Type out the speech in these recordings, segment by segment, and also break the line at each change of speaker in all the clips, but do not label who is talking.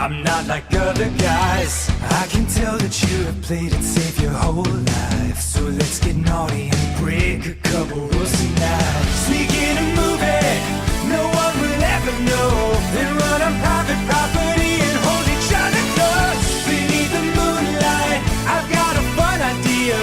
I'm not like other guys. I can tell that you have played it safe your whole life. So let's get naughty and break a couple rules tonight. Sneak in a movie, no one will ever know. Then run on private property and hold each other close. Beneath the moonlight, I've got a fun idea.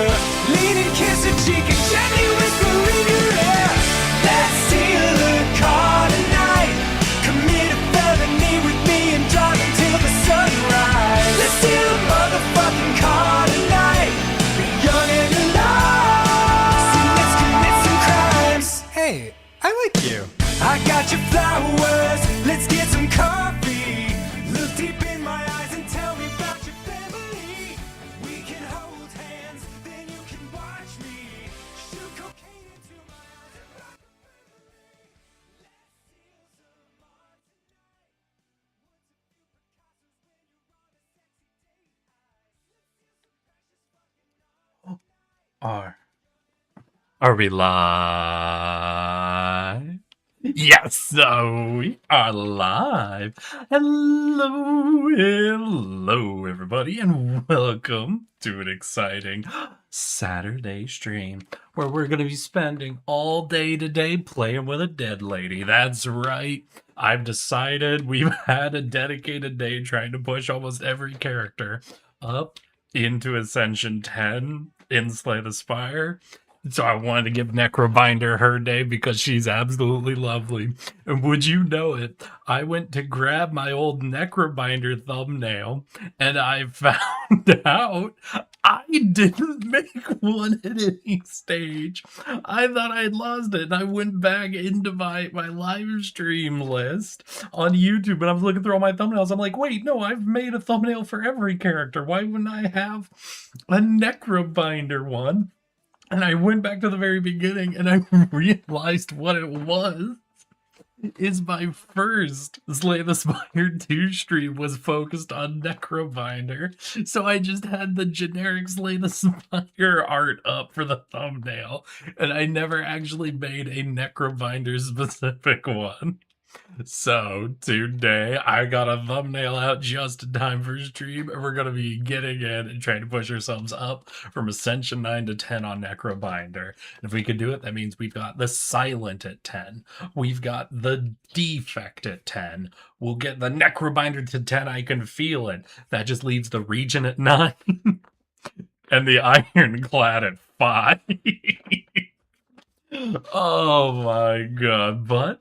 Lean and kiss a cheek and gently whisper in your ear. Let's steal a car tonight. Commit a felony with me and drive until the sunrise. Let's steal a motherfucking car tonight. Be young and alive. So let's commit some crimes.
Hey, I like you.
I got your flowers. Let's get some coffee. Look deep in my eyes and tell me about your family. We can hold hands, then you can watch me shoot cocaine into my eyes and rock a family.
Are we live? Yes, we are live. Hello, everybody, and welcome to an exciting Saturday stream where we're going to be spending all day today playing with a dead lady. That's right. I've decided we've had a dedicated day trying to push almost every character up into Ascension 10 in Slay the Spire. So I wanted to give Necrobinder her day because she's absolutely lovely. And would you know it, I went to grab my old Necrobinder thumbnail and I found out I didn't make one at any stage. I thought I'd lost it, and I went back into my live stream list on YouTube and I was looking through all my thumbnails. I'm like, wait, no, I've made a thumbnail for every character. Why wouldn't I have a Necrobinder one? And I went back to the very beginning and I realized what it was. Is my first Slay the Spire 2 stream was focused on Necrobinder. So I just had the generic Slay the Spire art up for the thumbnail. And I never actually made a Necrobinder specific one. So today I got a thumbnail out just in time for stream, and we're going to be getting in and trying to push ourselves up from Ascension 9 to 10 on Necrobinder. And if we could do it, that means we've got the Silent at 10. We've got the Defect at 10. We'll get the Necrobinder to 10, I can feel it. That just leaves the Region at 9. And the Ironclad at 5. Oh my god, but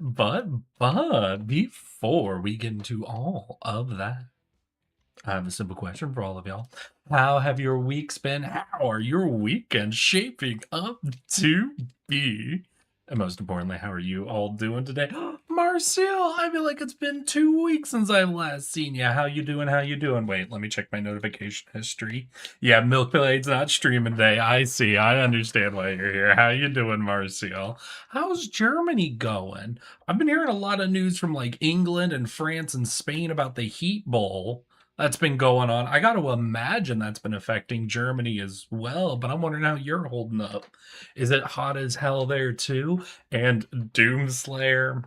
before we get into all of that, I have a simple question for all of y'all. How have your weeks been? How are your weekends shaping up to be? And most importantly, how are you all doing today? Marcel, I feel like it's been 2 weeks since I've last seen you. How you doing? How you doing? Wait, let me check my notification history. Yeah, Milkblade's not streaming today. I see. I understand why you're here. How you doing, Marcel? How's Germany going? I've been hearing a lot of news from like England and France and Spain about the Heat Bowl that's been going on. I got to imagine that's been affecting Germany as well, but I'm wondering how you're holding up. Is it hot as hell there too? And Doomslayer?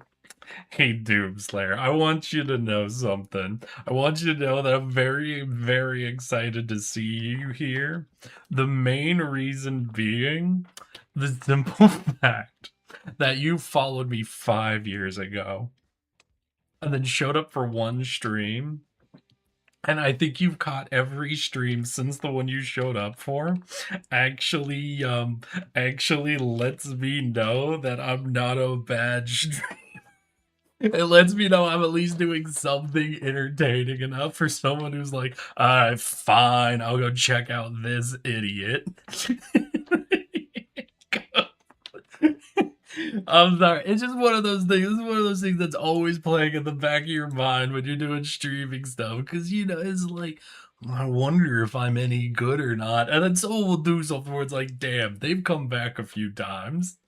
Hey, Doomslayer, I want you to know something. I want you to know that I'm very, very excited to see you here. The main reason being the simple fact that you followed me 5 years ago and then showed up for one stream. And I think you've caught every stream since the one you showed up for. Actually lets me know that I'm not a bad stream. It lets me know I'm at least doing something entertaining enough for someone who's like, alright, fine, I'll go check out this idiot. I'm sorry. It's just one of those things. It's one of those things that's always playing in the back of your mind when you're doing streaming stuff. Because, you know, it's like, I wonder if I'm any good or not. And then someone will do something where it's like, damn, they've come back a few times.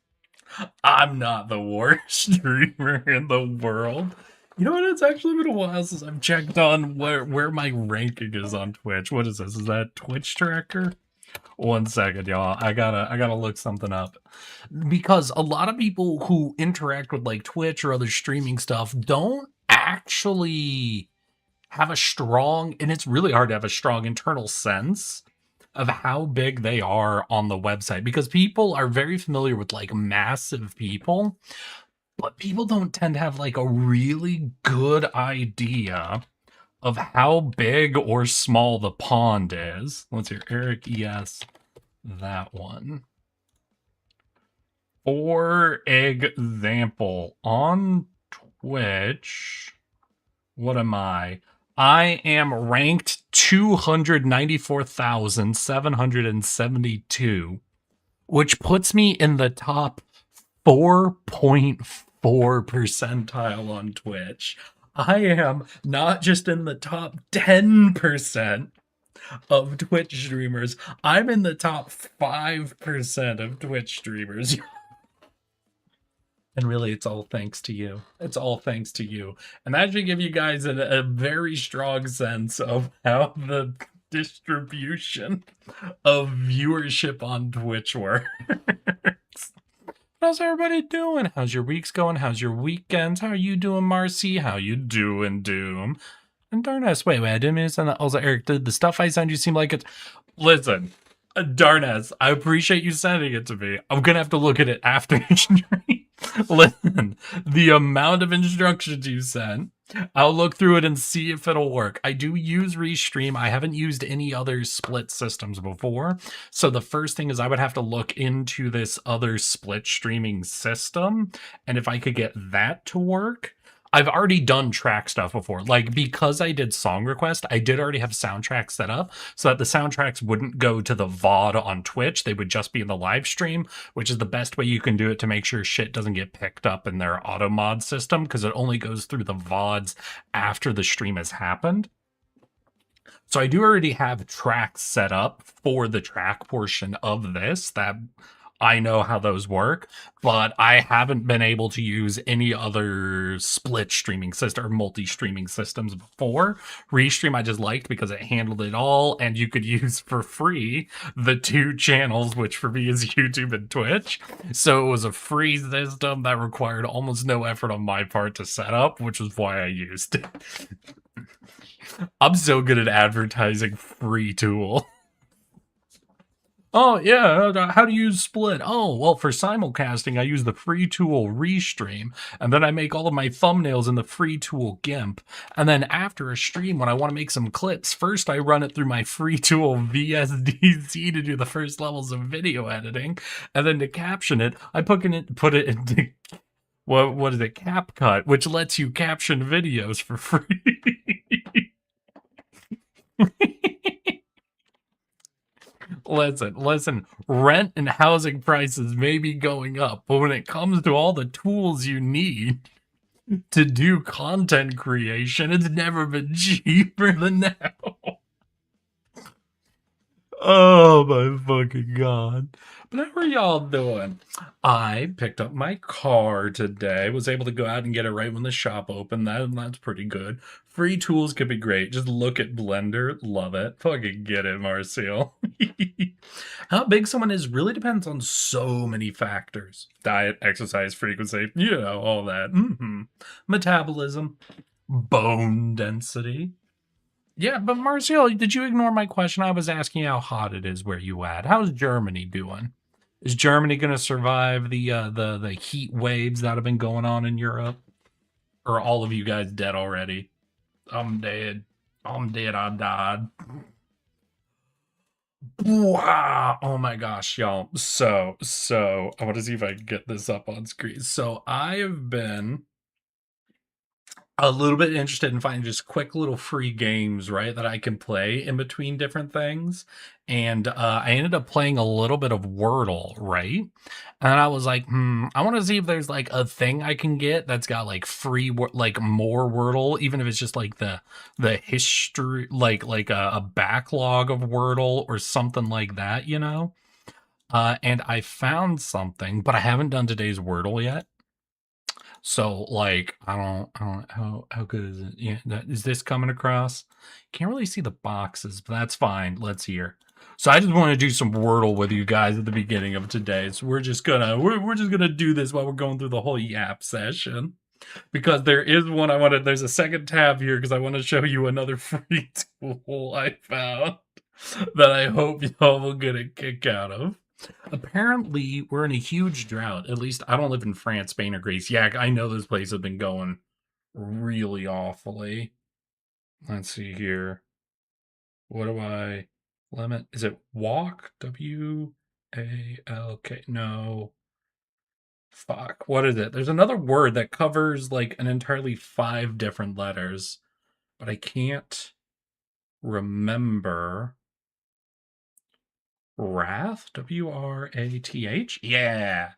I'm not the worst streamer in the world. You know what? It's actually been a while since I've checked on where my ranking is on Twitch. What is this? Is that Twitch tracker? 1 second, y'all. I gotta look something up. Because a lot of people who interact with like Twitch or other streaming stuff don't actually have a strong, and it's really hard to have a strong internal sense of how big they are on the website, because people are very familiar with like massive people, but people don't tend to have like a really good idea of how big or small the pond is. Let's hear Eric ES, that one. For example, on Twitch, what am I? I am ranked 294,772, which puts me in the top 4.4 percentile on Twitch. I am not just in the top 10% of Twitch streamers, I'm in the top 5% of Twitch streamers. And really, it's all thanks to you. It's all thanks to you. And that should give you guys a very strong sense of how the distribution of viewership on Twitch works. How's everybody doing? How's your weeks going? How's your weekends? How are you doing, Marcy? How you doing, Doom? And Darness, wait, I didn't mean to send that. Also, Eric, did the stuff I send you seem like it? Listen, Darness, I appreciate you sending it to me. I'm gonna have to look at it after the stream. Listen, the amount of instructions you sent, I'll look through it and see if it'll work. I do use Restream. I haven't used any other split systems before. So the first thing is I would have to look into this other split streaming system. And if I could get that to work. I've already done track stuff before. Like, because I did song request, I did already have soundtracks set up so that the soundtracks wouldn't go to the VOD on Twitch. They would just be in the live stream, which is the best way you can do it to make sure shit doesn't get picked up in their auto mod system, because it only goes through the VODs after the stream has happened. So I do already have tracks set up for the track portion of this that I know how those work, but I haven't been able to use any other split streaming system or multi-streaming systems before. Restream I just liked because it handled it all, and you could use for free the two channels, which for me is YouTube and Twitch. So it was a free system that required almost no effort on my part to set up, which is why I used it. I'm so good at advertising free tool. Oh, yeah, how do you use Split? Oh, well, for simulcasting, I use the free tool Restream, and then I make all of my thumbnails in the free tool GIMP. And then after a stream, when I want to make some clips, first I run it through my free tool VSDC to do the first levels of video editing, and then to caption it, I put it into, what is it, CapCut, which lets you caption videos for free. Listen, rent and housing prices may be going up, but when it comes to all the tools you need to do content creation, it's never been cheaper than now. Oh my fucking god. But how are y'all doing? I picked up my car today, was able to go out and get it right when the shop opened. That's pretty good. Free tools could be great. Just look at Blender. Love it. Fucking get it, Marcial. How big someone is really depends on so many factors. Diet, exercise, frequency, you know, all that. Metabolism, bone density. Yeah, but Marcial, did you ignore my question? I was asking how hot it is where you at. How's Germany doing? Is Germany going to survive the heat waves that have been going on in Europe? Or are all of you guys dead already? I'm dead. I died. Wow. Oh my gosh, y'all. So I want to see if I can get this up on screen. So I have been a little bit interested in finding just quick little free games, right, that I can play in between different things. And I ended up playing a little bit of Wordle, right? And I was like, I want to see if there's like a thing I can get that's got like free, like more Wordle, even if it's just like the history, like a backlog of Wordle or something like that, you know? And I found something, but I haven't done today's Wordle yet. So like, I don't how good is it? Yeah, is this coming across? Can't really see the boxes, but that's fine. Let's hear. So I just want to do some Wordle with you guys at the beginning of today. So we're just gonna do this while we're going through the whole Yap session. Because there is one I wanted. There's a second tab here because I want to show you another free tool I found that I hope y'all will get a kick out of. Apparently, we're in a huge drought. At least I don't live in France, Spain, or Greece. Yeah, I know those places have been going really awfully. Let's see here. What do I limit? Is it walk? WALK? No. Fuck. What is it? There's another word that covers like an entirely 5 different letters, but I can't remember. Wrath? WRATH? Yeah.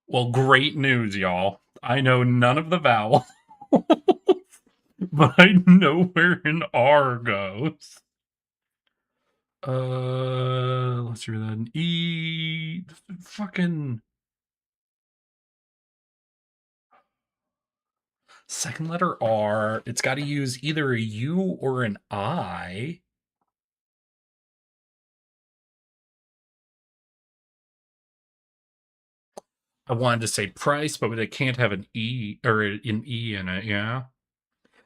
Well, great news, y'all. I know none of the vowels, but I know where an R goes. Let's hear that. An E. Fucking. Second letter R. It's got to use either a U or an I. I wanted to say price, but it can't have an E or an E in it, yeah.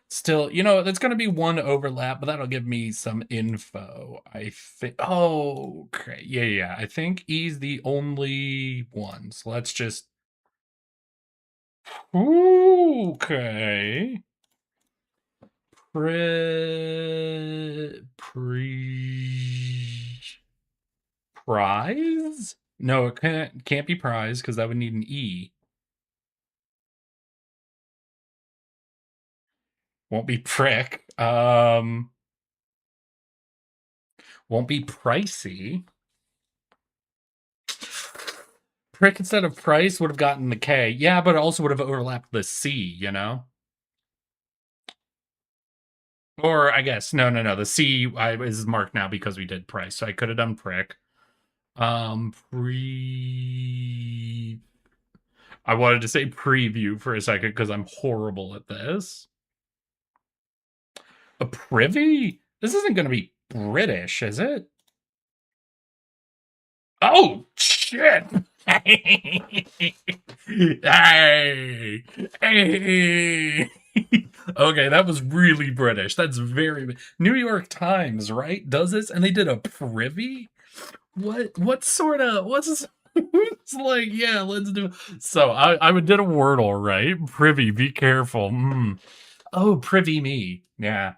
Still, there's going to be one overlap, but that'll give me some info. I think. Oh, okay. Yeah. I think E's the only one. So let's just. Okay. Prize? No, it can't be prize because that would need an E. Won't be prick. Won't be pricey. Prick instead of price would have gotten the K. Yeah, but it also would have overlapped the C, Or I guess no. The C is marked now because we did price, so I could have done prick. I wanted to say preview for a second because I'm horrible at this. A privy? This isn't going to be British, is it? Oh, shit! Hey! Hey! Okay, that was really British. That's very... New York Times, right? Does this? And they did a privy? What sort of... What's... It's like, yeah, let's do... So, I did a Wordle, right? Privy, be careful. Oh, privy me. Yeah.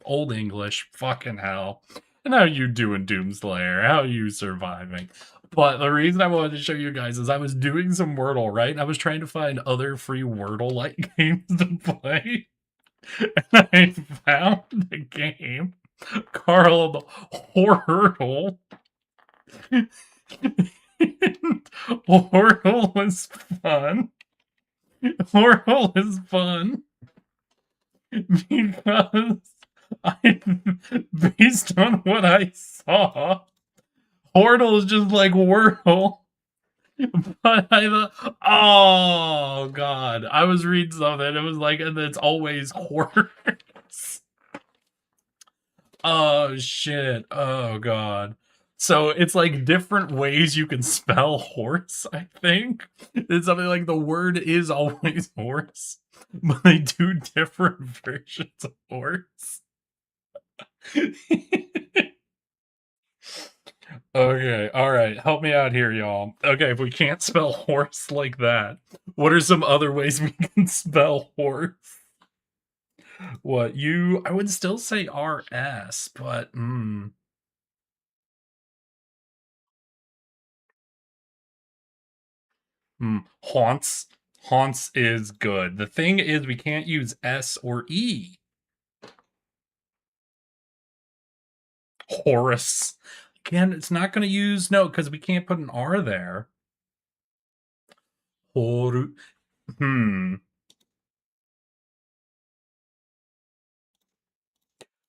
Old English. Fucking hell. And how you doing, Doomslayer? How are you surviving? But the reason I wanted to show you guys is I was doing some Wordle, right? And I was trying to find other free Wordle-like games to play. And I found a game called Wordle. Wordle is fun. Wordle is fun. Because based on what I saw, Wordle is just like Wordle. But I thought, oh god, I was reading something. It was like, and it's always horse. Oh shit. Oh god. So it's like different ways you can spell horse, I think. It's something like the word is always horse, but they do different versions of horse. Okay, all right. Help me out here, y'all. Okay, if we can't spell horse like that, what are some other ways we can spell horse? What I would still say RS, but haunts. Haunts is good. The thing is we can't use S or E. Horus. Again, it's not going to use no because we can't put an R there. Okay,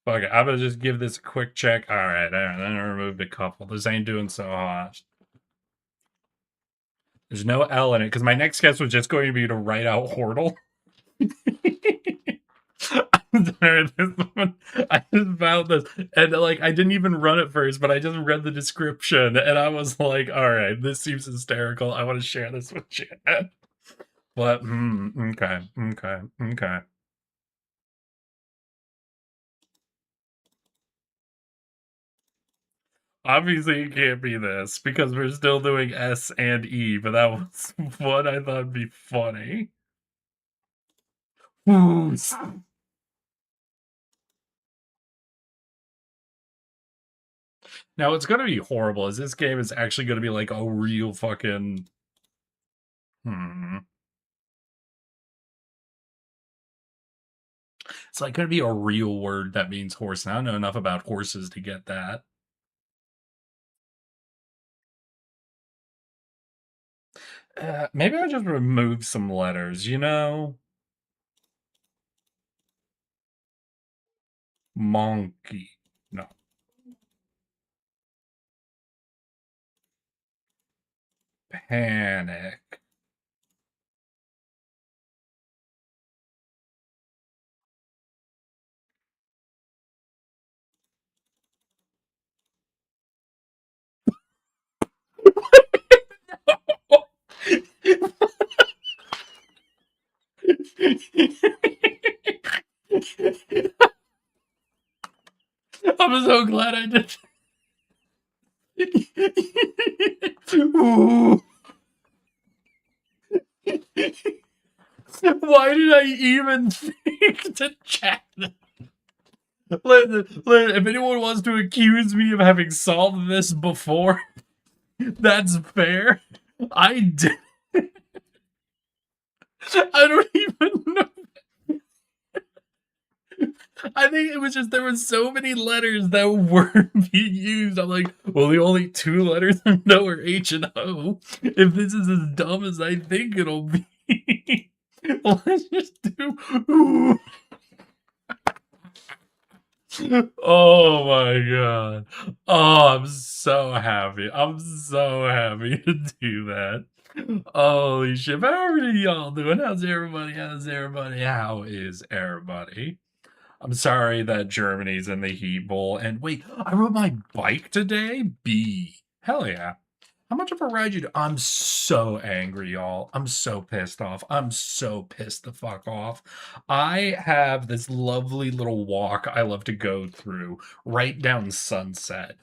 I'm gonna just give this a quick check. All right, then I removed a couple. This ain't doing so hot. There's no L in it because my next guess was just going to be to write out Hortle. This one, I just found this, and like I didn't even run it first, but I just read the description, and I was like, "All right, this seems hysterical. I want to share this with you." But okay, okay, okay. Obviously, it can't be this because we're still doing S and E, but that was what I thought would be funny. Ooh, now, what's gonna be horrible is this game is actually gonna be like a real fucking. Hmm. It's like gonna be a real word that means horse. And I don't know enough about horses to get that. Maybe I just remove some letters, you know? Monkey. No. Panic. I'm so glad I did. Ooh. Why did I even think to check that? If anyone wants to accuse me of having solved this before, that's fair. I did. I don't even know. I think it was just there were so many letters that weren't being used. I'm like, well, the only two letters I know are H and O. If this is as dumb as I think it'll be, let's just do. Ooh. Oh my god. Oh, I'm so happy. I'm so happy to do that. Holy shit. How are y'all doing? How's everybody? How's everybody? How is everybody? I'm sorry that Germany's in the heat bowl. And wait, I rode my bike today? B. Hell yeah. How much of a ride you do? I'm so angry, y'all. I'm so pissed off. I'm so pissed the fuck off. I have this lovely little walk I love to go through right down Sunset.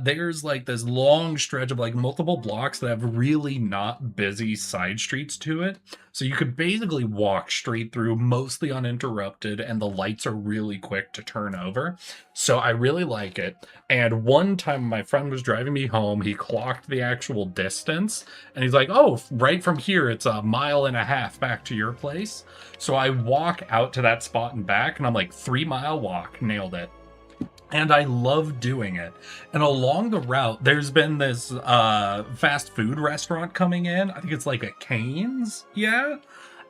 There's like this long stretch of like multiple blocks that have really not busy side streets to it. So you could basically walk straight through, mostly uninterrupted, and the lights are really quick to turn over. So I really like it. And one time my friend was driving me home, he clocked the actual distance and he's like, "Oh, right from here, it's a mile and a half back to your place." So I walk out to that spot and back, and I'm like, 3 mile walk, nailed it. And I love doing it. And along the route, there's been this fast food restaurant coming in. I think it's like a Cane's, yeah.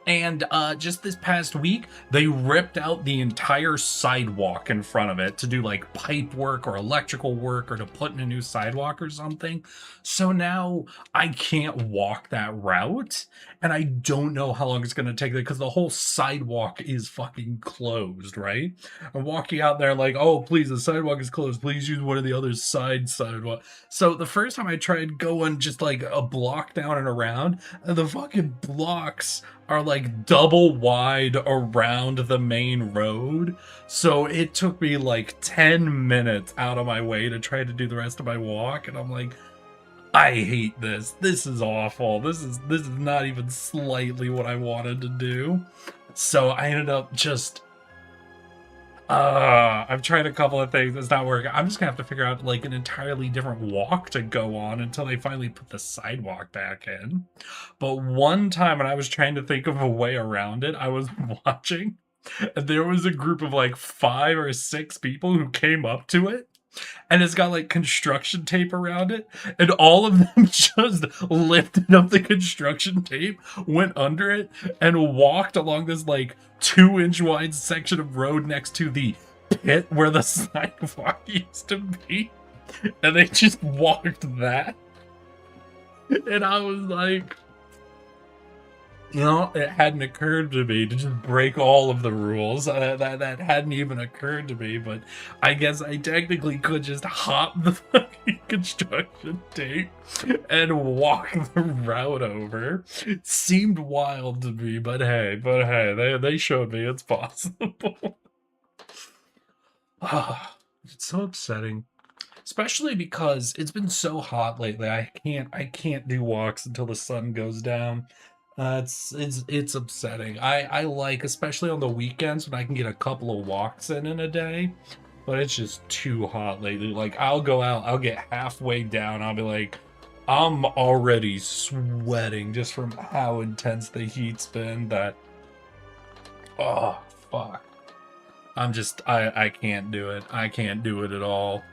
And just this past week, they ripped out the entire sidewalk in front of it to do like pipe work or electrical work or to put in a new sidewalk or something. So now I can't walk that route. And I don't know how long it's going to take because the whole sidewalk is fucking closed, right? I'm walking out there like, "Oh, please, the sidewalk is closed. Please use one of the other side sidewalk." So the first time I tried going just like a block down and around, the fucking blocks are like double wide around the main road. So it took me like 10 minutes out of my way to try to do the rest of my walk. And I'm like, I hate this. This is awful. This is not even slightly what I wanted to do. So I ended up just I've tried a couple of things. It's not working. I'm just gonna have to figure out like an entirely different walk to go on until they finally put the sidewalk back in. But one time when I was trying to think of a way around it, I was watching, and there was a group of like 5 or 6 people who came up to it. And it's got like construction tape around it, and all of them just lifted up the construction tape, went under it, and walked along this like 2-inch wide section of road next to the pit where the sidewalk used to be. And they just walked that. And I was like, You know, it hadn't occurred to me to just break all of the rules. That hadn't even occurred to me, but I guess I technically could just hop the fucking construction tape and walk the route over. It seemed wild to me, but hey, they showed me it's possible. Ah, it's so upsetting. Especially because it's been so hot lately. I can't do walks until the sun goes down. It's upsetting. I like, especially on the weekends when I can get a couple of walks in a day, but it's just too hot lately. Like I'll go out, I'll get halfway down, I'll be like, I'm already sweating just from how intense the heat's been. That oh fuck. I can't do it. I can't do it at all.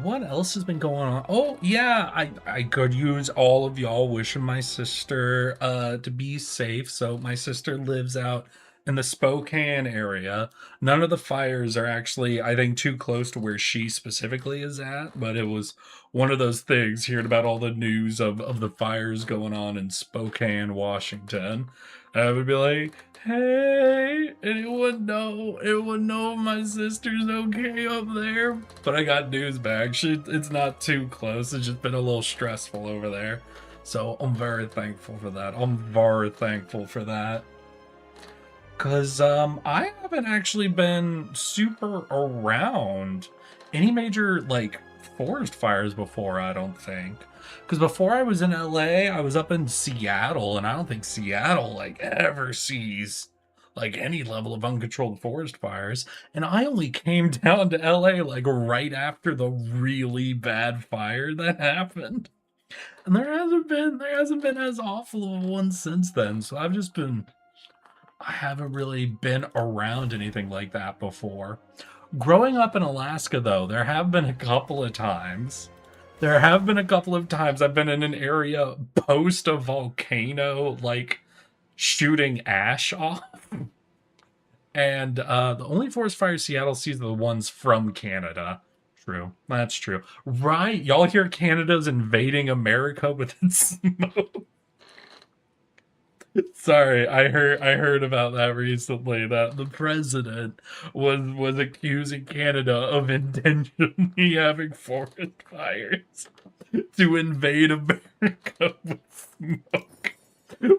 What else has been going on? Oh yeah, I could use all of y'all wishing my sister to be safe. So my sister lives out in the Spokane area. None of the fires are actually, I think, too close to where she specifically is at, but it was one of those things hearing about all the news of the fires going on in Spokane, Washington. I would be like, hey, anyone know if my sister's okay up there? But I got news back. It's not too close. It's just been a little stressful over there. So I'm very thankful for that. I'm very thankful for that. Cause I haven't actually been super around any major like forest fires before, I don't think. Because before I was in LA, I was up in Seattle, and I don't think Seattle like ever sees like any level of uncontrolled forest fires. And I only came down to LA like right after the really bad fire that happened. And there hasn't been as awful of one since then. So I haven't really been around anything like that before. Growing up in Alaska, though, there have been a couple of times. There have been a couple of times I've been in an area post a volcano, like shooting ash off. And the only forest fires Seattle sees are the ones from Canada. True. That's true. Right. Y'all hear Canada's invading America with its smoke? Sorry, I heard about that recently, that the president was accusing Canada of intentionally having forest fires to invade America with smoke.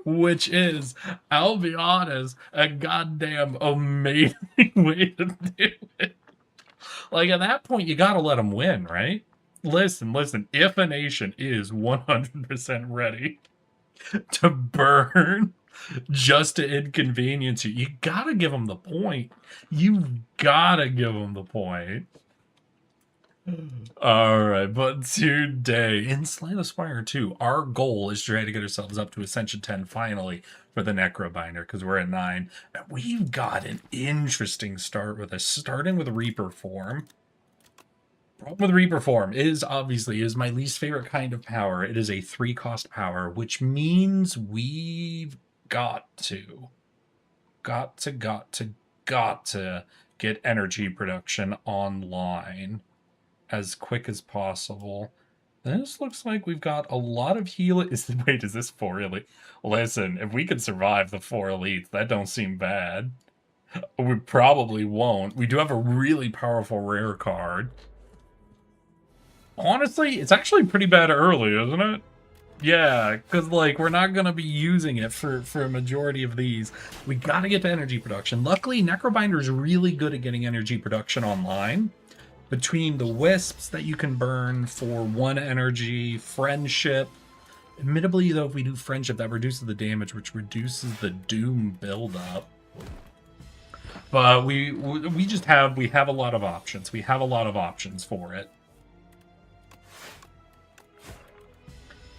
Which is, I'll be honest, a goddamn amazing way to do it. Like at that point, you gotta let them win, right? Listen, if a nation is 100% ready to burn just to inconvenience you, you gotta give them the point. You gotta give them the point. All right, but today in Slay the Spire 2, our goal is to try to get ourselves up to Ascension 10 finally for the Necrobinder, because we're at 9. And we've got an interesting start with us, starting with Reaper form. Problem with Reaper form is my least favorite kind of power. It is a 3-cost power, which means we've got to get energy production online as quick as possible. This looks like we've got a lot of healing. Is this 4 elite? Listen, if we could survive the 4 elites, that don't seem bad. We probably won't. We do have a really powerful rare card. Honestly, it's actually pretty bad early, isn't it? Yeah, because like we're not gonna be using it for a majority of these. We gotta get to energy production. Luckily, Necrobinder is really good at getting energy production online. Between the wisps that you can burn for 1 energy, friendship. Admittedly, though, if we do friendship, that reduces the damage, which reduces the doom buildup. But we have a lot of options. We have a lot of options for it.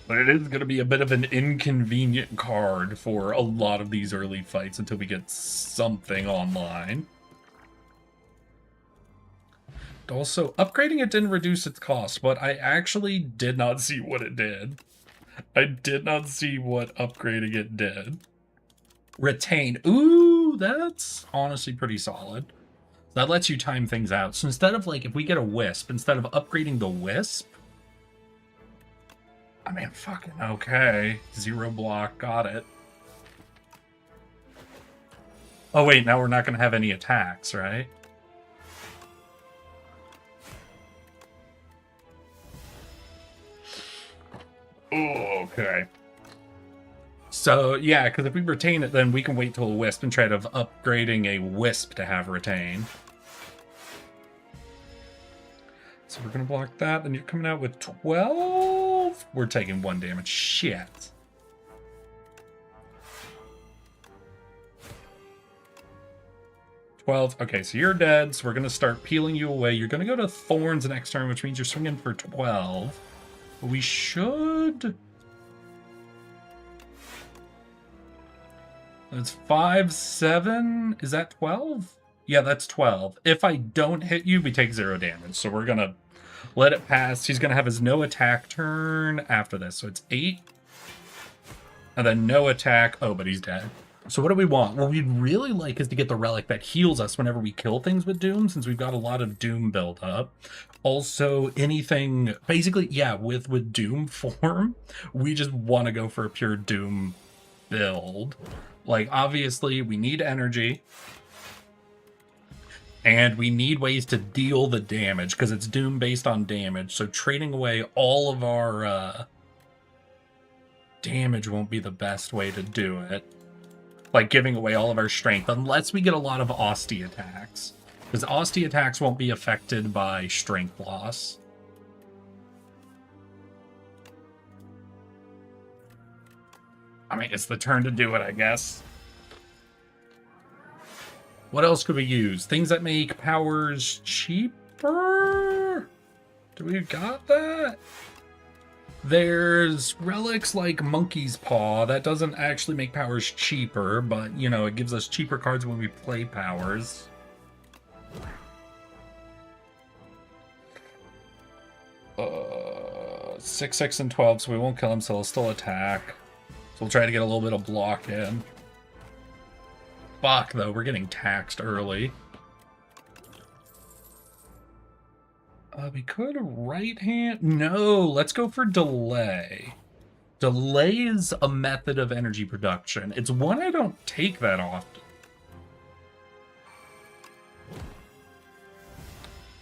But it is going to be a bit of an inconvenient card for a lot of these early fights until we get something online. Also, upgrading it didn't reduce its cost, but I actually did not see what it did. I did not see what upgrading it did. Retain. Ooh, that's honestly pretty solid. That lets you time things out. So instead of like, if we get a wisp, instead of upgrading the wisp, I mean, fucking okay. 0 block, got it. Oh wait, now we're not going to have any attacks, right? Oh, okay. So, yeah, because if we retain it, then we can wait till a Wisp and try to upgrading a Wisp to have retain. So we're going to block that, and you're coming out with 12? We're taking 1 damage. Shit. Okay, so you're dead, so we're going to start peeling you away. You're going to go to Thorns next turn, which means you're swinging for 12. But we should... That's 5, 7. Is that 12? Yeah, that's 12. If I don't hit you, we take 0 damage. So we're going to let it pass. He's going to have his no attack turn after this. So it's 8. And then no attack. Oh, but he's dead. So what do we want? What we'd really like is to get the relic that heals us whenever we kill things with Doom, since we've got a lot of Doom built up. Also, anything... Basically, yeah, with Doom form, we just want to go for a pure Doom build. Like, obviously, we need energy. And we need ways to deal the damage, because it's Doom based on damage. So trading away all of our damage won't be the best way to do it. Like, giving away all of our strength, unless we get a lot of Osti attacks. Because Osti attacks won't be affected by strength loss. I mean, it's the turn to do it, I guess. What else could we use? Things that make powers cheaper? Do we got that? There's relics like Monkey's Paw. That doesn't actually make powers cheaper, but, you know, it gives us cheaper cards when we play powers. Uh, 6, 6, and 12, so we won't kill him, so he'll still attack. So we'll try to get a little bit of block in. Fuck, though, we're getting taxed early. We could right hand... No, let's go for delay. Delay is a method of energy production. It's one I don't take that often.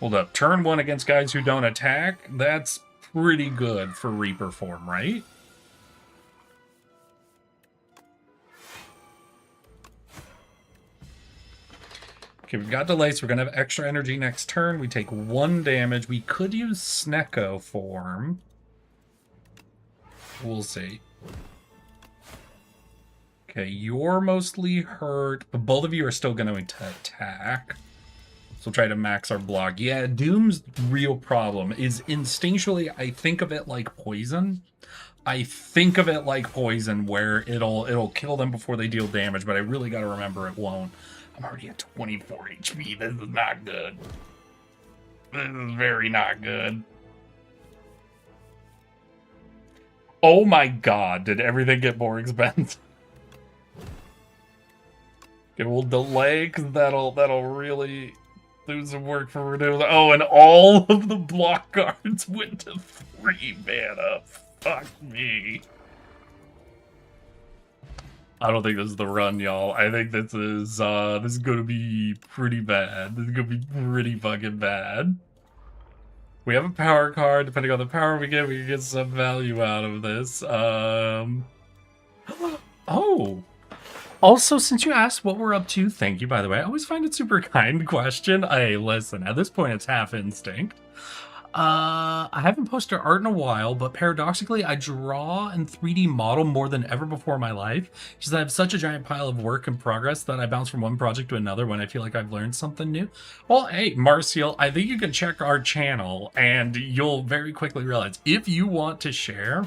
Hold up, turn 1 against guys who don't attack? That's pretty good for Reaper form, right? Okay, we've got delay, so we're going to have extra energy next turn. We take 1 damage. We could use Snecko form. We'll see. Okay, you're mostly hurt, but both of you are still going to attack. So we'll try to max our block. Yeah, Doom's real problem is instinctually, I think of it like poison. I think of it like poison, where it'll kill them before they deal damage, but I really got to remember it won't. I'm already at 24 HP. This is not good. This is very not good. Oh my god, did everything get more expensive? Okay, we'll delay, because that'll really do some work for renewal. Oh, and all of the block cards went to 3 mana. Fuck me. I don't think this is the run, y'all. I think this is gonna be pretty bad. This is gonna be pretty fucking bad. We have a power card. Depending on the power we can get some value out of this. Oh. Also, since you asked what we're up to, thank you, by the way. I always find it super kind question. Hey, listen, at this point, it's half instinct. I haven't posted art in a while, but paradoxically, I draw and 3D model more than ever before in my life, because I have such a giant pile of work in progress that I bounce from one project to another when I feel like I've learned something new. Well, hey, Marcial, I think you can check our channel, and you'll very quickly realize, if you want to share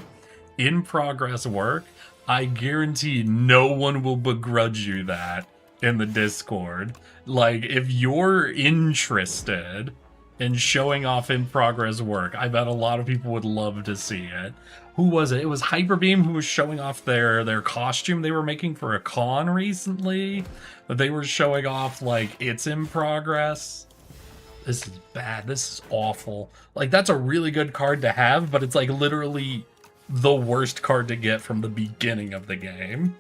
in-progress work, I guarantee no one will begrudge you that in the Discord. Like, if you're interested in showing off in progress work, I bet a lot of people would love to see it. Who was it? It was Hyperbeam who was showing off their costume they were making for a con recently. That they were showing off, like, it's in progress. This is bad. This is awful. Like, that's a really good card to have, but it's like literally the worst card to get from the beginning of the game.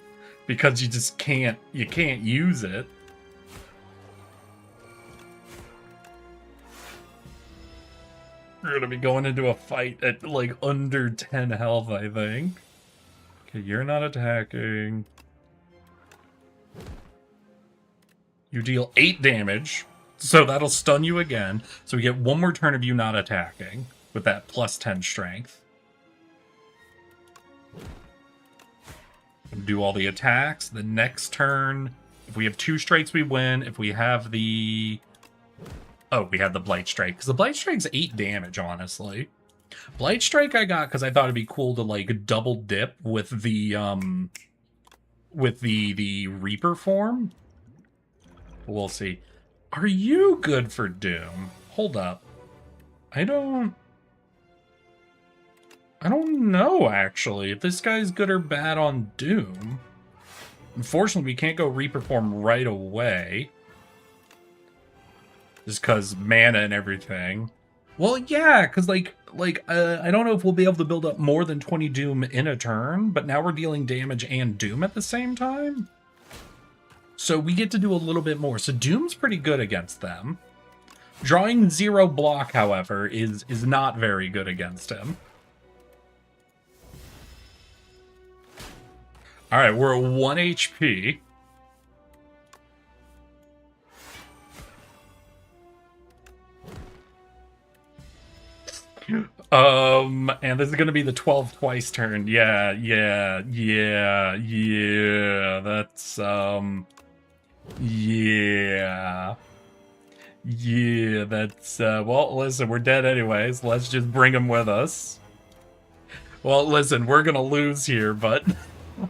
Because you just can't use it. We're gonna be going into a fight at like under 10 health, I think. Okay, you're not attacking. You deal 8 damage, so that'll stun you again. So we get one more turn of you not attacking with that plus 10 strength. Do all the attacks. The next turn, if we have 2 strikes, we win. If we have the... Oh, we had the Blight Strike. Because the Blight Strike's 8 damage, honestly. Blight Strike I got because I thought it'd be cool to, like, double dip with the Reaper form. We'll see. Are you good for Doom? Hold up. I don't know, actually, if this guy's good or bad on Doom. Unfortunately, we can't go Reaper form right away. Just because mana and everything. Well, yeah, because, I don't know if we'll be able to build up more than 20 Doom in a turn, but now we're dealing damage and Doom at the same time. So we get to do a little bit more. So Doom's pretty good against them. Drawing 0 block, however, is not very good against him. Alright, we're at 1 HP. And this is gonna be the 12 twice turn. Yeah. That's, Yeah, that's, well, listen, we're dead anyways. Let's just bring him with us. Well, listen, we're gonna lose here, but...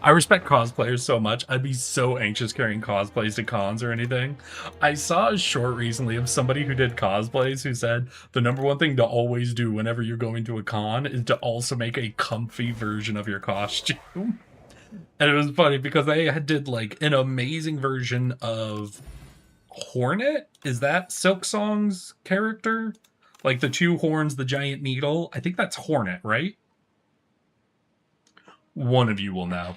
I respect cosplayers so much. I'd be so anxious carrying cosplays to cons or anything. I saw a short recently of somebody who did cosplays who said the #1 thing to always do whenever you're going to a con is to also make a comfy version of your costume. And it was funny because they did like an amazing version of Hornet. Is that Silk Song's character? Like the 2 horns, the giant needle. I think that's Hornet, right? One of you will know.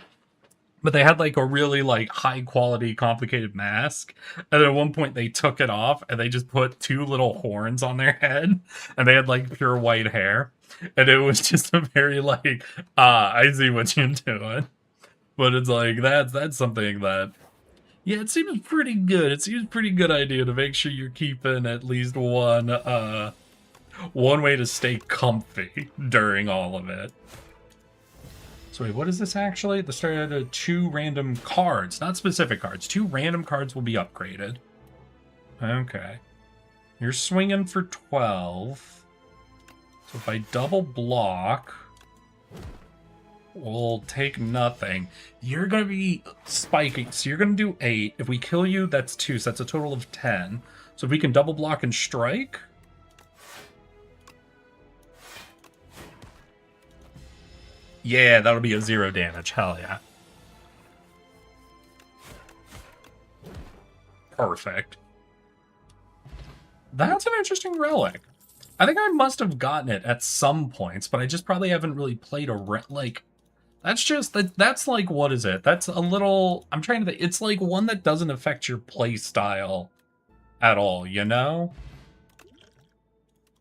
But they had like a really like high quality complicated mask, and then at one point they took it off and they just put 2 little horns on their head, and they had like pure white hair, and it was just a very like, I see what you're doing. But it's like that's something that, yeah, it seems pretty good. It seems a pretty good idea to make sure you're keeping at least one way to stay comfy during all of it. So wait, what is this actually? The start of 2 random cards, not specific cards. 2 random cards will be upgraded. Okay. You're swinging for 12. So if I double block, we'll take nothing. You're going to be spiking. So you're going to do 8. If we kill you, that's 2. So that's a total of 10. So if we can double block and strike... Yeah, that'll be a 0 damage. Hell yeah. Perfect. That's an interesting relic. I think I must have gotten it at some points, but I just probably haven't really played a like... That's like, what is it? That's a little... I'm trying to think. It's like one that doesn't affect your play style at all, you know?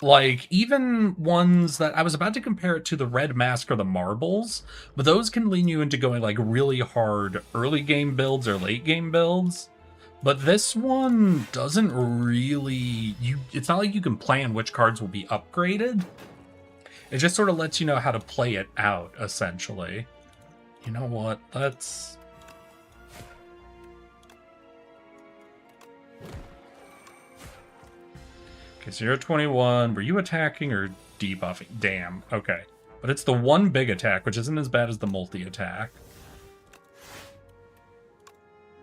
Like, even ones that I was about to compare it to the Red Mask or the Marbles, but those can lean you into going like really hard early game builds or late game builds. But this one doesn't really, it's not like you can plan which cards will be upgraded. It just sort of lets you know how to play it out, essentially. You know what? Let's... Okay, so you're at 21. Were you attacking or debuffing? Damn. Okay. But it's the 1 big attack, which isn't as bad as the multi-attack.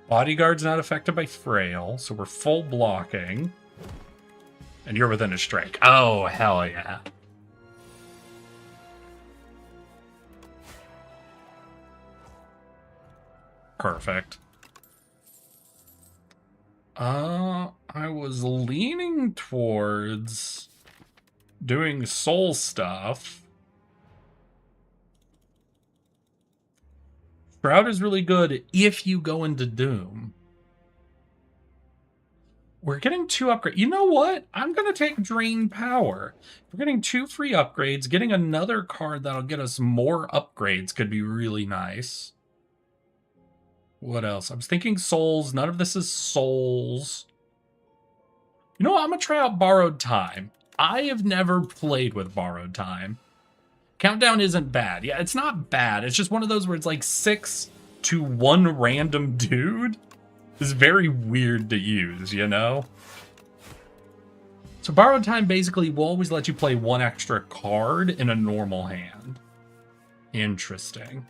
Bodyguard's not affected by Frail, so we're full blocking. And you're within a strike. Oh, hell yeah. Perfect. I was leaning towards doing soul stuff. Shroud is really good if you go into Doom. We're getting 2 upgrades. You know what? I'm going to take Drain Power. We're getting 2 free upgrades. Getting another card that'll get us more upgrades could be really nice. What else? I was thinking Souls. None of this is Souls. You know what? I'm going to try out Borrowed Time. I have never played with Borrowed Time. Countdown isn't bad. Yeah, it's not bad. It's just one of those where it's like 6 to 1 random dude. It's very weird to use, you know? So Borrowed Time basically will always let you play 1 extra card in a normal hand. Interesting.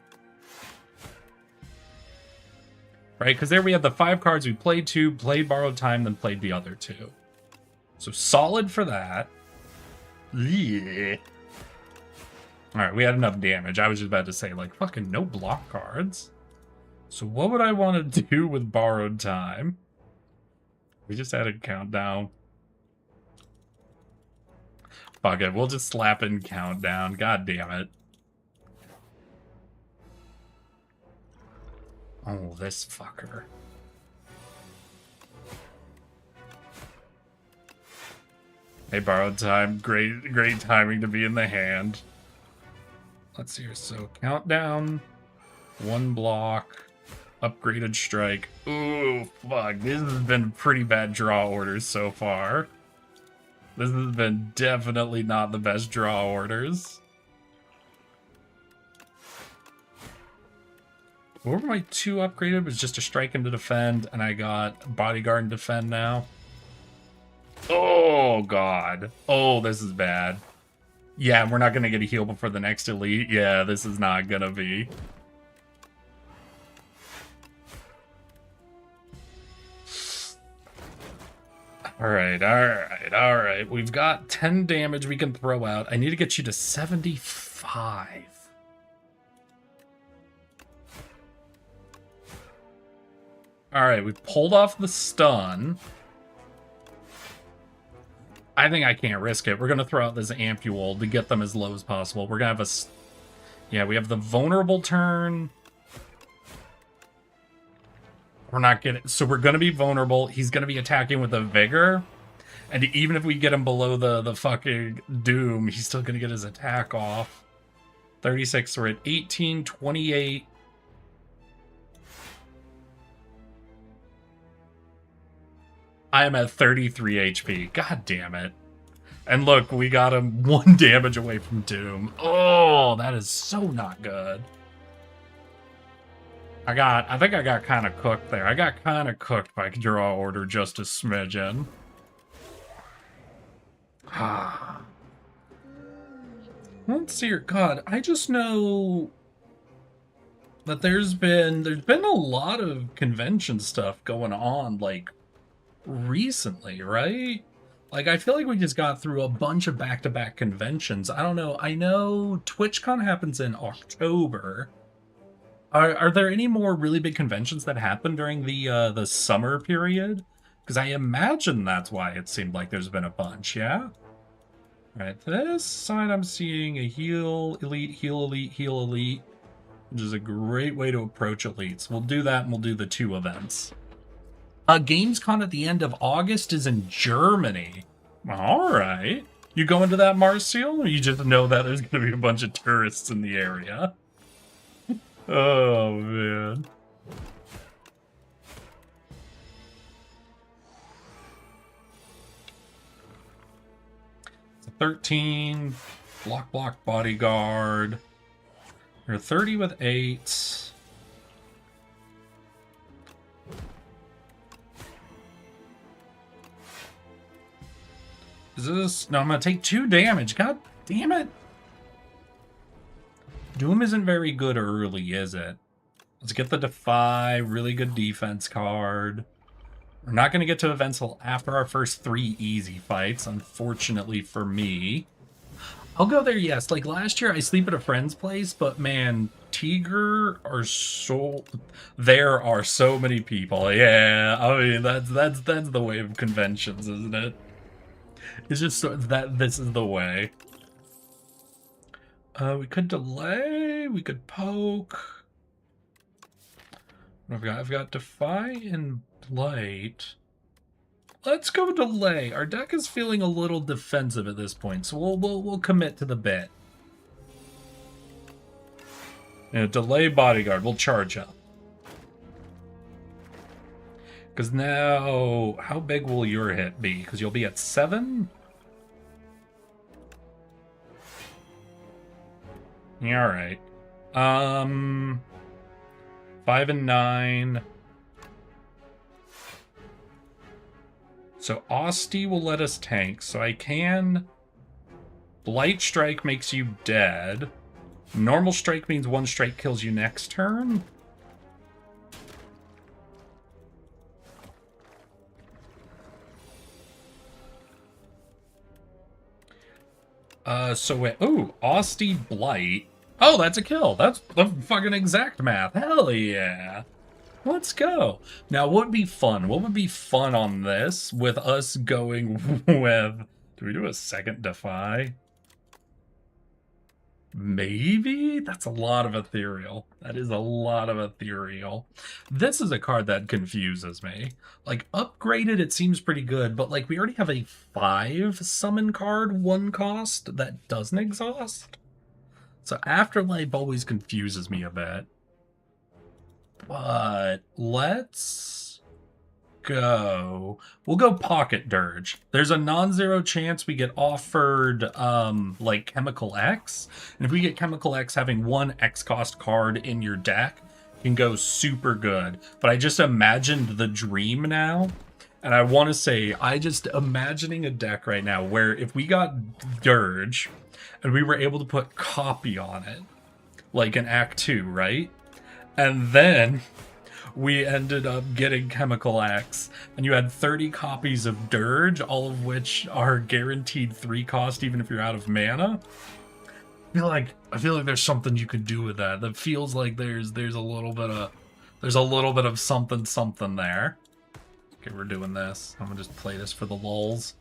Right, because there we have the 5 cards. We played 2, played Borrowed Time, then played the other 2. So solid for that. Yeah. Alright, we had enough damage. I was just about to say, like, fucking no block cards. So what would I want to do with Borrowed Time? We just added Countdown. Fuck it, we'll just slap in Countdown. God damn it. Oh, this fucker. Hey, Borrowed Time. Great timing to be in the hand. Let's see here. So, Countdown. 1 block. Upgraded Strike. Ooh, fuck. This has been pretty bad draw orders so far. This has been definitely not the best draw orders. What were my 2 upgraded? It was just a Strike and to Defend, and I got Bodyguard and Defend now. Oh, God. Oh, this is bad. Yeah, we're not going to get a heal before the next elite. Yeah, this is not going to be. Alright. We've got 10 damage we can throw out. I need to get you to 75. Alright, we pulled off the stun. I think I can't risk it. We're going to throw out this Ampule to get them as low as possible. We're going to have a... Yeah, we have the vulnerable turn. We're not getting... So we're going to be vulnerable. He's going to be attacking with a Vigor. And even if we get him below the fucking Doom, he's still going to get his attack off. 36, we're at 18, 28. I am at 33 HP. God damn it. And look, we got him 1 damage away from Doom. Oh, that is so not good. I think I got kind of cooked there. I got kind of cooked by draw order just a smidgen. Let's see here. God, I just know that there's been a lot of convention stuff going on, like, recently, right? Like, I feel like we just got through a bunch of back-to-back conventions. I don't know. I know TwitchCon happens in October. Are there any more really big conventions that happen during the summer period? Because I imagine that's why it seemed like there's been a bunch, yeah? Alright, this side I'm seeing a heal elite, heal elite, heal elite, which is a great way to approach elites. We'll do that and we'll do the 2 events. Gamescom at the end of August is in Germany. Alright. You going to that, Marcial? Or you just know that there's going to be a bunch of tourists in the area? Oh, man. It's a 13. Block, bodyguard. You're 30 with 8. Is this... No, I'm going to take 2 damage. God damn it. Doom isn't very good early, is it? Let's get the Defy, really good defense card. We're not going to get to events till after our first 3 easy fights, unfortunately for me. I'll go there, yes. Like last year, I sleep at a friend's place, but man, Tiger are so... There are so many people. Yeah, I mean, that's the way of conventions, isn't it? It's just so that this is the way. We could delay, we could poke. I've got Defy and Blight. Let's go Delay. Our deck is feeling a little defensive at this point, so we'll commit to the bet. And Delay Bodyguard. We'll charge up. Because now, how big will your hit be? Because you'll be at 7? Yeah, alright. 5 and 9. So Osty will let us tank, so I can... Blight Strike makes you dead. Normal Strike means 1 strike kills you next turn. So wait, ooh, Osty Blight. Oh, that's a kill. That's the fucking exact math. Hell yeah. Let's go. Now, what would be fun? What would be fun on this with us going with... Do we do a second Defy? Maybe? That's a lot of ethereal. That is a lot of ethereal. This is a card that confuses me. Like, upgraded, it seems pretty good, but like, we already have a 5 summon card, 1 cost, that doesn't exhaust. So Afterlife always confuses me a bit. But let's go. We'll go Pocket Dirge. There's a non-zero chance we get offered like Chemical X. And if we get Chemical X, having 1 X cost card in your deck can go super good. But I just imagined the dream now. And I want to say, I just imagining a deck right now where if we got Dirge and we were able to put Copy on it, like in Act 2, right? And then we ended up getting Chemical X, and you had 30 copies of Dirge, all of which are guaranteed 3 cost, even if you're out of mana. I feel like there's something you could do with that. That feels like there's a little bit of something there. Okay, we're doing this. I'm gonna just play this for the lulz.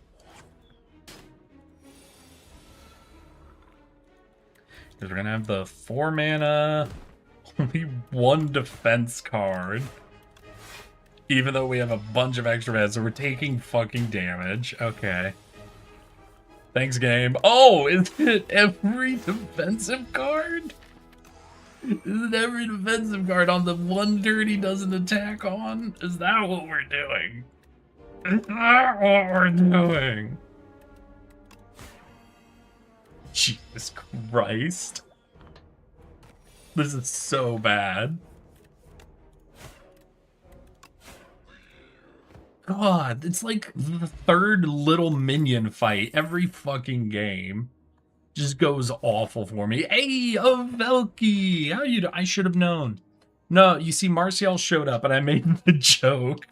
Because we're gonna have the 4 mana. Only 1 defense card. Even though we have a bunch of extra mana, so we're taking fucking damage. Okay. Thanks, game. Oh, is it every defensive card? Is it every defensive card on the 1 turn he doesn't attack on? Is that what we're doing? Is that what we're doing? Jesus Christ. This is so bad. God, it's like the 3rd little minion fight every fucking game. Just goes awful for me. Hey, Velky! How you do? I should have known. No, you see, Martial showed up and I made the joke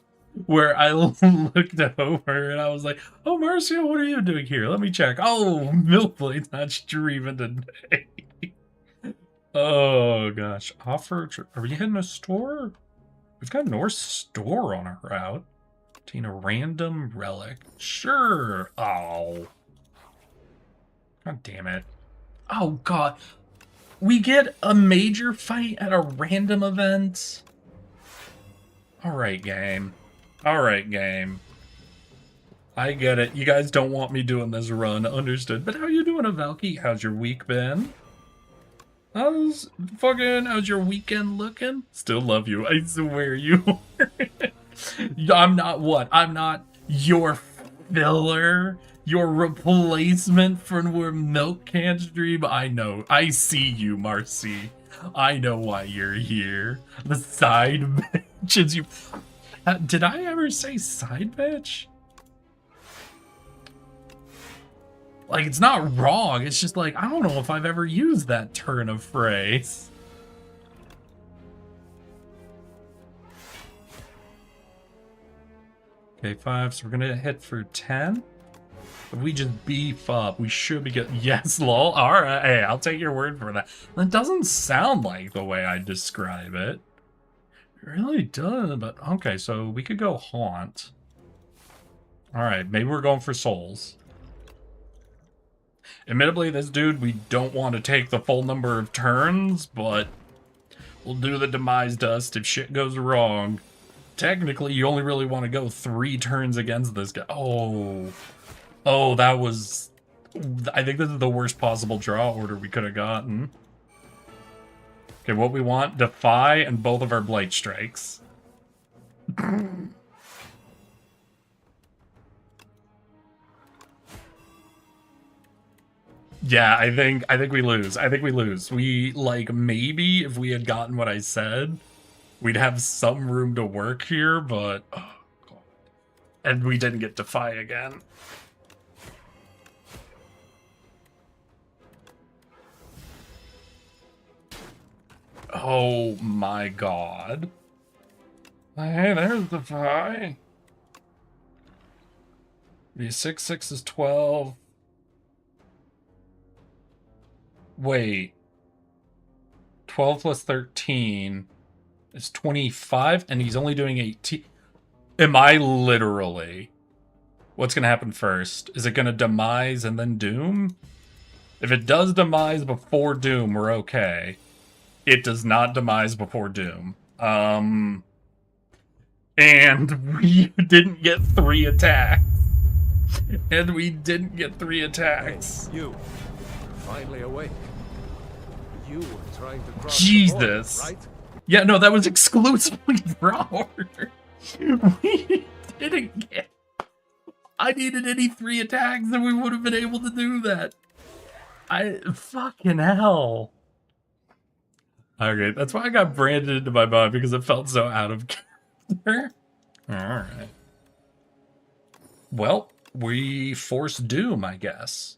where I looked over and I was like, oh, Martial, what are you doing here? Let me check. Oh, Milkblade's not streaming today. Oh, gosh. Offer... Are we hitting a store? We've got North Store on our route. Obtain a random relic. Sure. Oh. God damn it. Oh, God. We get a major fight at a random event? Alright, game. Alright, game. I get it. You guys don't want me doing this run. Understood. But how you doing, Avalki? How's your week been? How's your weekend looking? Still love you. I swear you are. I'm not what? I'm not your filler, your replacement for where milk can't stream. I know. I see you, Marcy. I know why you're here. The side bitches. You. Did I ever say side bitch? Like, it's not wrong. It's just like, I don't know if I've ever used that turn of phrase. Okay, 5. So we're going to hit for 10. If we just beef up, we should be good. Yes, lol. All right. Hey, I'll take your word for that. That doesn't sound like the way I describe it. It really does, but okay. So we could go Haunt. All right. Maybe we're going for Souls. Admittedly, this dude, we don't want to take the full number of turns, but We'll do the demise dust if shit goes wrong. Technically, you only really want to go 3 turns against this guy. Oh, that was... I think this is the worst possible draw order we could have gotten. Okay, what we want, Defy and both of our Blight Strikes. Yeah, I think we lose. I think we lose. We, like, maybe if we had gotten what I said, we'd have some room to work here, but... Oh, God. And we didn't get Defy again. Oh my God. Hey, there's Defy. The 6/6 is 12. Wait. 12 plus 13 is 25, and he's only doing 18. Am I literally? What's going to happen first? Is it going to demise and then doom? If it does demise before doom, we're okay. It does not demise before doom. And we didn't get 3 attacks. And we didn't get 3 attacks.
Hey, you. Finally awake. You were trying to cross
Jesus.
the border, right?
Yeah, no, that was exclusively draw order. We didn't get... I needed any 3 attacks and we would have been able to do that. Fucking hell. Okay, that's why I got branded into my mind, because it felt so out of character. Alright. Well, we forced Doom, I guess.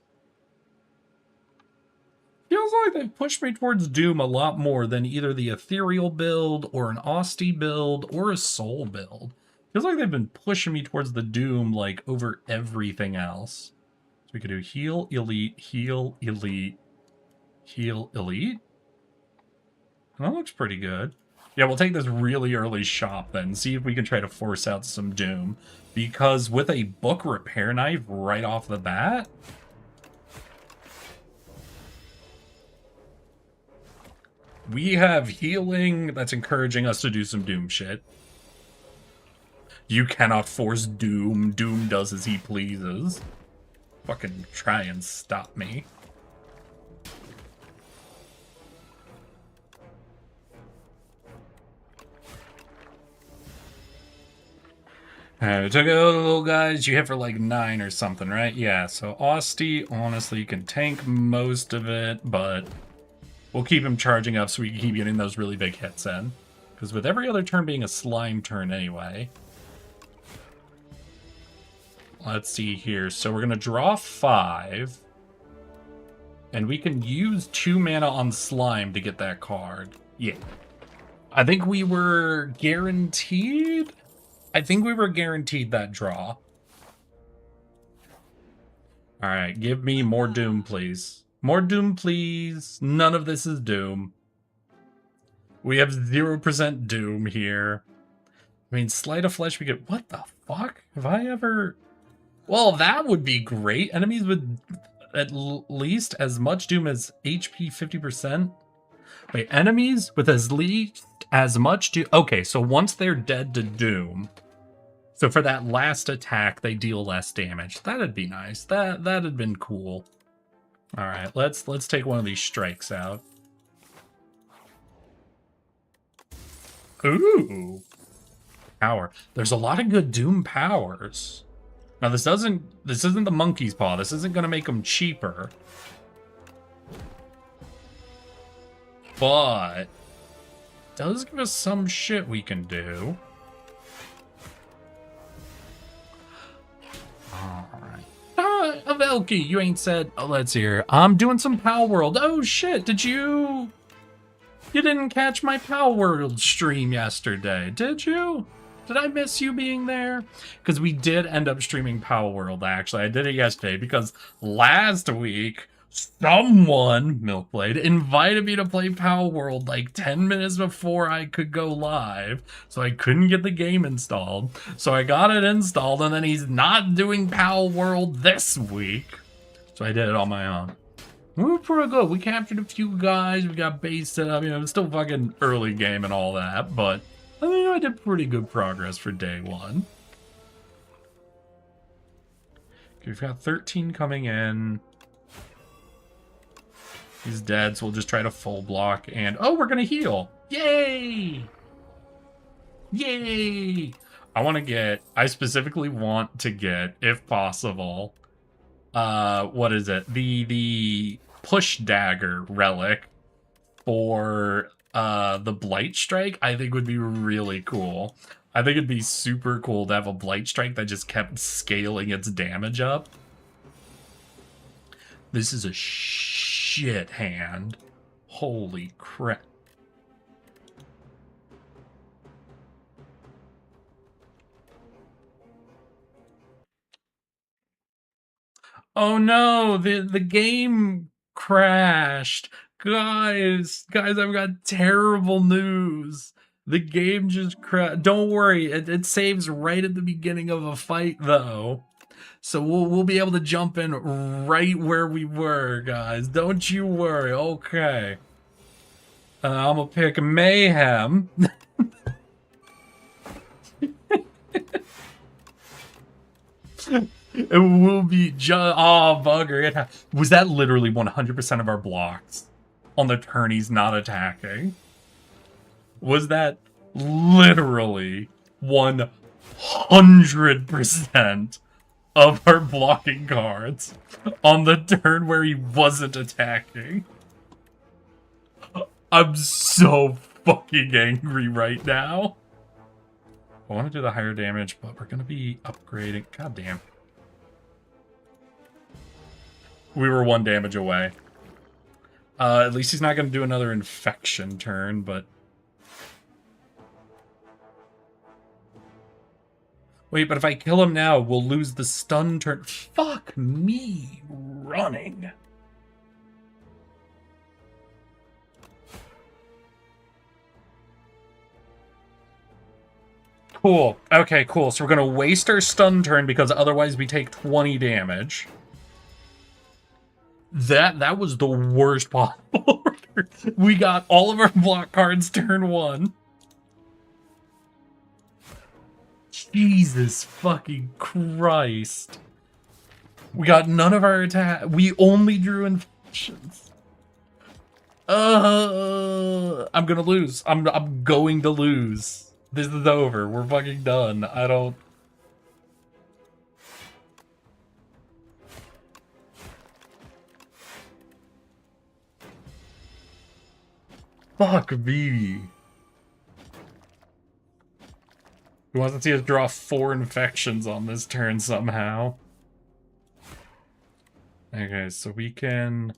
Feels like they've pushed me towards Doom a lot more than either the Ethereal build, or an Austie build, or a Soul build. Feels like they've been pushing me towards the Doom, like, over everything else. So we could do heal, elite, heal, elite, heal, elite? That looks pretty good. Yeah, we'll take this really early shop then, see if we can try to force out some Doom. Because with a book repair knife right off the bat... we have healing that's encouraging us to do some Doom shit. You cannot force Doom. Doom does as he pleases. Fucking try and stop me. Alright, took out the little guys. You hit for like 9 or something, right? Yeah, so Austie, honestly, can tank most of it, but we'll keep him charging up so we can keep getting those really big hits in. Because with every other turn being a slime turn anyway. Let's see here. So we're going to draw 5. And we can use 2 mana on slime to get that card. Yeah. I think we were guaranteed... I think we were guaranteed that draw. Alright, give me more Doom, please. More Doom, please. None of this is Doom. We have 0% Doom here. I mean, Sleight of Flesh, we get... What the fuck? Have I ever... Well, that would be great. Enemies with at least as much Doom as HP 50%. Wait, enemies with as least as much Doom... Okay, so once they're dead to Doom... So for that last attack, they deal less damage. That'd be nice. That'd been cool. All right, let's take one of these strikes out. Ooh, power. There's a lot of good Doom powers. Now this isn't the monkey's paw. This isn't gonna make them cheaper, but it does give us some shit we can do. Alright. Avelki, you ain't said... Oh, let's hear. I'm doing some Power World. Oh, shit. Did you... You didn't catch my Power World stream yesterday, did you? Did I miss you being there? Because we did end up streaming Power World, actually. I did it yesterday because last week... Someone, Milkblade, invited me to play Power World like 10 minutes before I could go live, so I couldn't get the game installed. So I got it installed, and then he's not doing Power World this week. So I did it on my own. We were pretty good. We captured a few guys. We got base set up. You know, it's still fucking early game and all that, but I mean, I did pretty good progress for day one. Okay, we've got 13 coming in. He's dead, so we'll just try to full block. And oh, we're gonna heal! Yay! Yay! I specifically want to get, if possible, what is it? The push dagger relic for the blight strike. I think would be really cool. I think it'd be super cool to have a blight strike that just kept scaling its damage up. This is a shit hand. Holy crap. Oh no, the game crashed. Guys, I've got terrible news. The game just crashed. Don't worry, it saves right at the beginning of a fight though. So we'll be able to jump in right where we were, guys. Don't you worry. Okay. I'm gonna pick Mayhem. It will be just... Oh, bugger. Was that literally 100% of our blocks on the turn he's not attacking? Was that literally 100% of our blocking cards on the turn where he wasn't attacking? I'm so fucking angry right now. I want to do the higher damage, but we're going to be upgrading. God damn. We were 1 damage away. At least he's not going to do another infection turn, but... Wait, but if I kill him now, we'll lose the stun turn. Fuck me running. Cool. Okay, cool. So we're going to waste our stun turn because otherwise we take 20 damage. That was the worst possible order. We got all of our block cards turn 1. Jesus fucking Christ. We got none of our attack. We only drew infections. I'm gonna lose. I'm going to lose. This is over. We're fucking done. I don't... Fuck me. He wants to see us draw 4 infections on this turn somehow. Okay, so we can...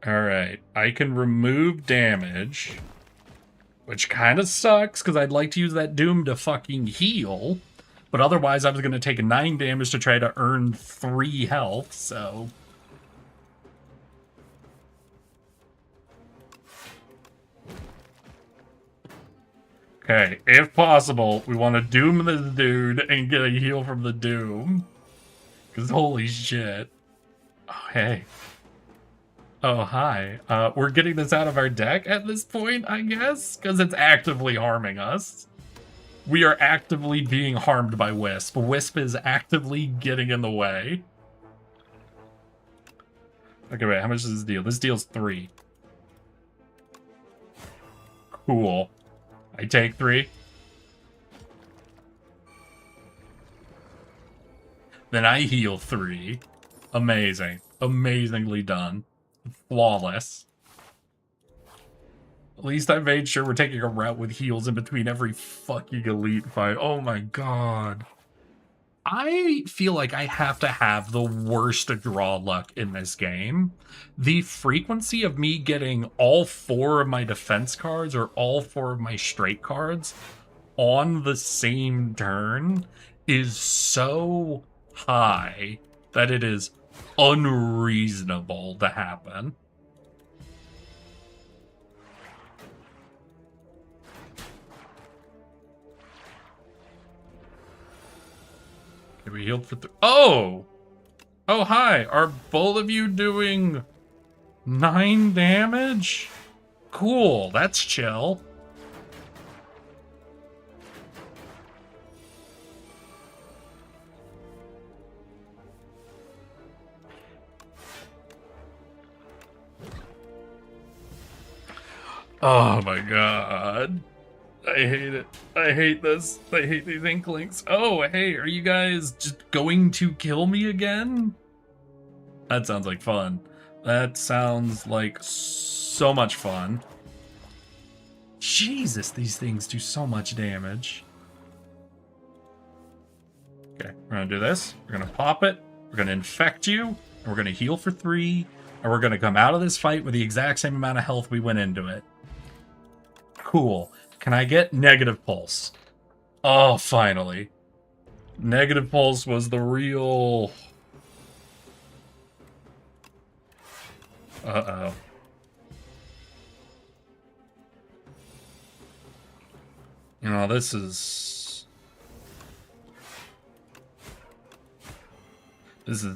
Alright, I can remove damage, which kind of sucks, because I'd like to use that Doom to fucking heal. But otherwise, I was going to take 9 damage to try to earn 3 health, so... Okay, if possible, we want to Doom this dude and get a heal from the Doom. Because holy shit. Oh, hey. Oh, hi. We're getting this out of our deck at this point, I guess? Because it's actively harming us. We are actively being harmed by Wisp. Wisp is actively getting in the way. Okay, wait, how much does this deal? This deals 3. Cool. I take 3. Then I heal 3. Amazing. Amazingly done. Flawless. At least I made sure we're taking a route with heals in between every fucking elite fight. Oh my god. I feel like I have to have the worst draw luck in this game. The frequency of me getting all 4 of my defense cards or all 4 of my straight cards on the same turn is so high that it is unreasonable to happen. Okay, we healed for oh! Oh, hi. Are both of you doing 9 damage? Cool. That's chill. Oh my god. I hate it. I hate this. I hate these inklings. Oh, hey, are you guys just going to kill me again? That sounds like fun. That sounds like so much fun. Jesus, these things do so much damage. Okay, we're gonna do this. We're gonna pop it. We're gonna infect you. And we're gonna heal for 3. And we're gonna come out of this fight with the exact same amount of health we went into it. Cool. Can I get negative pulse? Oh, finally. Negative pulse was the real... Uh-oh. You know, this is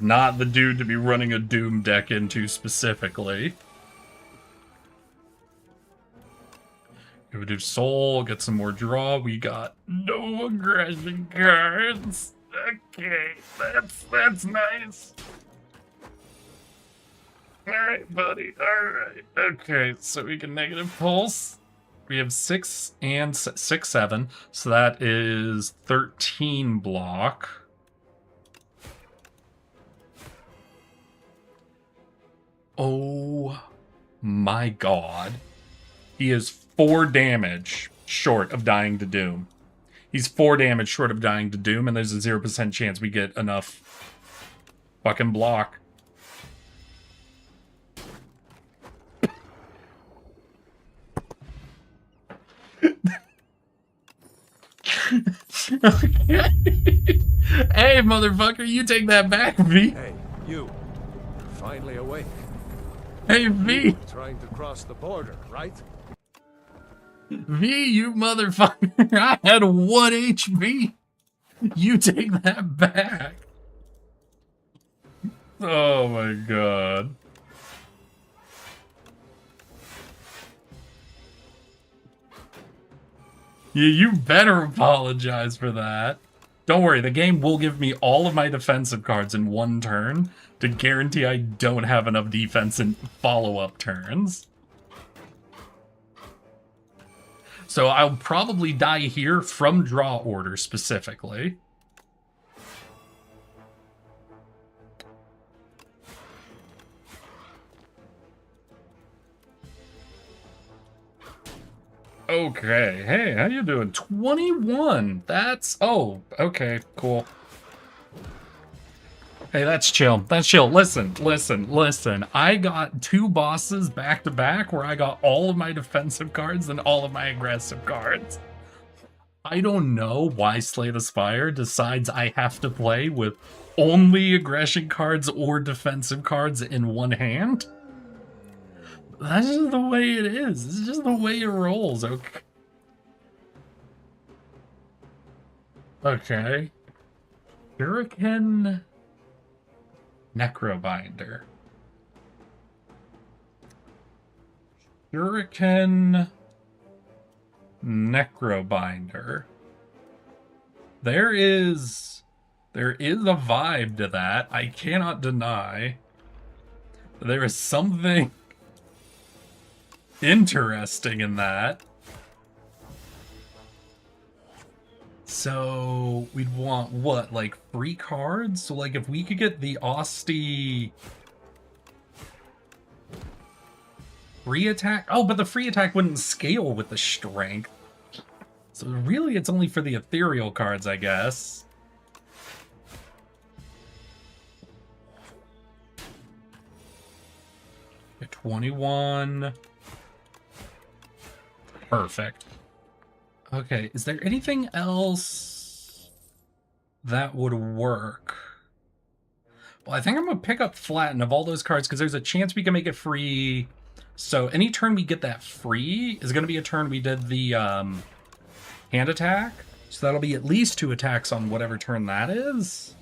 not the dude to be running a Doom deck into specifically. We would do soul, get some more draw. We got no aggression cards. Okay, that's nice. Alright, buddy. Alright. Okay, so we can negative pulse. We have 6 and 6, 7. So that is 13 block. Oh my god. He is 4 damage short of dying to Doom. He's 4 damage short of dying to Doom, and there's a 0% chance we get enough fucking block. Okay. Hey, motherfucker, you take that back, V.
Hey, you. You're finally awake.
Hey, V.
You're trying to cross the border, right?
V, you motherfucker. I had 1 HP. You take that back. Oh my god. Yeah, you better apologize for that. Don't worry, the game will give me all of my defensive cards in 1 turn to guarantee I don't have enough defense in follow-up turns. So I'll probably die here from draw order specifically. Okay, hey, how you doing? 21. That's, oh, okay, cool. Hey, that's chill. That's chill. Listen. I got 2 bosses back to back where I got all of my defensive cards and all of my aggressive cards. I don't know why Slay the Spire decides I have to play with only aggression cards or defensive cards in one hand. That's just the way it is. It's just the way it rolls. Okay. Okay. Shuriken Necrobinder. Shuriken Necrobinder. There is a vibe to that. I cannot deny. There is something interesting in that. So we'd want what, like 3 cards? So like if we could get the Austie free attack. Oh, but the free attack wouldn't scale with the strength. So really it's only for the ethereal cards, I guess. A 21. Perfect. Okay, is there anything else that would work? Well, I think I'm going to pick up Flatten of all those cards because there's a chance we can make it free. So any turn we get that free is going to be a turn we did the hand attack. So that'll be at least 2 attacks on whatever turn that is.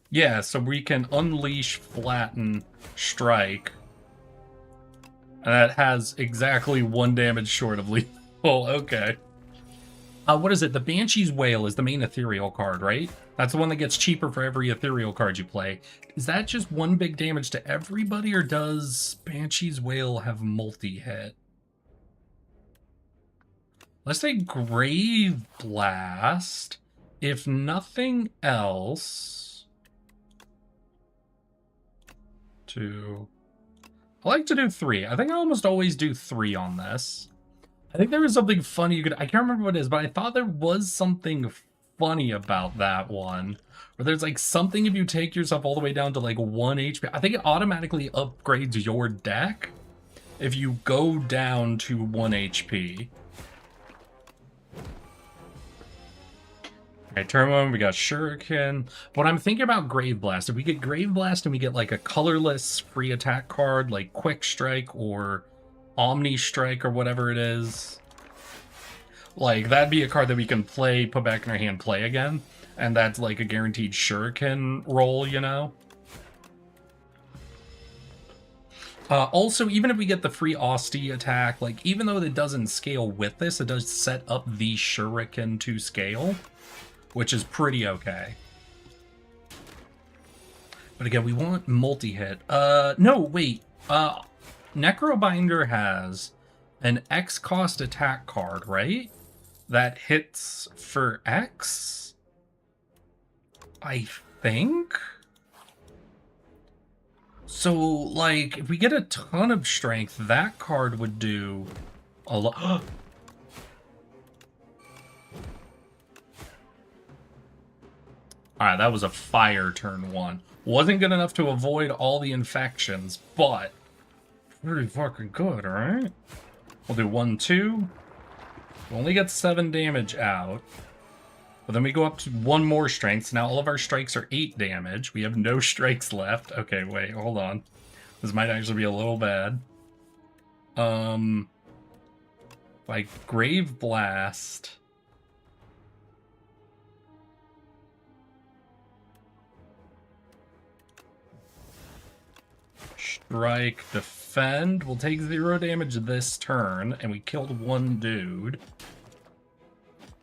Yeah, so we can unleash, flatten, strike. And that has exactly 1 damage short of lethal. Okay. What is it? The Banshee's Wail is the main ethereal card, right? That's the one that gets cheaper for every ethereal card you play. Is that just 1 big damage to everybody, or does Banshee's Wail have multi-hit? Let's say Grave Blast. If nothing else... I like to do 3. I think I almost always do 3 on this. I think there was something funny you could... I can't remember what it is, but I thought there was something funny about that one. Where there's like something if you take yourself all the way down to like 1 HP. I think it automatically upgrades your deck if you go down to 1 HP. Alright, turn 1, we got Shuriken. What I'm thinking about Grave Blast, if we get Grave Blast and we get like a colorless free attack card like Quick Strike or Omni Strike or whatever it is, like that'd be a card that we can play, put back in our hand, play again. And that's like a guaranteed Shuriken roll, you know? Also, even if we get the free Austie attack, like even though it doesn't scale with this, it does set up the Shuriken to scale, which is pretty okay. But again, we want multi-hit. No, wait. Necrobinder has an X cost attack card, right? That hits for X? I think? So, like, if we get a ton of strength, that card would do a lot. Alright, that was a fire turn 1. Wasn't good enough to avoid all the infections, but pretty fucking good, alright? We'll do 1, 2. We only get 7 damage out. But then we go up to 1 more strength. So now all of our strikes are 8 damage. We have no strikes left. Okay, wait, hold on. This might actually be a little bad. Like Grave Blast. Strike, defend. We'll take 0 damage this turn, and we killed 1 dude.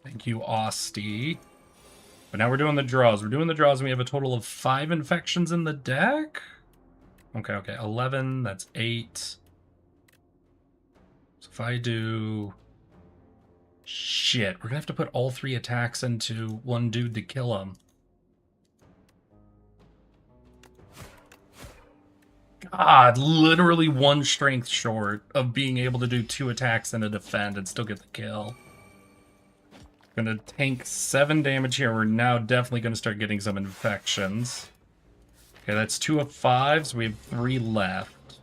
Thank you, Austie. But now we're doing the draws. We're doing the draws, and we have a total of 5 infections in the deck? Okay. 11, that's 8. So if I do... Shit, we're gonna have to put all 3 attacks into 1 dude to kill him. God, literally 1 strength short of being able to do 2 attacks and a defend and still get the kill. Gonna tank 7 damage here. We're now definitely gonna start getting some infections. Okay, that's 2 of 5, so we have 3 left.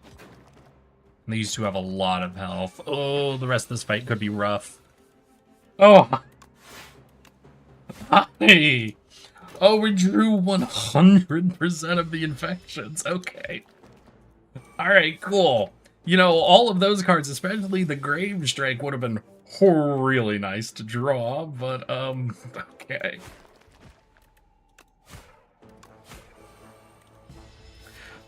And these 2 have a lot of health. Oh, the rest of this fight could be rough. Oh! Hi! Oh, we drew 100% of the infections. Okay. Alright, cool. You know, all of those cards, especially the Grave Strike, would have been really nice to draw, but, okay.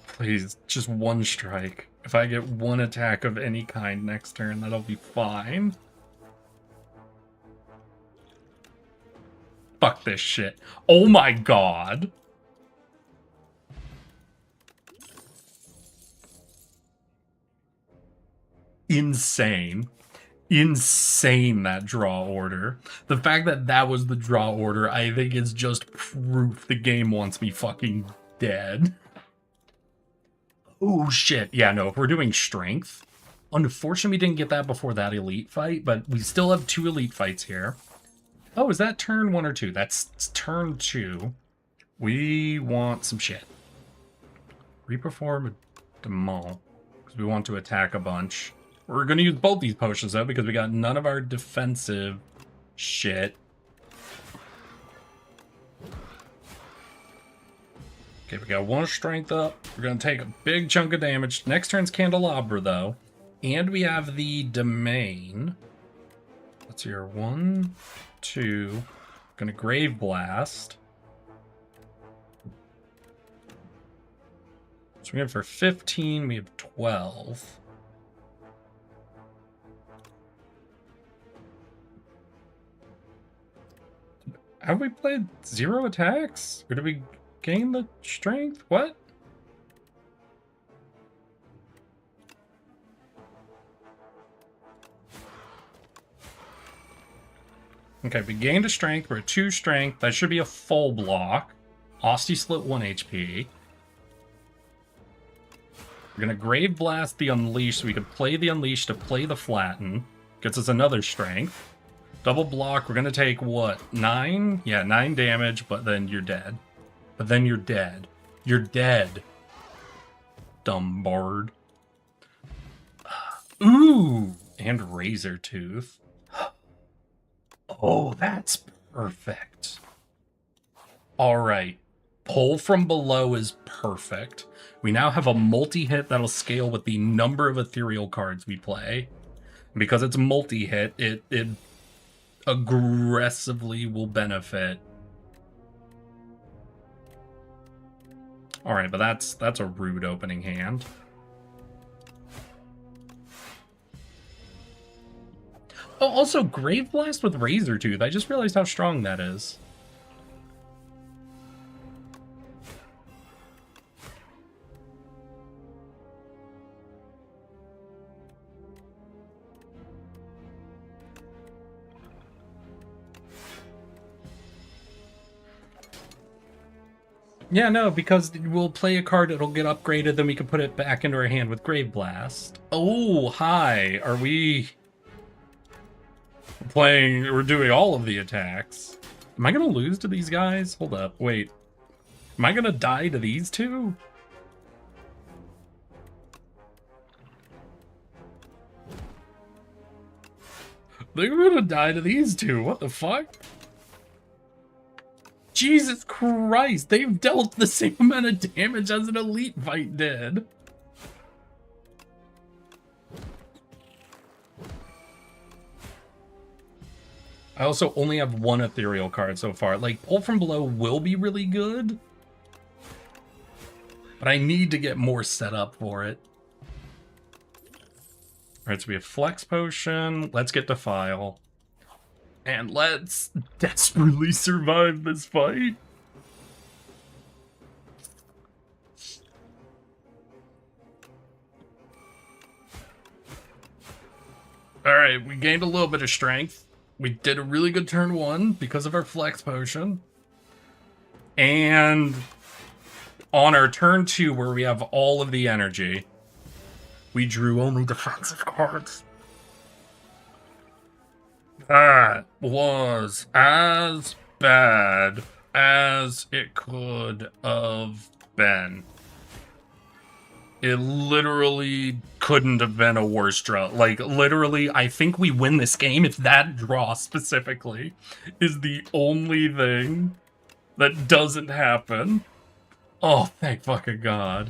Please, just 1 strike. If I get 1 attack of any kind next turn, that'll be fine. Fuck this shit. Oh my god. Insane. Insane, that draw order. The fact that that was the draw order, I think is just proof the game wants me fucking dead. Oh shit. Yeah, no, if we're doing strength. Unfortunately, we didn't get that before that elite fight, but we still have 2 elite fights here. Oh, is that turn 1 or 2? That's turn 2. We want some shit. Reperform a Demon, because we want to attack a bunch. We're going to use both these potions, though, because we got none of our defensive shit. Okay, we got 1 strength up. We're going to take a big chunk of damage. Next turn's Candelabra, though. And we have the Domain. Let's hear 1, 2. Gonna Grave Blast. So we have for 15, we have 12. Have we played 0 attacks? Or did we gain the strength? What? Okay, we gained a strength. We're at 2 strength. That should be a full block. Osty Slit 1 HP. We're going to Grave Blast the Unleash so we can play the Unleash to play the Flatten. Gets us another strength. Double block, we're going to take, what, 9? Yeah, 9 damage, but then you're dead. But then you're dead. You're dead. Dumb bard. Ooh! And Razor Tooth. Oh, that's perfect. Alright. Pull from below is perfect. We now have a multi-hit that'll scale with the number of ethereal cards we play. And because it's multi-hit, it aggressively will benefit. Alright, but that's a rude opening hand. Oh, also, Grave Blast with Razor Tooth. I just realized how strong that is. Yeah, no, because we'll play a card, it'll get upgraded, then we can put it back into our hand with Grave Blast. Oh, hi. Are we playing, we're doing all of the attacks. Am I gonna lose to these guys? Hold up, wait. Am I gonna die to these two? They're gonna die to these two, what the fuck? Jesus Christ, they've dealt the same amount of damage as an elite fight did. I also only have 1 ethereal card so far. Like, Pull from Below will be really good, but I need to get more set up for it. Alright, so we have Flex Potion. Let's get Defile. And let's desperately survive this fight. Alright, we gained a little bit of strength. We did a really good turn 1 because of our Flex Potion. And on our turn 2, where we have all of the energy, we drew only defensive cards. That was as bad as it could have been. It literally couldn't have been a worse draw. Like, literally, I think we win this game if that draw specifically is the only thing that doesn't happen. Oh, thank fucking God.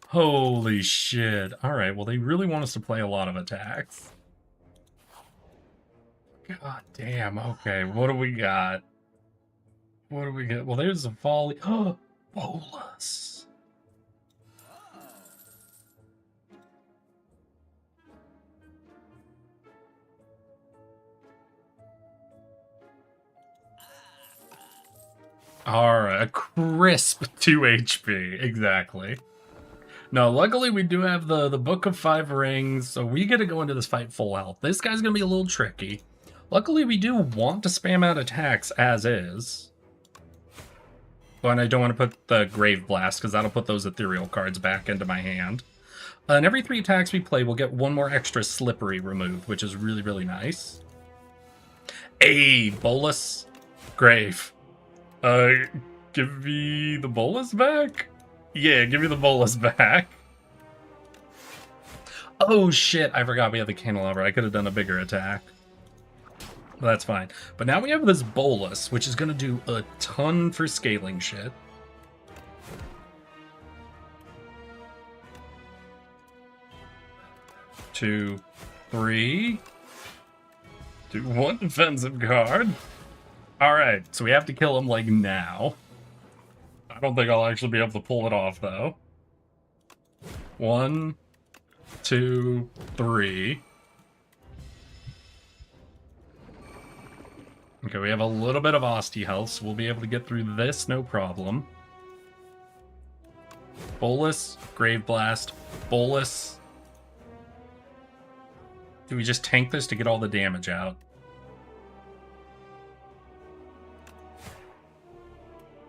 Holy shit. Alright, well, they really want us to play a lot of attacks. God damn, okay, what do we got? What do we get? Well, there's a volley. Oh, Bolus. Alright, a crisp 2 HP, exactly. No, luckily we do have the Book of 5 Rings, so we get to go into this fight full health. This guy's gonna be a little tricky. Luckily, we do want to spam out attacks as is. But I don't want to put the Grave Blast, because that'll put those ethereal cards back into my hand. And every 3 attacks we play, we'll get 1 more extra Slippery removed, which is really, really nice. Hey, Bolus. Grave. Give me the Bolus back? Yeah, give me the Bolus back. Oh, shit, I forgot we have the Candelabra. I could have done a bigger attack. That's fine. But now we have this Bolus, which is going to do a ton for scaling shit. Two, three. Do 1 defensive card. Alright, so we have to kill him, like, now. I don't think I'll actually be able to pull it off, though. 1, 2, 3. Okay, we have a little bit of Osti health, so we'll be able to get through this, no problem. Bolus, Grave Blast, Bolus. Do we just tank this to get all the damage out?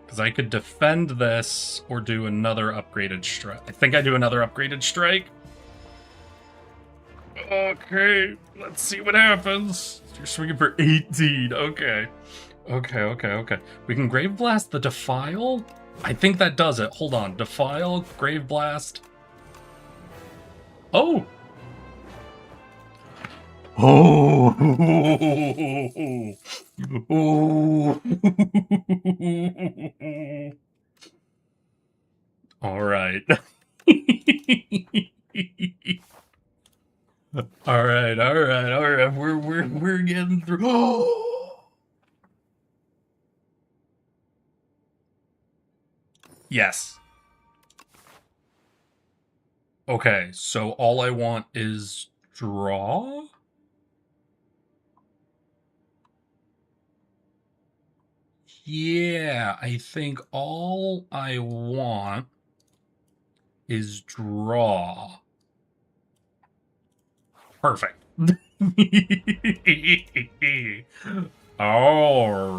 Because I could defend this or do another upgraded strike. I think I do another upgraded strike. Okay, let's see what happens. You're swinging for 18. Okay. Okay. We can Grave Blast the Defile? I think that does it. Hold on. Defile, Grave Blast. Oh! Oh! Oh! All right. All right. We're getting through. Yes. Okay, so all I want is draw? Yeah, I think all I want is draw. Perfect. Alrighty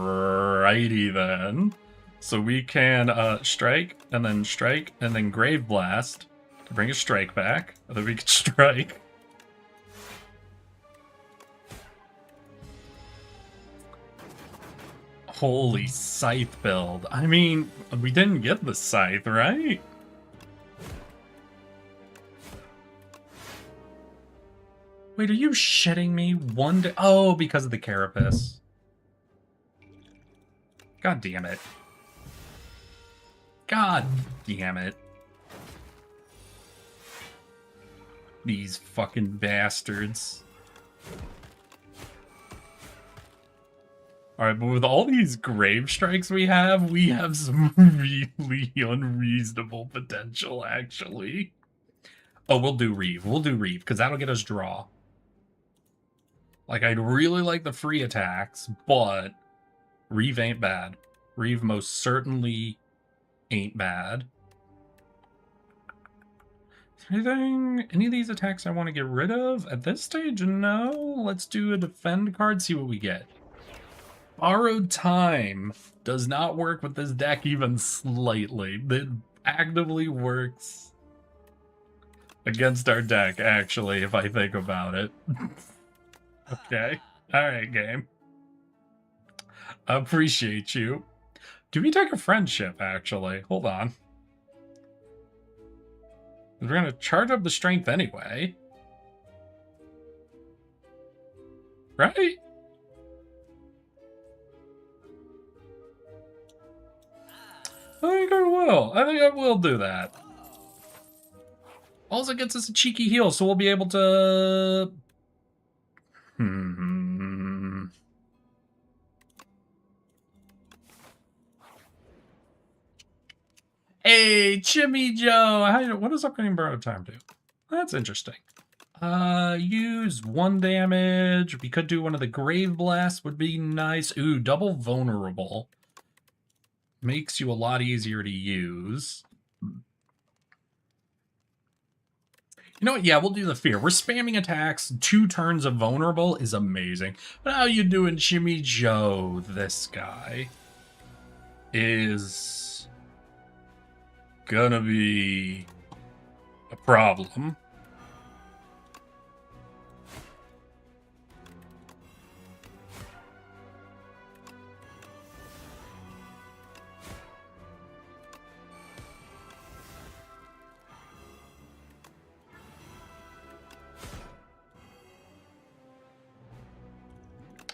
then. So we can strike, and then Grave Blast to bring a strike back. And then we can strike. Holy scythe build. I mean, we didn't get the scythe, right? Wait, are you shitting me? One day? Oh, because of the carapace. God damn it. God damn it. These fucking bastards. Alright, but with all these grave strikes we have some really unreasonable potential, actually. Oh, we'll do Reeve, because that'll get us draw. Like, I'd really like the free attacks, but Reeve ain't bad. Reeve most certainly ain't bad. Any of these attacks I want to get rid of? At this stage, no. Let's do a defend card, see what we get. Borrowed Time does not work with this deck even slightly. It actively works against our deck, actually, if I think about it. Okay. Alright, game. Appreciate you. Do we take a friendship, actually? Hold on. We're going to charge up the strength anyway. Right? I think I will do that. Also gets us a cheeky heal, so we'll be able to... Hey, Chimmy Joe! What does upgrading borrowed time do? That's interesting. Use 1 damage. We could do one of the Grave Blasts, would be nice. Ooh, double vulnerable. Makes you a lot easier to use. You know what? Yeah, we'll do the Fear. We're spamming attacks. 2 turns of vulnerable is amazing. But how you doing, Chimmy Joe? This guy is gonna be a problem.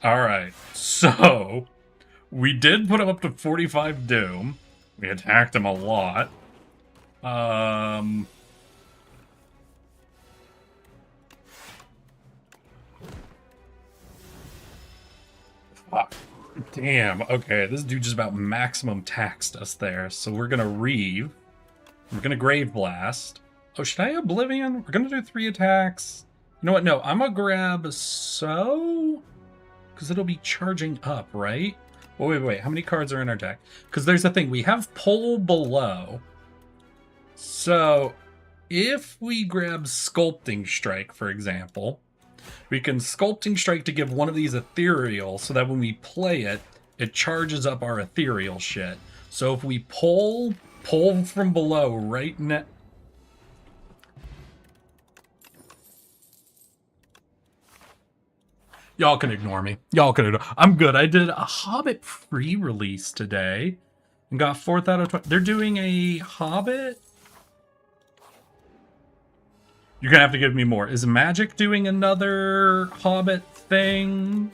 Alright, so we did put him up to 45 Doom. We attacked him a lot. Fuck. Damn, okay, this dude just about maximum taxed us there. So we're gonna Reave. We're gonna Grave Blast. Oh, should I Oblivion? We're gonna do 3 attacks. You know what? No, I'm gonna grab So... Because it'll be charging up, right? Oh, wait. How many cards are in our deck? Because there's the thing. We have Pull below. So, if we grab Sculpting Strike, for example, we can Sculpting Strike to give one of these Ethereal so that when we play it, it charges up our Ethereal shit. So if we pull from below right now... Y'all can ignore me. Y'all can ignore. I'm good. I did a Hobbit pre-release today and got 4th out of 20. They're doing a Hobbit. You're gonna have to give me more. Is Magic doing another Hobbit thing?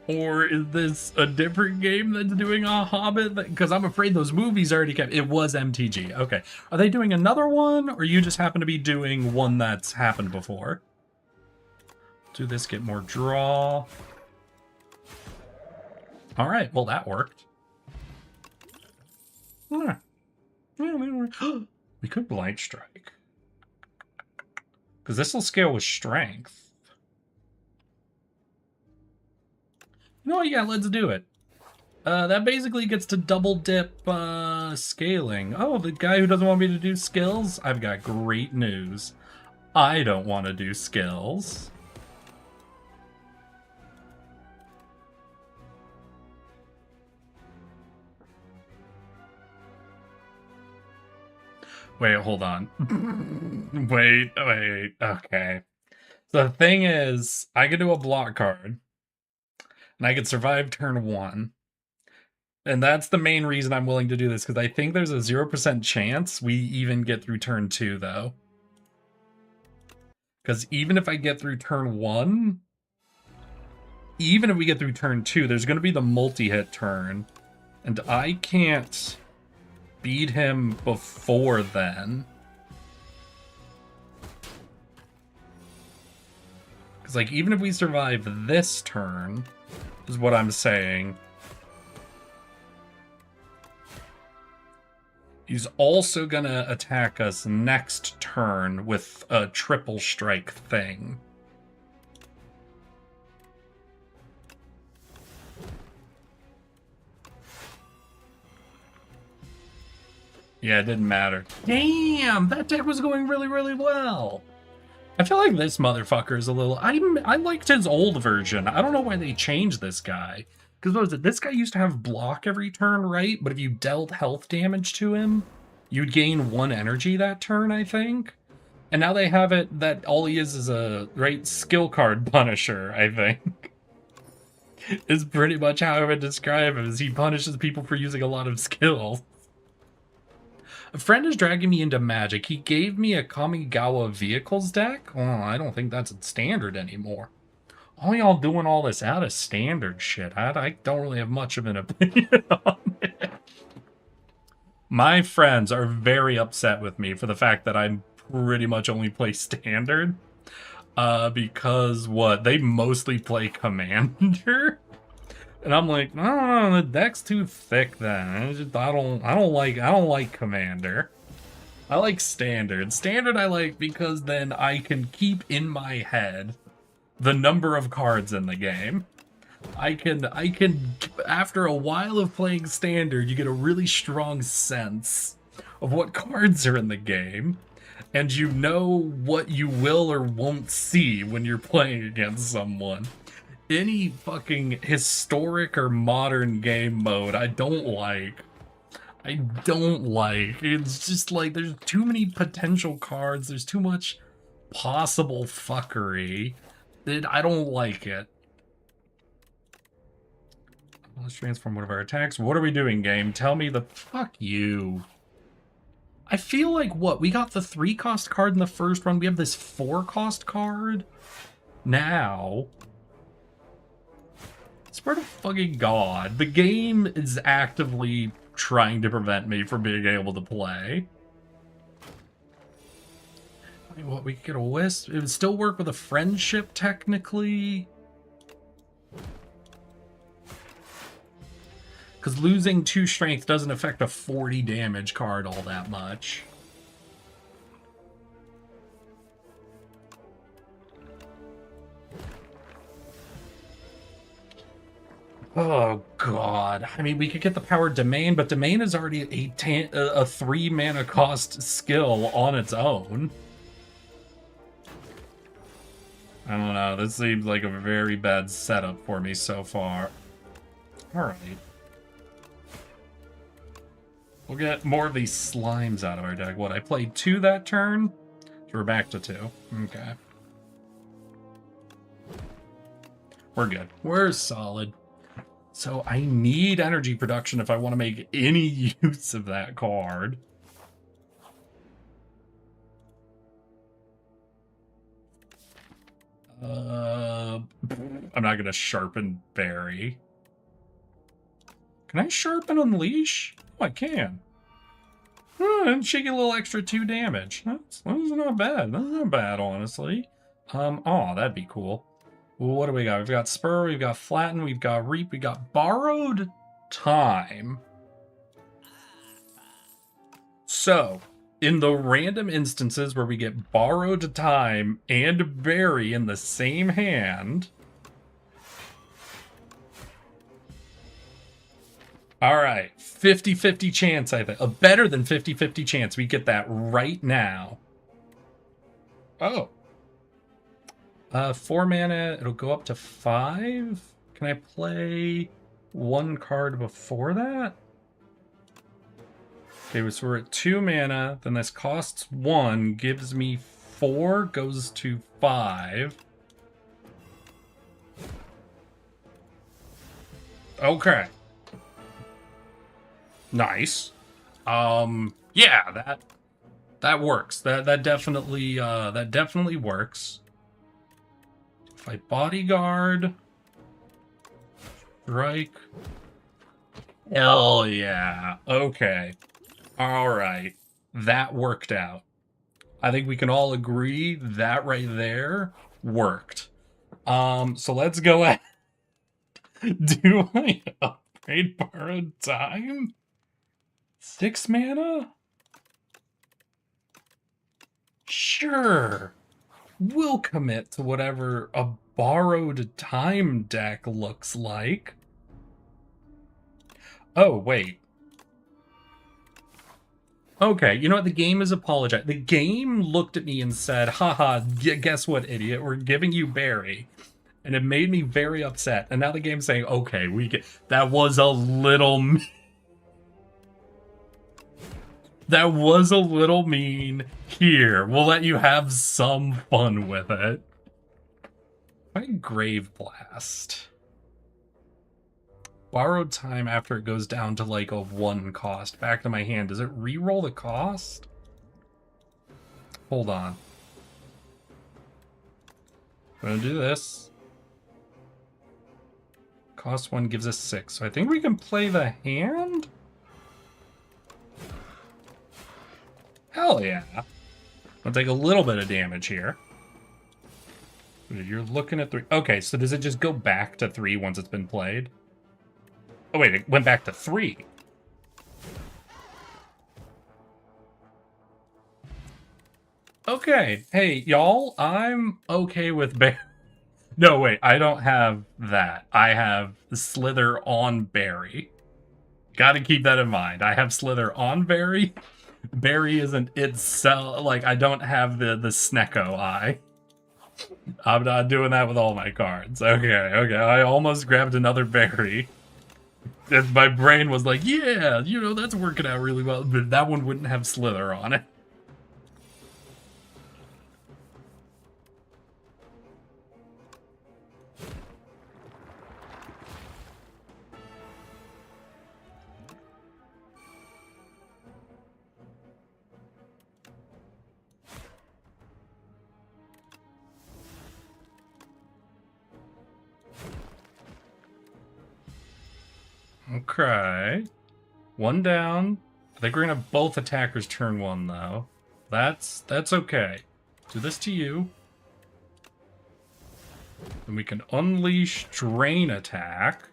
Or is this a different game that's doing a Hobbit? Because I'm afraid those movies already kept... It was MTG. Okay. Are they doing another one? Or you just happen to be doing one that's happened before? Do this, get more draw. Alright, well that worked. Ah. We could Blight Strike. Because this will scale with Strength. No, yeah, let's do it. That basically gets to double dip scaling. Oh, the guy who doesn't want me to do skills? I've got great news. I don't want to do skills. Wait, hold on. wait. Okay. The thing is, I could do a block card. And I could survive turn 1. And that's the main reason I'm willing to do this, because I think there's a 0% chance we even get through turn 2, though. Because even if I get through turn 1, even if we get through turn 2, there's going to be the multi-hit turn. And I can't beat him before then. Because, like, even if we survive this turn, is what I'm saying, he's also gonna attack us next turn with a triple strike thing. Yeah, it didn't matter. Damn, that deck was going really, really well. I feel like this motherfucker is a little... I liked his old version. I don't know why they changed this guy. Because what was it? This guy used to have block every turn, right? But if you dealt health damage to him, you'd gain 1 energy that turn, I think. And now they have it that all he is a, right, skill card punisher, I think. Is pretty much how I would describe him, is he punishes people for using a lot of skills. A friend is dragging me into Magic. He gave me a Kamigawa Vehicles deck. Oh, I don't think that's in Standard anymore. All y'all doing all this out of Standard shit. I don't really have much of an opinion on it. My friends are very upset with me for the fact that I pretty much only play Standard. Because what? They mostly play Commander. And I'm like, no, the deck's too thick then. I don't like Commander. I like Standard. Standard I like because then I can keep in my head the number of cards in the game. I can after a while of playing Standard, you get a really strong sense of what cards are in the game. And you know what you will or won't see when you're playing against someone. Any fucking historic or modern game mode I don't like. It's just like there's too many potential cards. There's too much possible fuckery. I don't like it. Let's transform one of our attacks. What are we doing, game? Tell me the... Fuck you. I feel like, what? We got the 3-cost card in the first run. We have this 4-cost card now. Swear to fucking God, the game is actively trying to prevent me from being able to play. I mean, what, we could get a Wisp? It would still work with a friendship, technically. losing 2 strength doesn't affect a 40 damage card all that much. Oh god. I mean, we could get the powered domain, but domain is already a 3 mana cost skill on its own. I don't know. This seems like a very bad setup for me so far. Alright. We'll get more of these slimes out of our deck. What, I played 2 that turn? So we're back to 2. Okay. We're good. We're solid. So I need energy production if I want to make any use of that card. I'm not going to sharpen Berry. Can I sharpen Unleash? Oh, I can. And she get a little extra 2 damage. That's not bad. That's not bad, honestly. Oh, that'd be cool. Well, what do we got? We've got Spur, we've got Flatten, we've got Reap, we got Borrowed Time. So, in the random instances where we get Borrowed Time and Bury in the same hand... Alright, 50-50 chance, I think. A better than 50-50 chance we get that right now. Oh. 4 mana, it'll go up to 5. Can I play 1 card before that? Okay, so we're at 2 mana, then this costs 1, gives me 4, goes to 5. Okay. Nice. Yeah, that works. That definitely works. If I bodyguard, strike. Hell yeah. Okay. All right. That worked out. I think we can all agree that right there worked. So let's go ahead. Do I upgrade Borrowed Time? 6 mana? Sure. We'll commit to whatever a Borrowed Time deck looks like. Oh, wait. Okay, you know what? The game is apologizing. The game looked at me and said, haha, guess what, idiot? We're giving you Berry. And it made me very upset. And now the game's saying, okay, that was a little... That was a little mean. Here, we'll let you have some fun with it. If I Grave Blast. Borrowed Time after it goes down to like a 1 cost. Back to my hand. Does it re-roll the cost? Hold on. I'm gonna do this. Cost 1 gives us 6. So I think we can play the hand? Hell yeah. I'll take a little bit of damage here. You're looking at 3. Okay, so does it just go back to 3 once it's been played? Oh wait, it went back to 3. Okay, hey, y'all, I'm okay with No, wait, I don't have that. I have Slither on Berry. Gotta keep that in mind. I have Slither on Berry. Berry isn't itself, like, I don't have the Snecko eye. I'm not doing that with all my cards. Okay, I almost grabbed another Berry. And my brain was like, yeah, you know, that's working out really well. But that one wouldn't have Slither on it. Okay. 1 down. I think we're gonna have both attackers turn 1 though. That's okay. Do this to you. Then we can unleash Drain Attack.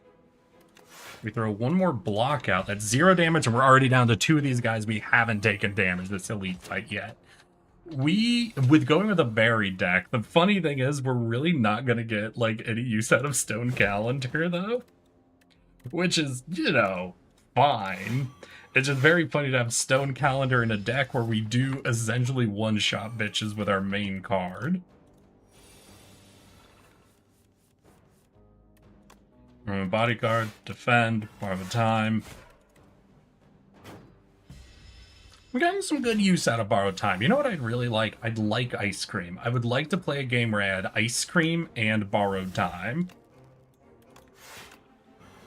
We throw one more block out. That's 0 damage, and we're already down to 2 of these guys. We haven't taken damage this elite fight yet. With going with a berry deck, the funny thing is we're really not going to get, like, any use out of Stone Calendar, though. Which is, you know, fine. It's just very funny to have Stone Calendar in a deck where we do essentially one-shot bitches with our main card. Bodyguard, defend, more of a time. We're getting some good use out of Borrowed Time. You know what I'd really like? I'd like Ice Cream. I would like to play a game where I had Ice Cream and Borrowed Time.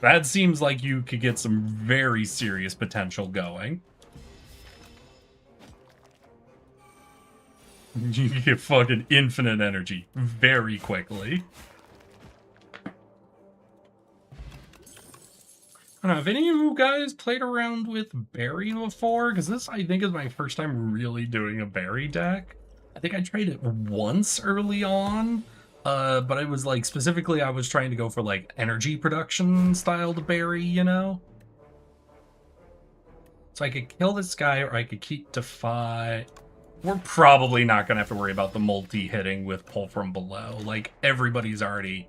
That seems like you could get some very serious potential going. You get fucking infinite energy very quickly. I don't know, have any of you guys played around with Berry before? Because this, I think, is my first time really doing a Berry deck. I think I tried it once early on, but it was like, specifically, I was trying to go for like energy production styled Berry, you know? So I could kill this guy, or I could keep Defy. We're probably not going to have to worry about the multi-hitting with Pull from Below. Like, everybody's already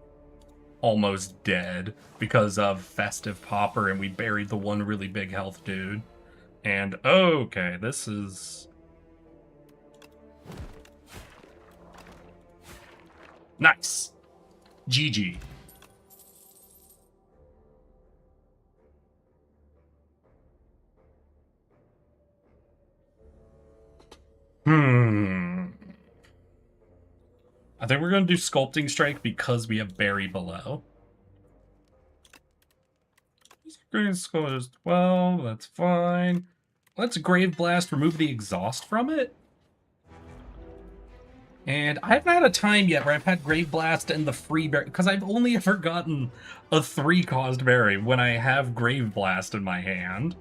almost dead because of Festive Popper, and we buried the one really big health dude. And okay, this is nice. GG. I think we're going to do Sculpting Strike because we have Berry below. Green Skull is 12, that's fine. Let's Grave Blast, remove the exhaust from it. And I haven't had a time yet where I've had Grave Blast and the free berry, because I've only ever gotten a 3-cost berry when I have Grave Blast in my hand.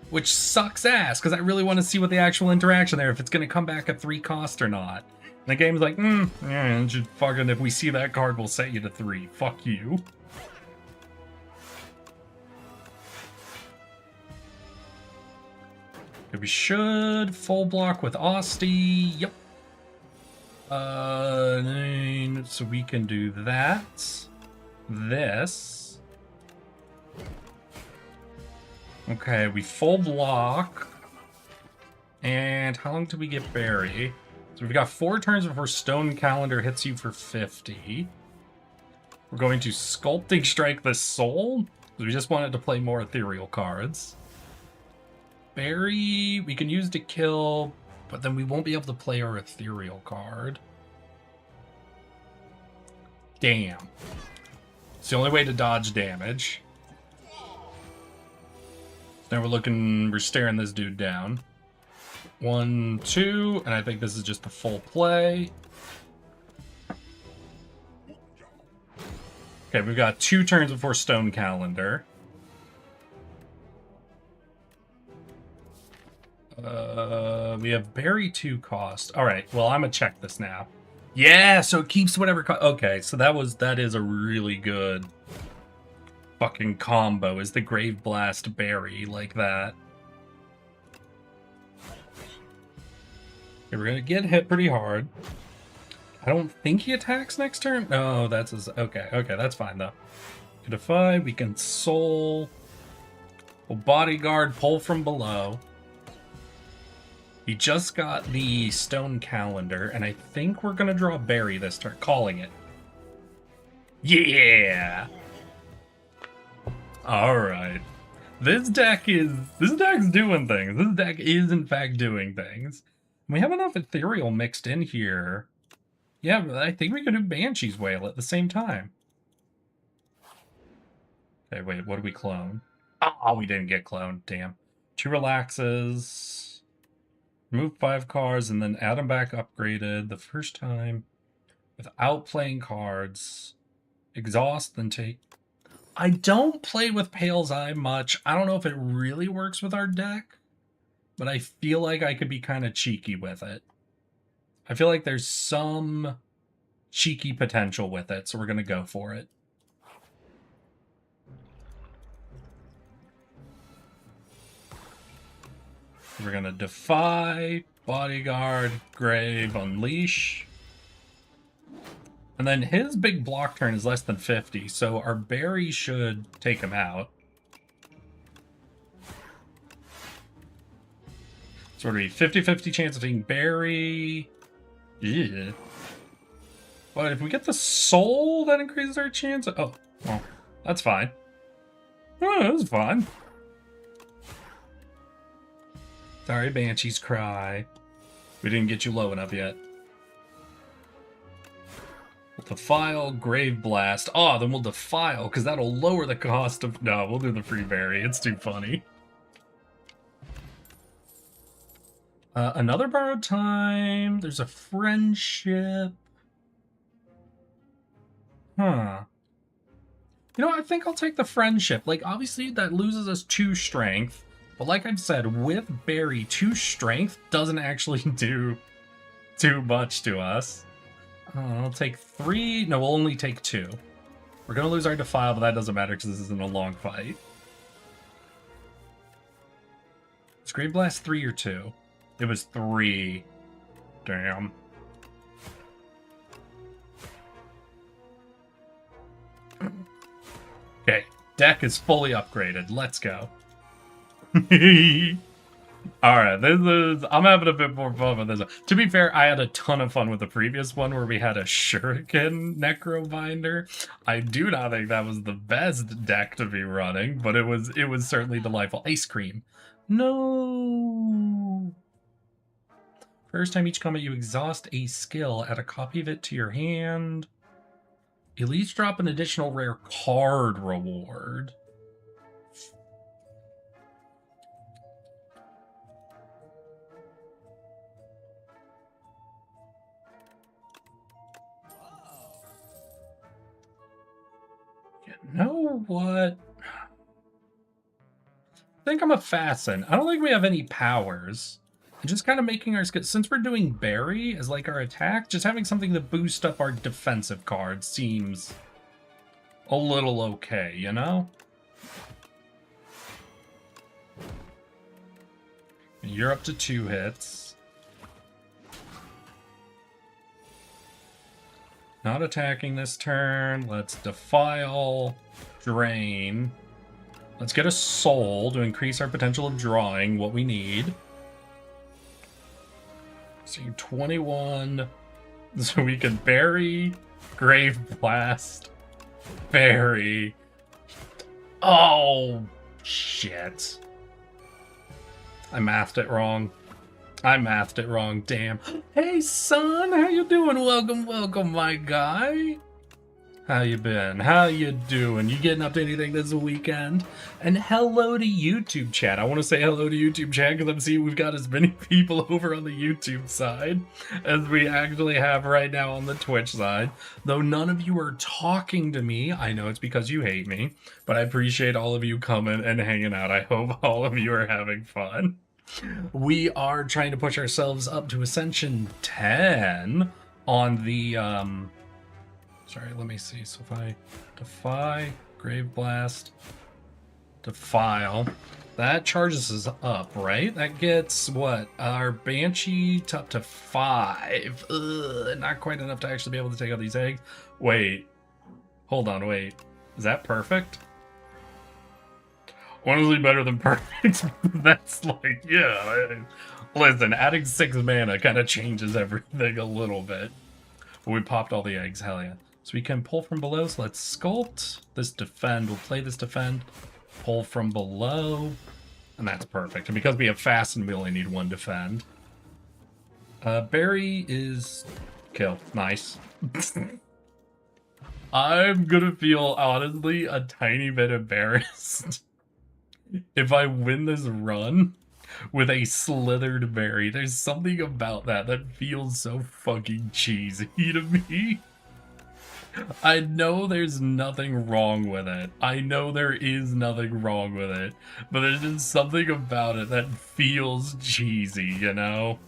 Which sucks ass, because I really want to see what the actual interaction there, if it's going to come back at 3 cost or not. And the game's like, yeah, just fucking, if we see that card, we'll set you to 3. Fuck you. Okay, we should full block with Osty. Yep. So we can do that. This. Okay, we full block. And how long do we get Berry? So we've got 4 turns before Stone Calendar hits you for 50. We're going to Sculpting Strike the Soul. We just wanted to play more ethereal cards. Berry, we can use to kill, but then we won't be able to play our ethereal card. Damn. It's the only way to dodge damage. Now we're staring this dude down. 1, 2, and I think this is just the full play. Okay, we've got 2 turns before Stone Calendar. We have Berry 2 cost. Alright, well, I'm gonna check this now. Yeah, so it keeps whatever okay, so that is a really good fucking combo, is the Grave Blast Berry like that. Okay, we're gonna get hit pretty hard. I don't think he attacks next turn. No, that's his. Okay, that's fine though. We Defy, we can Soul. We'll Bodyguard, Pull from Below. He just got the Stone Calendar, and I think we're gonna draw Berry this turn. Calling it. Yeah! Alright. This deck's doing things. This deck is in fact doing things. We have enough ethereal mixed in here. Yeah, but I think we could do Banshee's Wail at the same time. Okay, wait, what do we clone? Oh, we didn't get cloned, damn. 2 relaxes. Remove 5 cards and then add them back upgraded the first time without playing cards. Exhaust, then take. I don't play with Pale's Eye much. I don't know if it really works with our deck, but I feel like I could be kind of cheeky with it. I feel like there's some cheeky potential with it, so we're going to go for it. We're going to defy, bodyguard, grave, unleash. And then his big block turn is less than 50, so our berry should take him out. So it'll be 50-50 chance of being berry. Yeah. But if we get the soul, that increases our chance. Oh, well, that's fine. Oh, that's fine. Sorry, Banshee's cry. We didn't get you low enough yet. We'll defile, grave blast. Oh, then we'll defile, because that'll lower the cost of... No, we'll do the free berry. It's too funny. Another borrowed time. There's a friendship. Huh. You know, I think I'll take the friendship. Like, obviously, that loses us 2 strength. But like I've said, with berry, 2 strength doesn't actually do too much to us. I'll take 3. No, we'll only take 2. We're going to lose our defile, but that doesn't matter because this isn't a long fight. Is Grave Blast 3 or 2? It was 3. Damn. Okay, deck is fully upgraded. Let's go. Alright, I'm having a bit more fun with this one. To be fair, I had a ton of fun with the previous one where we had a Shuriken Necrobinder. I do not think that was the best deck to be running, but it was certainly delightful. Ice Cream. No. First time each combat you exhaust a skill, add a copy of it to your hand. At least drop an additional rare card reward. You know what? I think I'm a Fasten. I don't think we have any powers. Just kind of making our skill, since we're doing berry as like our attack, just having something to boost up our defensive cards seems a little okay, you know? You're up to 2 hits. Not attacking this turn. Let's defile, drain. Let's get a soul to increase our potential of drawing what we need. So 21, so we can bury, grave blast, bury. Oh, shit. I mathed it wrong. Damn. Hey, son, how you doing? Welcome, my guy. How you been? How you doing? You getting up to anything this weekend? And hello to YouTube chat. I want to say hello to YouTube chat because I'm seeing we've got as many people over on the YouTube side as we actually have right now on the Twitch side. Though none of you are talking to me. I know it's because you hate me, but I appreciate all of you coming and hanging out. I hope all of you are having fun. We are trying to push ourselves up to Ascension 10 on the... Sorry, let me see. So if I defy, grave blast, defile, that charges us up, right? That gets what? Our Banshee up to 5. Ugh, not quite enough to actually be able to take out these eggs. Wait. Hold on, wait. Is that perfect? Honestly, better than perfect. That's like, yeah. Listen, adding 6 mana kind of changes everything a little bit. But we popped all the eggs, hell yeah. So we can pull from below, so let's sculpt this defend. We'll play this defend, pull from below, and that's perfect. And because we have fasten, we only need 1 defend. Berry is kill. Nice. I'm gonna feel, honestly, a tiny bit embarrassed if I win this run with a slithered berry. There's something about that feels so fucking cheesy to me. I know there's nothing wrong with it. I know there is nothing wrong with it. But there's just something about it that feels cheesy, you know?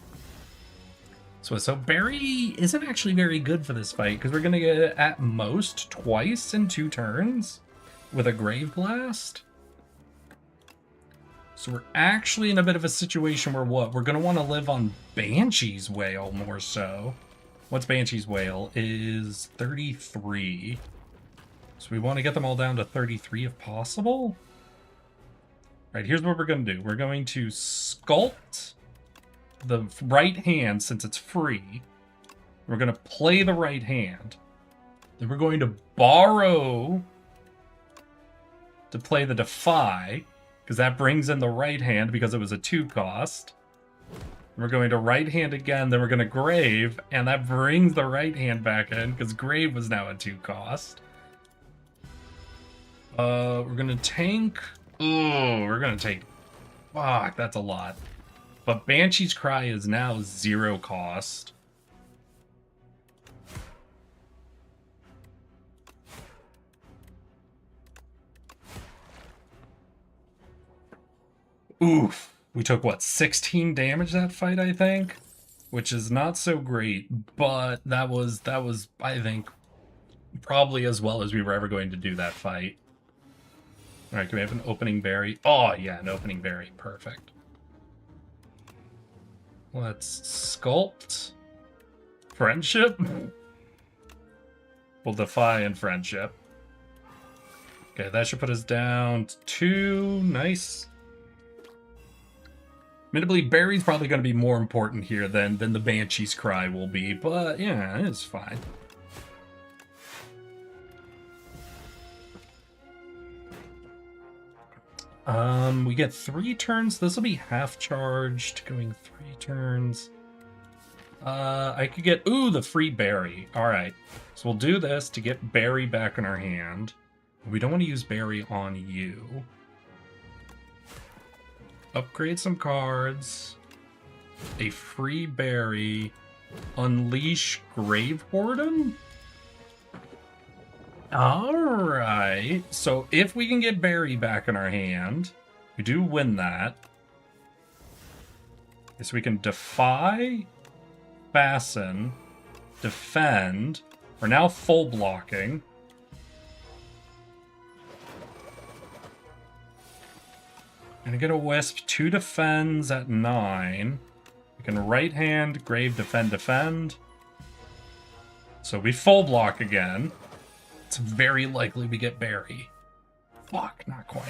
So Barry isn't actually very good for this fight, because we're going to get it at most twice in 2 turns with a Grave Blast. So we're actually in a bit of a situation where what? We're going to want to live on Banshee's Wail more so. What's Banshee's Wail? Is 33. So we want to get them all down to 33 if possible. Right, here's what we're going to do. We're going to sculpt the right hand since it's free. We're going to play the right hand. Then we're going to borrow to play the Defy, because that brings in the right hand because it was a 2 cost. We're going to right hand again, then we're going to Grave, and that brings the right hand back in because Grave was now a 2 cost. We're going to tank. Oh, we're going to take. Fuck, that's a lot. But Banshee's Cry is now 0 cost. Oof. We took, what, 16 damage that fight, I think? Which is not so great, but that was, I think, probably as well as we were ever going to do that fight. Alright, can we have an opening berry? Oh, yeah, an opening berry. Perfect. Let's sculpt. Friendship? We'll Defy and Friendship. Okay, that should put us down to 2. Nice. Admittedly, Barry's probably going to be more important here than the Banshee's Cry will be, but yeah, it's fine. We get 3 turns. This will be half charged, going 3 turns. I could get, ooh, the free Barry. All right, so we'll do this to get Barry back in our hand. We don't want to use Barry on you. Upgrade some cards. A free Barry. Unleash Grave Warden? Alright. So if we can get Barry back in our hand, we do win that. So we can Defy, Fasten, Defend. We're now full blocking. Gonna get a Wisp, 2 defends at 9. We can right hand, Grave, Defend, Defend. So we full block again. It's very likely we get Barry. Fuck, not quite.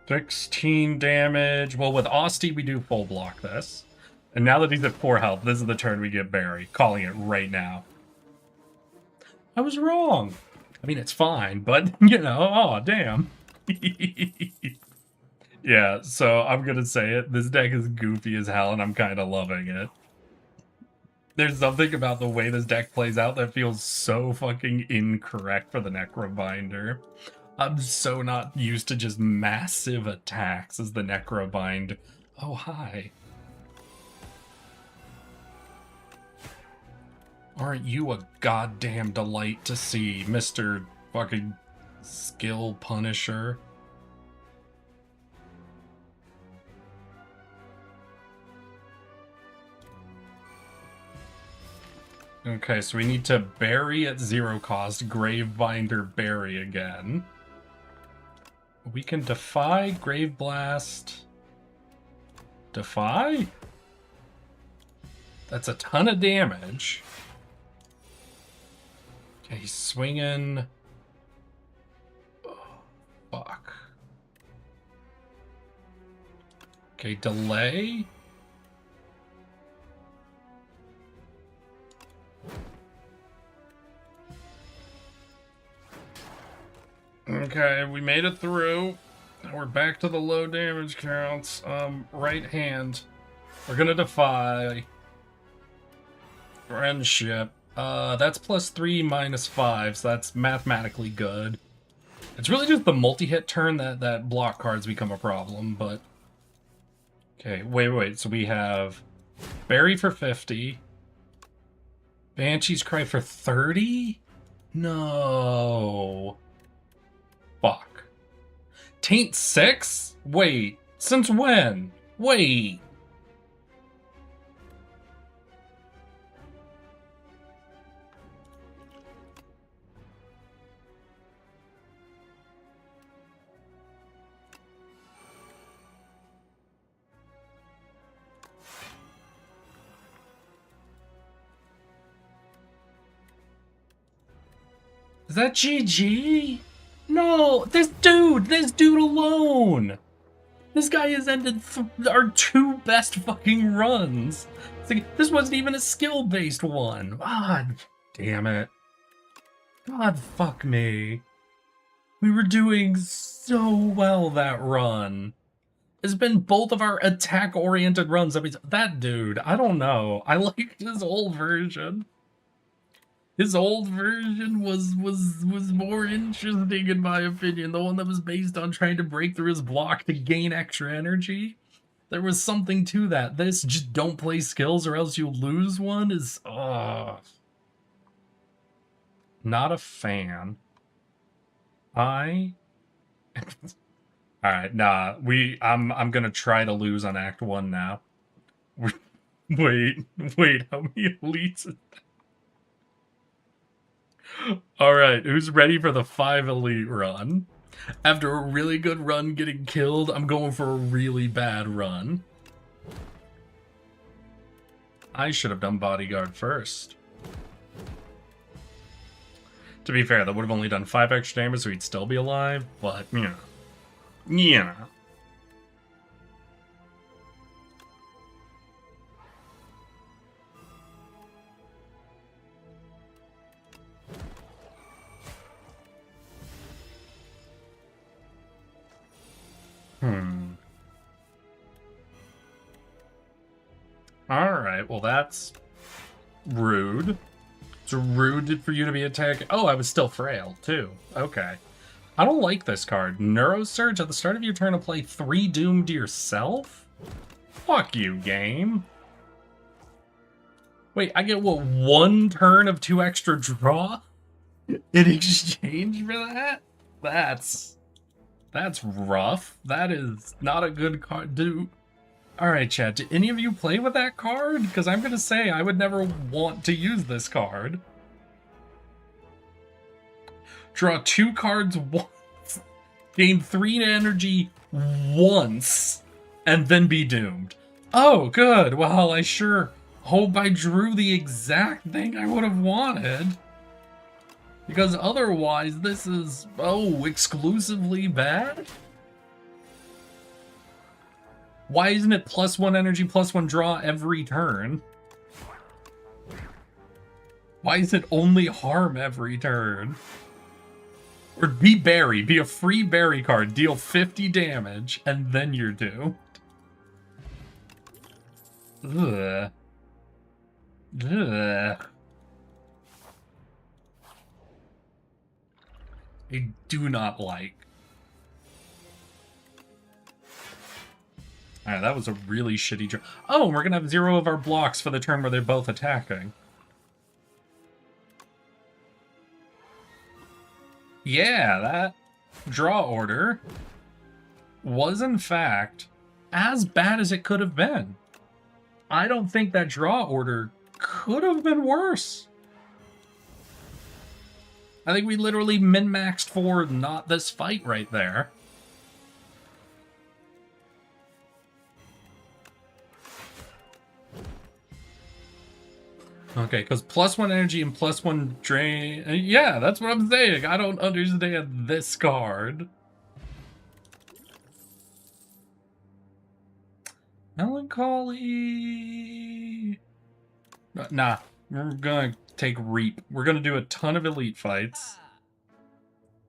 $16 damage. Well, with Austie, we do full block this. And now that he's at 4 health, this is the turn we get Barry. Calling it right now. I was wrong. I mean, it's fine, but, you know, oh, damn. Yeah, so I'm gonna say it. This deck is goofy as hell, and I'm kind of loving it. There's something about the way this deck plays out that feels so fucking incorrect for the Necrobinder. I'm so not used to just massive attacks as the Necrobind. Oh, hi. Aren't you a goddamn delight to see, Mr. fucking Skill Punisher? Okay, so we need to Barry at 0 cost, Gravebinder Barry again. We can Defy, Grave Blast. Defy? That's a ton of damage. Okay, he's swinging. Oh, fuck. Okay, delay. Okay, we made it through. We're back to the low damage counts. Right hand. We're gonna Defy. Friendship. That's +3, -5, so that's mathematically good. It's really just the multi-hit turn that block cards become a problem, but... Okay, wait, so we have Barry for 50. Banshee's Cry for 30? No. Fuck. Taint 6? Wait, since when? Wait. Is that GG? No, this dude alone. This guy has ended our 2 best fucking runs. It's like, this wasn't even a skill-based one. God damn it. God fuck me. We were doing so well that run. It's been both of our attack-oriented runs. I mean, that dude, I don't know. I liked his old version. His old version was more interesting in my opinion. The one that was based on trying to break through his block to gain extra energy. There was something to that. This just don't play skills or else you lose one is not a fan. Alright, nah, I'm gonna try to lose on Act 1 now. Wait, how many elites is that? Alright, who's ready for the 5 elite run? After a really good run getting killed, I'm going for a really bad run. I should have done bodyguard first. To be fair, that would have only done 5 extra damage, so he'd still be alive, but, you know. Yeah. Alright, well that's rude. It's rude for you to be attacked. Oh, I was still frail, too. Okay. I don't like this card. Neurosurge, at the start of your turn, to play 3 Doom to yourself? Fuck you, game. Wait, I get, what, 1 turn of 2 extra draw? In exchange for that? That's rough. That is not a good card. Dude. Alright, chat, do any of you play with that card? Because I'm gonna say I would never want to use this card. Draw 2 cards once, gain 3 energy once, and then be doomed. Oh, good. Well, I sure hope I drew the exact thing I would have wanted. Because otherwise, this is, exclusively bad? Why isn't it +1 energy, +1 draw every turn? Why is it only harm every turn? Or be berry, be a free berry card, deal 50 damage, and then you're doomed. Ugh. Ugh. I do not like. Alright, that was a really shitty draw. Oh, we're gonna have 0 of our blocks for the turn where they're both attacking. Yeah, that draw order was in fact as bad as it could have been. I don't think that draw order could have been worse. I think we literally min-maxed for not this fight right there. Okay, because +1 energy and +1 drain. Yeah, that's what I'm saying. I don't understand this card. Melancholy. Nah, we're gonna take Reap. We're gonna do a ton of elite fights.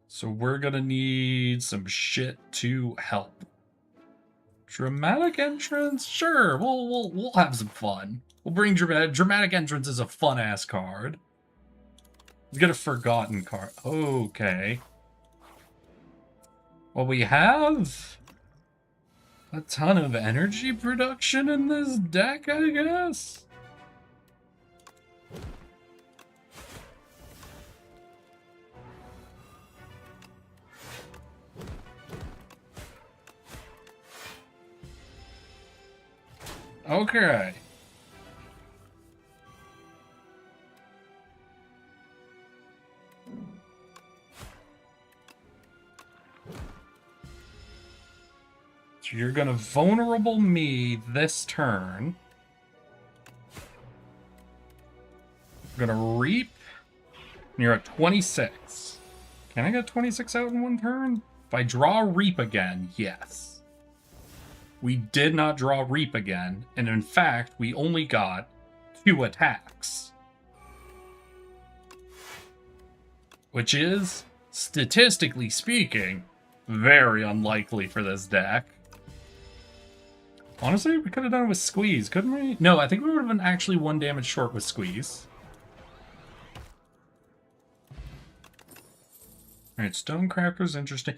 So we're gonna need some shit to help. Dramatic entrance? Sure, we'll have some fun. We'll bring dramatic entrance is a fun ass card. Let's get a forgotten card. Okay. Well, we have a ton of energy production in this deck, I guess. Okay. So you're gonna vulnerable me this turn. I'm gonna reap. And you're at 26. Can I get 26 out in one turn? If I draw reap again, yes. We did not draw reap again, and in fact, we only got 2 attacks. Which is, statistically speaking, very unlikely for this deck. Honestly, we could have done it with Squeeze, couldn't we? No, I think we would have been actually 1 damage short with Squeeze. Alright, Stonecrafter's interesting.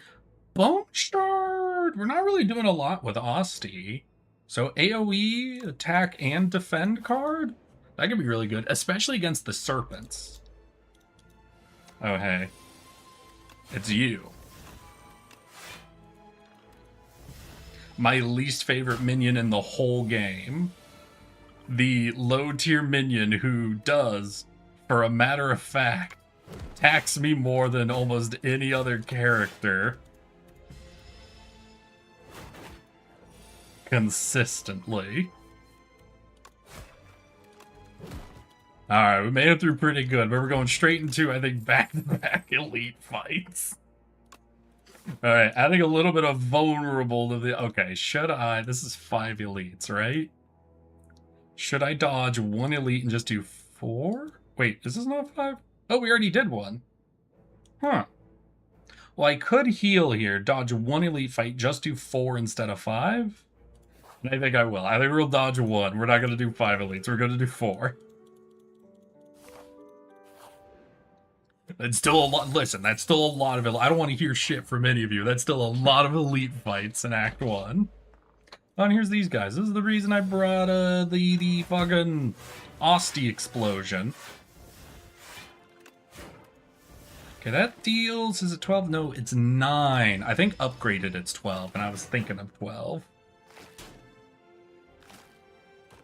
Bone Shard! We're not really doing a lot with Asti. So AoE, attack, and defend card? That could be really good, especially against the Serpents. Oh, hey. It's you. My least favorite minion in the whole game. The low-tier minion who does, for a matter of fact, tax me more than almost any other character. Consistently. Alright, we made it through pretty good, but we're going straight into, I think, back-to-back elite fights. Alright, adding a little bit of vulnerable to the... Okay, should I... This is 5 elites, right? Should I dodge 1 elite and just do 4? Wait, is this not 5? Oh, we already did 1. Huh. Well, I could heal here, dodge 1 elite fight, just do 4 instead of 5. And I think I will. I think we'll dodge 1. We're not going to do 5 elites. We're going to do 4. That's still a lot. Listen, that's still a lot of it. I don't want to hear shit from any of you. That's still a lot of elite fights in Act 1. Oh, and here's these guys. This is the reason I brought the fucking Asti explosion. Okay, that deals... Is it 12? No, it's 9. I think upgraded it's 12, and I was thinking of 12.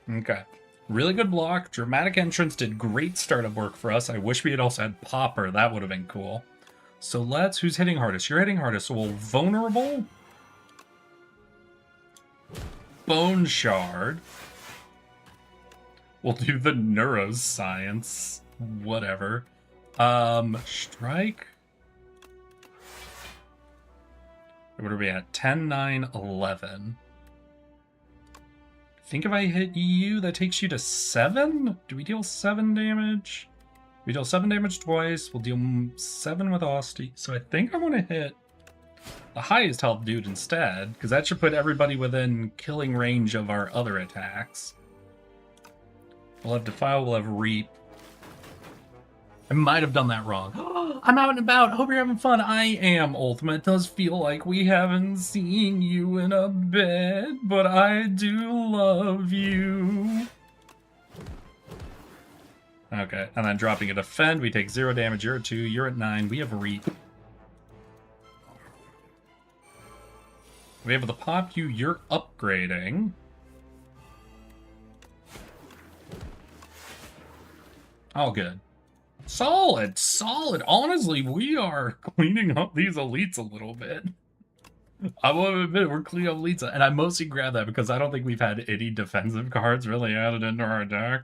Okay. Really good block. Dramatic Entrance did great startup work for us. I wish we had also had Popper. That would have been cool. So let's... Who's hitting hardest? You're hitting hardest. So we'll Vulnerable. Bone Shard. We'll do the Neuroscience. Whatever. Strike. What are we at? 10, 9, 11. I think if I hit you, that takes you to 7? Do we deal 7 damage? We deal 7 damage twice. We'll deal 7 with Asti. So I think I want to hit the highest health dude instead, because that should put everybody within killing range of our other attacks. We'll have Defile, we'll have Reap. I might have done that wrong. I'm out and about. Hope you're having fun. I am, Ultima. It does feel like we haven't seen you in a bit, but I do love you. Okay, and then dropping a Defend. We take 0 damage. You're at 2. You're at 9. We have Reap. We're able to pop you. You're upgrading. All good. Solid, solid. Honestly, we are cleaning up these elites a little bit. I will admit, we're cleaning up elites, and I mostly grabbed that because I don't think we've had any defensive cards really added into our deck.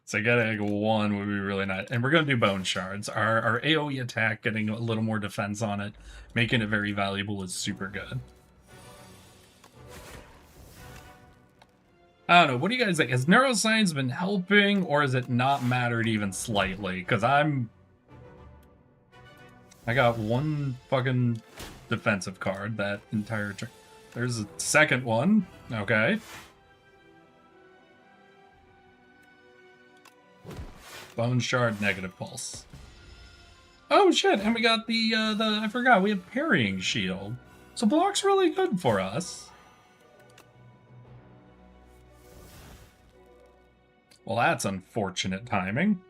So getting 1 would be really nice. And we're going to do Bone Shards. Our AoE attack, getting a little more defense on it, making it very valuable is super good. I don't know, what do you guys think? Has Neuroscience been helping, or has it not mattered even slightly? Because I got 1 fucking defensive card that entire turn. There's a second one. Okay. Bone Shard, negative pulse. Oh shit, and we got the I forgot, we have Parrying Shield. So block's really good for us. Well, that's unfortunate timing.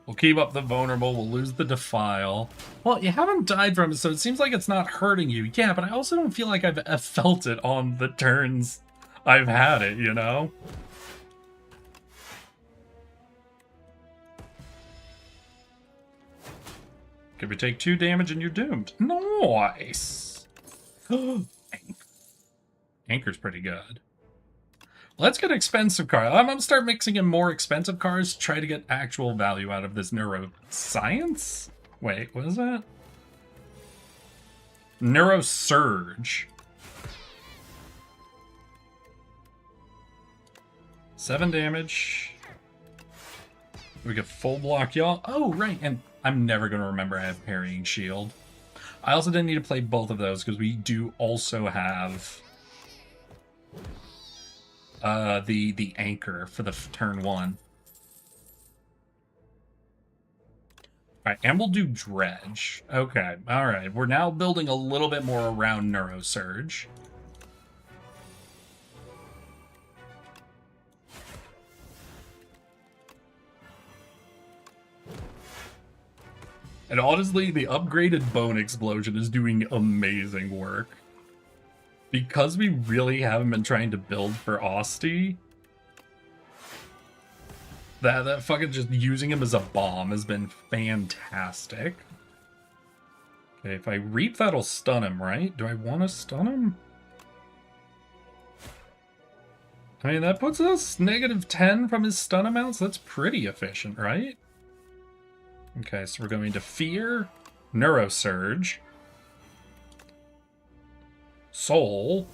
We'll keep up the Vulnerable. We'll lose the Defile. Well, you haven't died from it, so it seems like it's not hurting you. Yeah, but I also don't feel like I've felt it on the turns I've had it, you know? Could we take 2 damage and you're doomed? Nice! Anchor's pretty good. Let's get expensive cars. I'm gonna start mixing in more expensive cars to try to get actual value out of this neuroscience. Wait, what is that? Neurosurge. 7 damage. We get full block, y'all. Oh, right, and I'm never gonna remember I have parrying shield. I also didn't need to play both of those because we do also have the anchor for the turn 1. Alright, and we'll do dredge. Okay, alright. We're now building a little bit more around Neurosurge. And honestly, the upgraded bone explosion is doing amazing work. Because we really haven't been trying to build for Austie, that fucking just using him as a bomb has been fantastic. Okay, if I reap, that'll stun him, right? Do I want to stun him? I mean, that puts us -10 from his stun amounts. That's pretty efficient, right? Okay, so we're going to Fear, Neurosurge, Soul.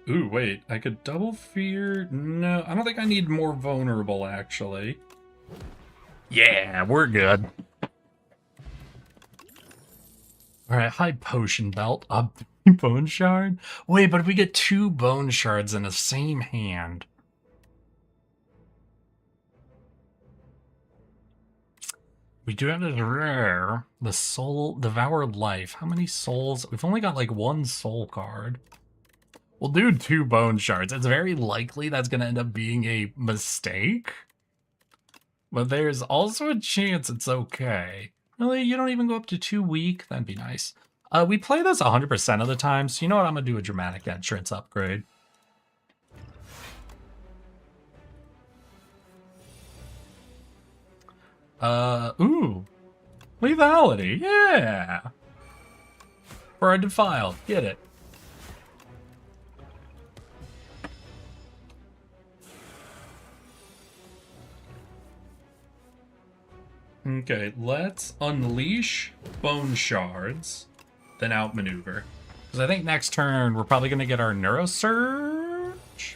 Ooh, wait, I could double Fear? No, I don't think I need more Vulnerable, actually. Yeah, we're good. Alright, high Potion Belt, up Bone Shard. Wait, but if we get 2 Bone Shards in the same hand... We do have this rare, the Soul, Devoured Life. How many souls? We've only got like 1 soul card. We'll do 2 bone shards. It's very likely that's going to end up being a mistake. But there's also a chance it's okay. Really, you don't even go up to 2 weak? That'd be nice. We play this 100% of the time, so you know what? I'm going to do a dramatic entrance upgrade. Ooh. Lethality, yeah! For our Defiled, get it. Okay, let's unleash Bone Shards, then outmaneuver. Because I think next turn we're probably going to get our Neurosurge.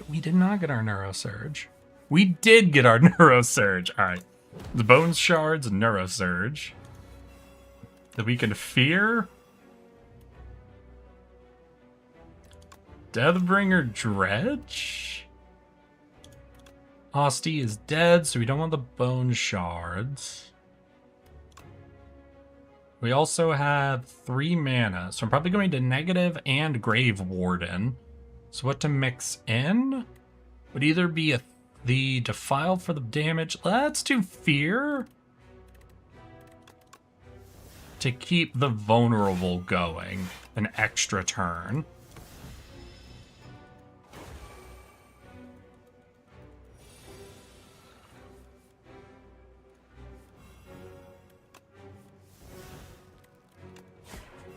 We did not get our Neurosurge. We did get our Neurosurge. Alright. The Bone Shards and Neurosurge. That we can Fear. Deathbringer Dredge. Austie is dead, so we don't want the Bone Shards. We also have 3 mana, so I'm probably going to Negative and Grave Warden. So what to mix in? Would either be the Defile for the damage. Let's do Fear. To keep the Vulnerable going an extra turn.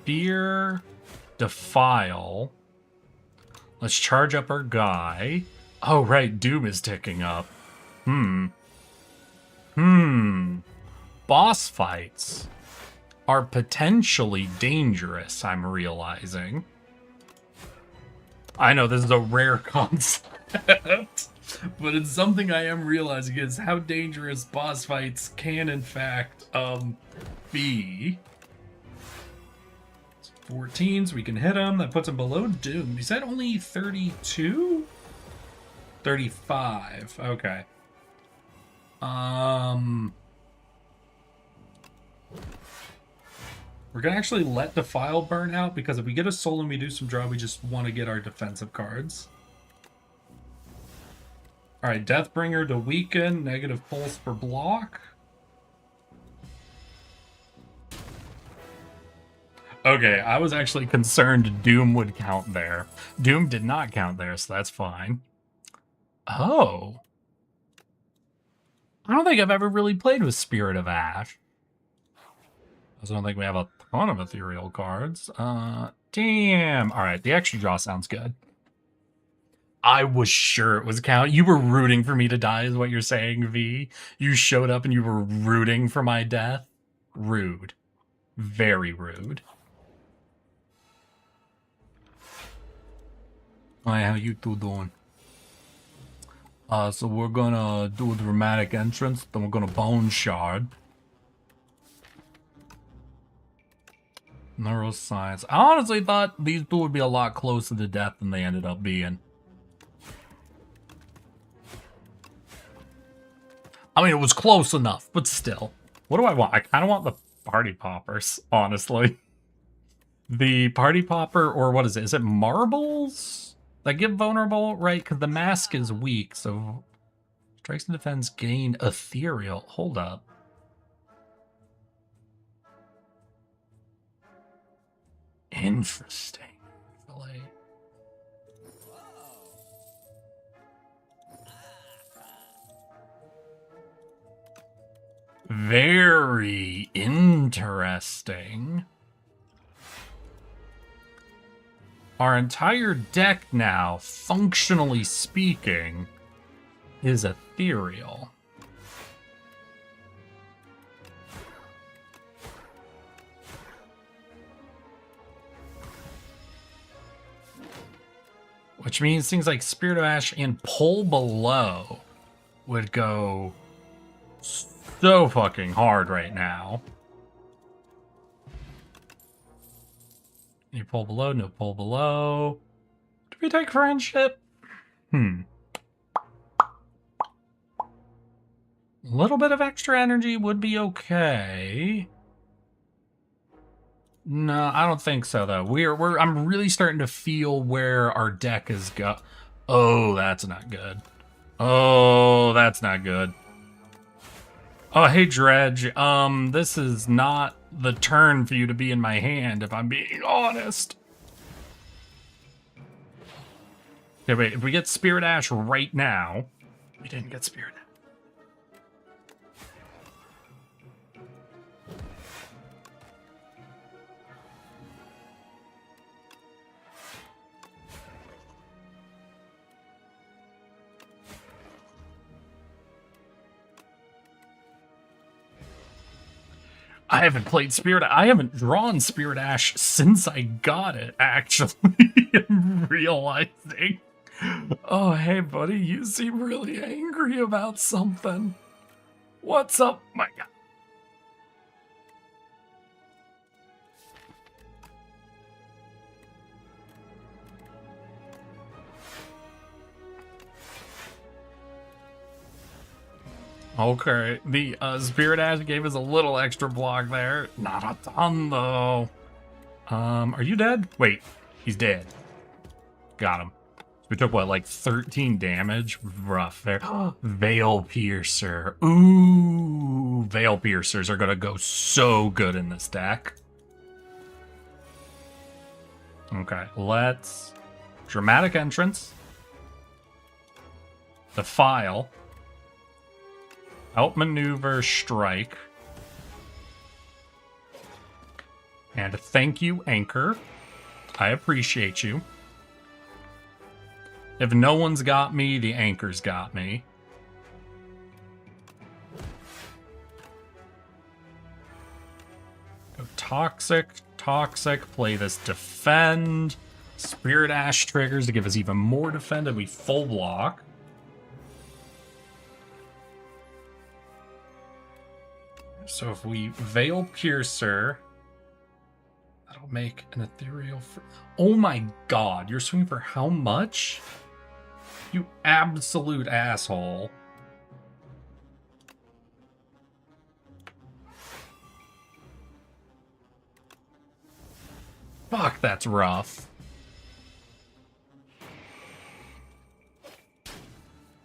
Fear, Defile. Let's charge up our guy. Oh, right, Doom is ticking up. Boss fights are potentially dangerous, I'm realizing. I know this is a rare concept, but it's something I am realizing is how dangerous boss fights can, in fact, be. 14s, we can hit him. That puts him below Doom. Is that only 32? 35. Okay. We're gonna actually let Defile burn out because if we get a soul and we do some draw, we just want to get our defensive cards. Alright, Deathbringer to weaken, negative pulse for block. Okay, I was actually concerned Doom would count there. Doom did not count there, so that's fine. Oh. I don't think I've ever really played with Spirit of Ash. I also don't think we have a ton of ethereal cards. Damn. Alright, the extra draw sounds good. I was sure it was count. You were rooting for me to die, is what you're saying, V. You showed up and you were rooting for my death. Rude. Very rude. Hi, how you two doing? So we're gonna do a dramatic entrance, then we're gonna bone shard. Neuroscience. I honestly thought these two would be a lot closer to death than they ended up being. I mean, it was close enough, but still. What do I want? I kind of want the party poppers, honestly. The party popper, or what is it? Is it marbles that give vulnerable? Right, because the mask is weak, so strikes and defense gain ethereal. Hold up. Interesting. Very interesting. Our entire deck now, functionally speaking, is ethereal. Which means things like Spirit of Ash and Pull Below would go so fucking hard right now. You pull below, no pull below. Do we take friendship? A little bit of extra energy would be okay. No, I don't think so though. I'm really starting to feel where our deck is go. Oh, that's not good. Oh, that's not good. Oh, hey Dredge. This is not the turn for you to be in my hand, if I'm being honest. Okay, wait, if we get Spirit Ash right now. We didn't get Spirit Ash. I haven't played Spirit. I haven't drawn Spirit Ash since I got it, actually. I'm realizing. Oh, hey, buddy. You seem really angry about something. What's up, my God? Okay, the Spirit Ash gave us a little extra block there. Not a ton, though. Are you dead? Wait, he's dead. Got him. We took, what, like 13 damage? Rough there. Veil Piercer. Ooh, Veil Piercers are gonna go so good in this deck. Okay, let's... Dramatic Entrance. Defile. Outmaneuver Strike. And thank you, Anchor. I appreciate you. If no one's got me, the Anchor's got me. Go Toxic, Toxic, play this Defend. Spirit Ash triggers to give us even more defend and we full block. So if we Veil Piercer, that'll make an ethereal... Oh my god, you're swinging for how much? You absolute asshole. Fuck, that's rough.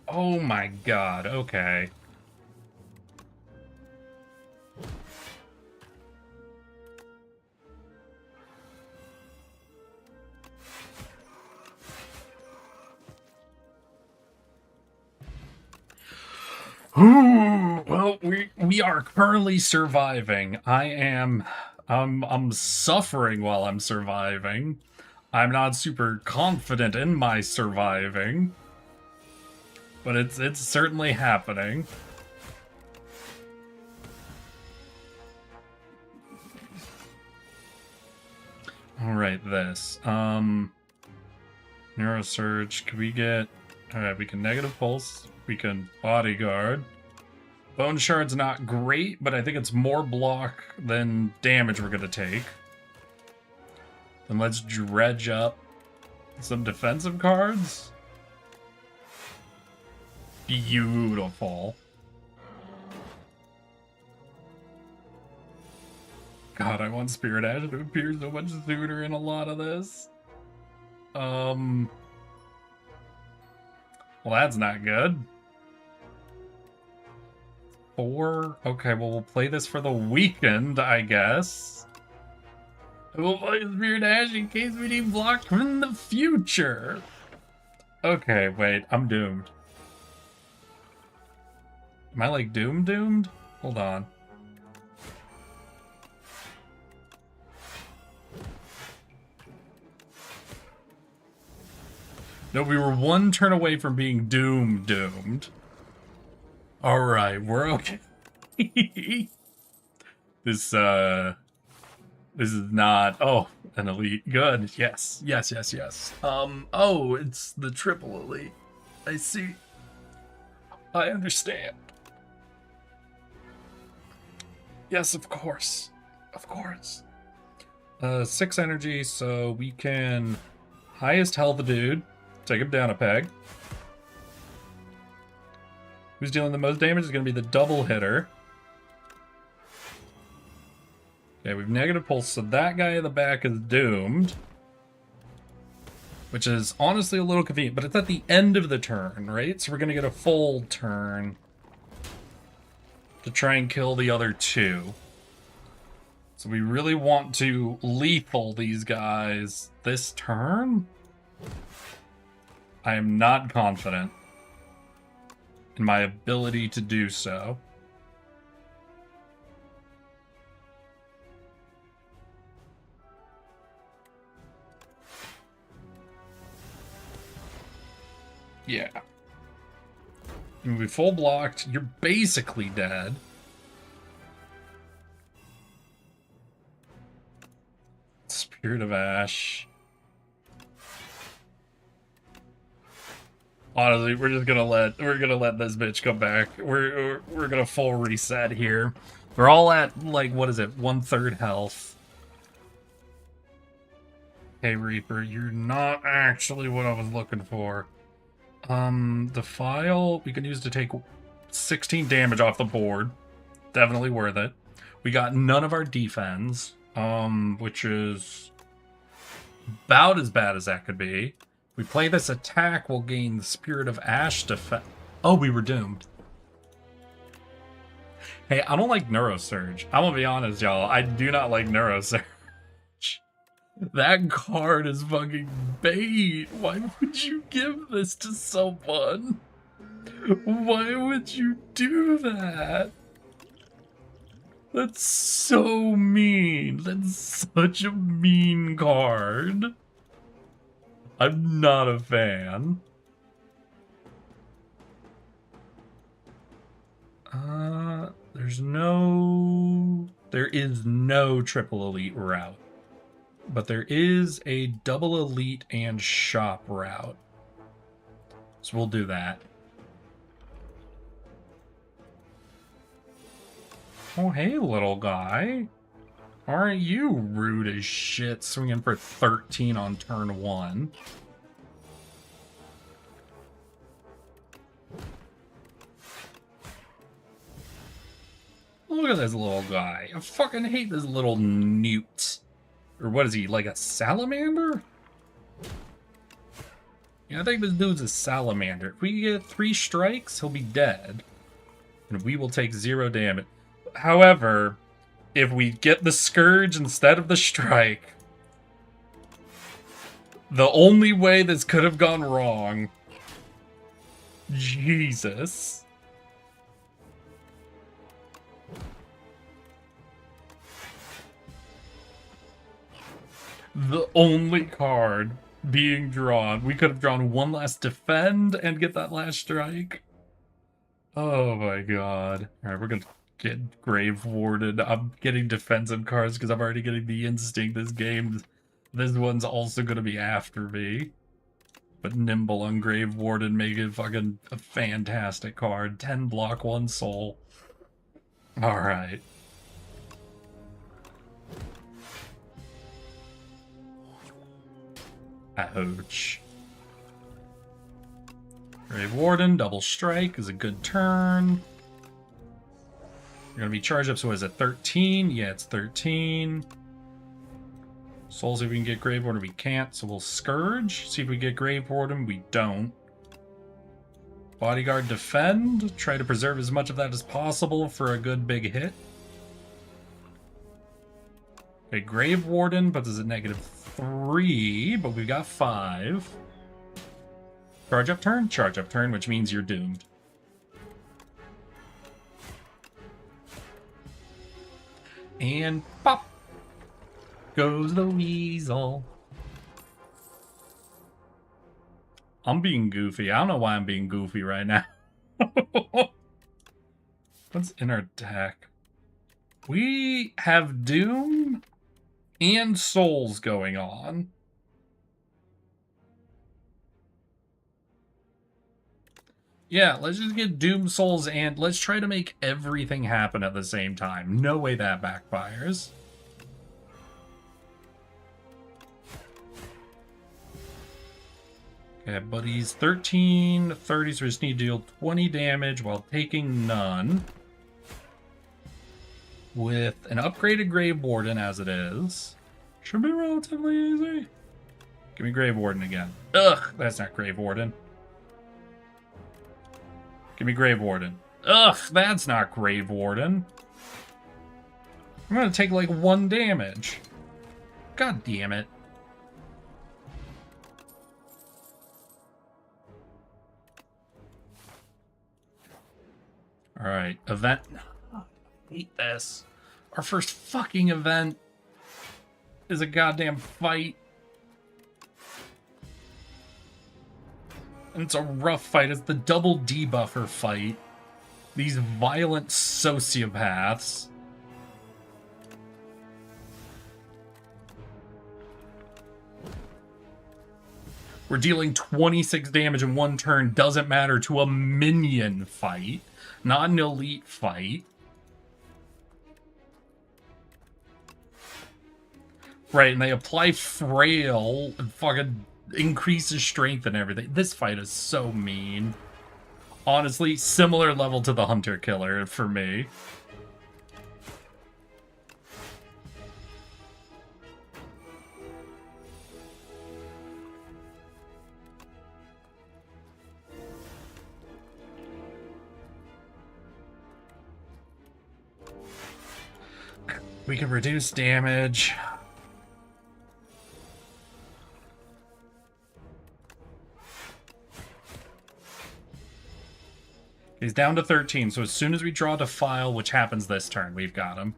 Oh my god, okay. Well, we are currently surviving. I'm suffering while I'm surviving. I'm not super confident in my surviving, but it's certainly happening. All right, this neurosurge. Can we get? All right, we can negative pulse. We can bodyguard. Bone shard's not great, but I think it's more block than damage we're gonna take. Then let's dredge up some defensive cards. Beautiful. God, I want Spirit Ash to appear so much sooner in a lot of this. Well, that's not good. 4. Okay, well, we'll play this for the weekend, I guess. We'll play Spirit Ash in case we need block in the future. Okay, wait, I'm doomed. Am I like doomed? Hold on. No, we were one turn away from being doomed. Alright, we're okay. This is not... Oh, an elite. Good. Yes. Oh, it's the triple elite. I see. I understand. Yes, of course. 6 energy, so we can highest health dude. Take him down a peg. Who's dealing the most damage is going to be the double hitter. Okay, we've negative pulse, so that guy in the back is doomed. Which is honestly a little convenient, but it's at the end of the turn, right? So we're going to get a full turn to try and kill the other 2. So we really want to lethal these guys this turn. I am not confident in my ability to do so. Yeah. When we full blocked, you're basically dead. Spirit of Ash. Honestly, we're gonna let this bitch come back. We're gonna full reset here. We're all at like, what is it, 1/3 health. Hey Reaper, you're not actually what I was looking for. The file we can use to take 16 damage off the board. Definitely worth it. We got none of our defense, which is about as bad as that could be. We play this attack, we'll gain the Spirit of Ash defense. Oh, we were doomed. Hey, I don't like Neurosurge. I'm gonna be honest, y'all. I do not like Neurosurge. That card is fucking bait. Why would you give this to someone? Why would you do that? That's so mean. That's such a mean card. I'm not a fan. There is no triple elite route. But there is a double elite and shop route. So we'll do that. Oh, hey, little guy. Aren't you rude as shit, swinging for 13 on turn 1? Look at this little guy. I fucking hate this little newt. Or what is he, like a salamander? Yeah, I think this dude's a salamander. If we get 3 strikes, he'll be dead. And we will take 0 damage. However, if we get the Scourge instead of the Strike, the only way this could have gone wrong... Jesus. The only card being drawn. We could have drawn one last defend and get that last strike. Oh my god. Alright, we're gonna get Grave Warden. I'm getting defensive cards because I'm already getting the instinct this game. This one's also gonna be after me. But Nimble on Grave Warden make it fucking a fantastic card. 10 block, 1 soul. Alright. Ouch. Grave Warden, double strike is a good turn. You're gonna be charged up, so what is it, 13? Yeah, it's 13. Souls, if we can get Grave Warden, we can't, so we'll Scourge. See if we get Grave Warden, we don't. Bodyguard, defend. Try to preserve as much of that as possible for a good big hit. Okay, Grave Warden, but there's a -3, but we've got 5. Charge up turn, which means you're doomed. And pop goes the weasel. I'm being goofy. I don't know why I'm being goofy right now. What's in our deck? We have Doom and Souls going on. Yeah, let's just get Doom, Souls, and let's try to make everything happen at the same time. No way that backfires. Okay, buddies, 13, 30, so we just need to deal 20 damage while taking none. With an upgraded Grave Warden as it is. Should be relatively easy. Give me Grave Warden again. Ugh, that's not Grave Warden. Give me Grave Warden. Ugh, that's not Grave Warden. I'm gonna take like 1 damage. God damn it. Alright, event. I hate this. Our first fucking event is a goddamn fight. And it's a rough fight. It's the double debuffer fight. These violent sociopaths. We're dealing 26 damage in 1 turn. Doesn't matter to a minion fight. Not an elite fight. Right, and they apply frail and fucking increases strength and everything. This fight is so mean. Honestly, similar level to the Hunter Killer for me. We can reduce damage. He's down to 13, so as soon as we draw to file, which happens this turn, we've got him.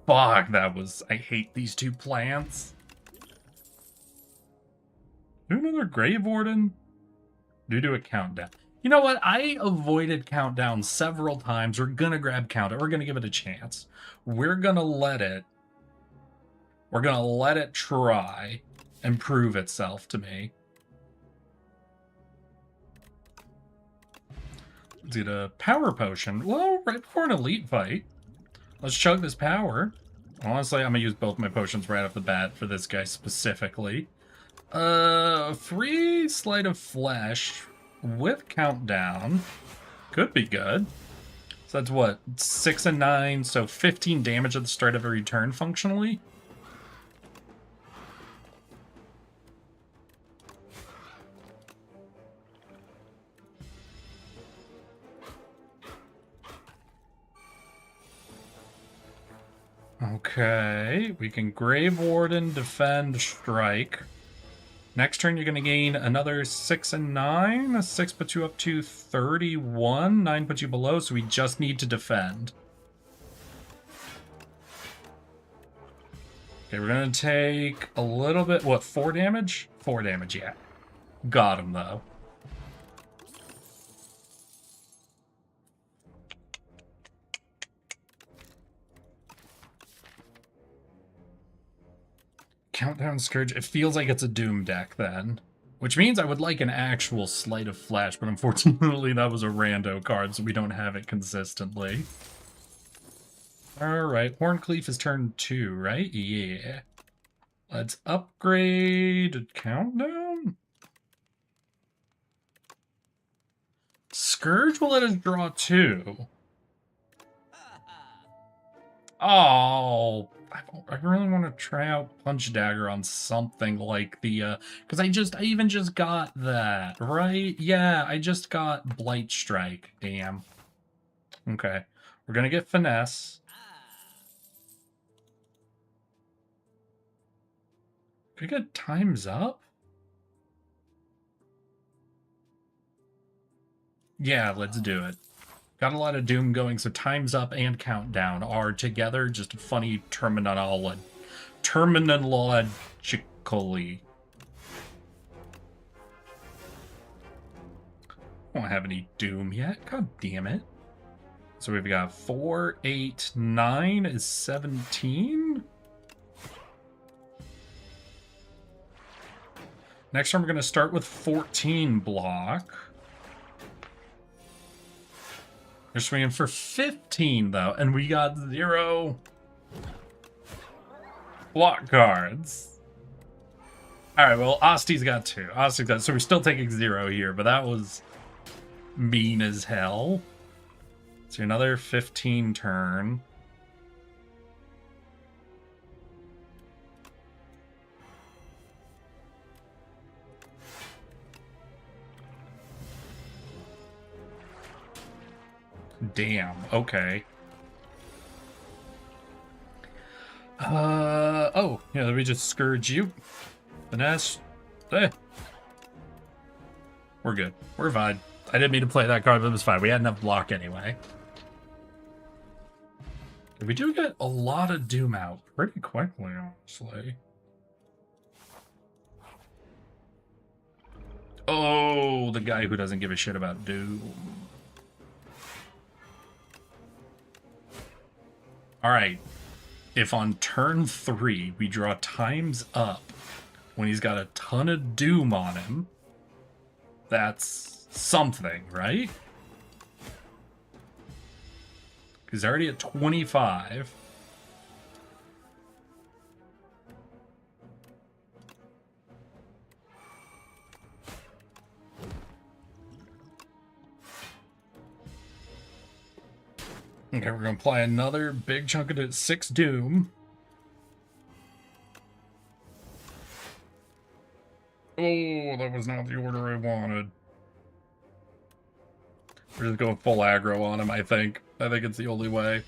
Fuck, that was... I hate these 2 plants. Do another Grave Warden? Do a countdown. You know what? I avoided countdown several times. We're gonna grab countdown. We're gonna give it a chance. We're gonna let it... We're gonna let it try and prove itself to me. Let's get a power potion. Well, right before an elite fight. Let's chug this power. Honestly, I'm gonna use both my potions right off the bat for this guy specifically. 3 Sleight of Flesh with countdown. Could be good. So that's what? 6 and 9, so 15 damage at the start of every turn functionally. Okay, we can Grave Warden, defend, strike. Next turn, you're going to gain another 6 and 9. 6 puts you up to 31. 9 puts you below, so we just need to defend. Okay, we're gonna take a little bit. What, 4 damage? 4 damage, yeah. Got him, though. Countdown Scourge. It feels like it's a Doom deck, then. Which means I would like an actual Sleight of Flash, but unfortunately that was a rando card, so we don't have it consistently. Alright, Horncleave is turn 2, right? Yeah. Let's upgrade Countdown. Scourge will let us draw 2. Oh, I really want to try out Punch Dagger on something like the, because I even just got that, right? Yeah, I just got Blight Strike. Damn. Okay. We're gonna get Finesse. Could we get Time's Up? Yeah, let's do it. Got a lot of Doom going, so Time's Up and Countdown are together just funny terminologically. Won't have any Doom yet. God damn it. So we've got 4, 8, 9 is 17. Next turn, we're going to start with 14 block. They're swinging for 15, though, and we got 0 block cards. All right, well, Osti's got 2. Osti's got, so we're still taking 0 here, but that was mean as hell. So another 15 turn. Damn, okay. Oh, yeah, let me just Scourge you. Finesse. Eh. We're good. We're fine. I didn't mean to play that card, but it was fine. We had enough block anyway. We do get a lot of Doom out pretty quickly, honestly. Oh, the guy who doesn't give a shit about Doom. Alright, if on turn 3 we draw Time's Up when he's got a ton of Doom on him, that's something, right? He's already at 25. Okay, we're going to apply another big chunk of 6 Doom. Oh, that was not the order I wanted. We're just going full aggro on him, I think. I think it's the only way.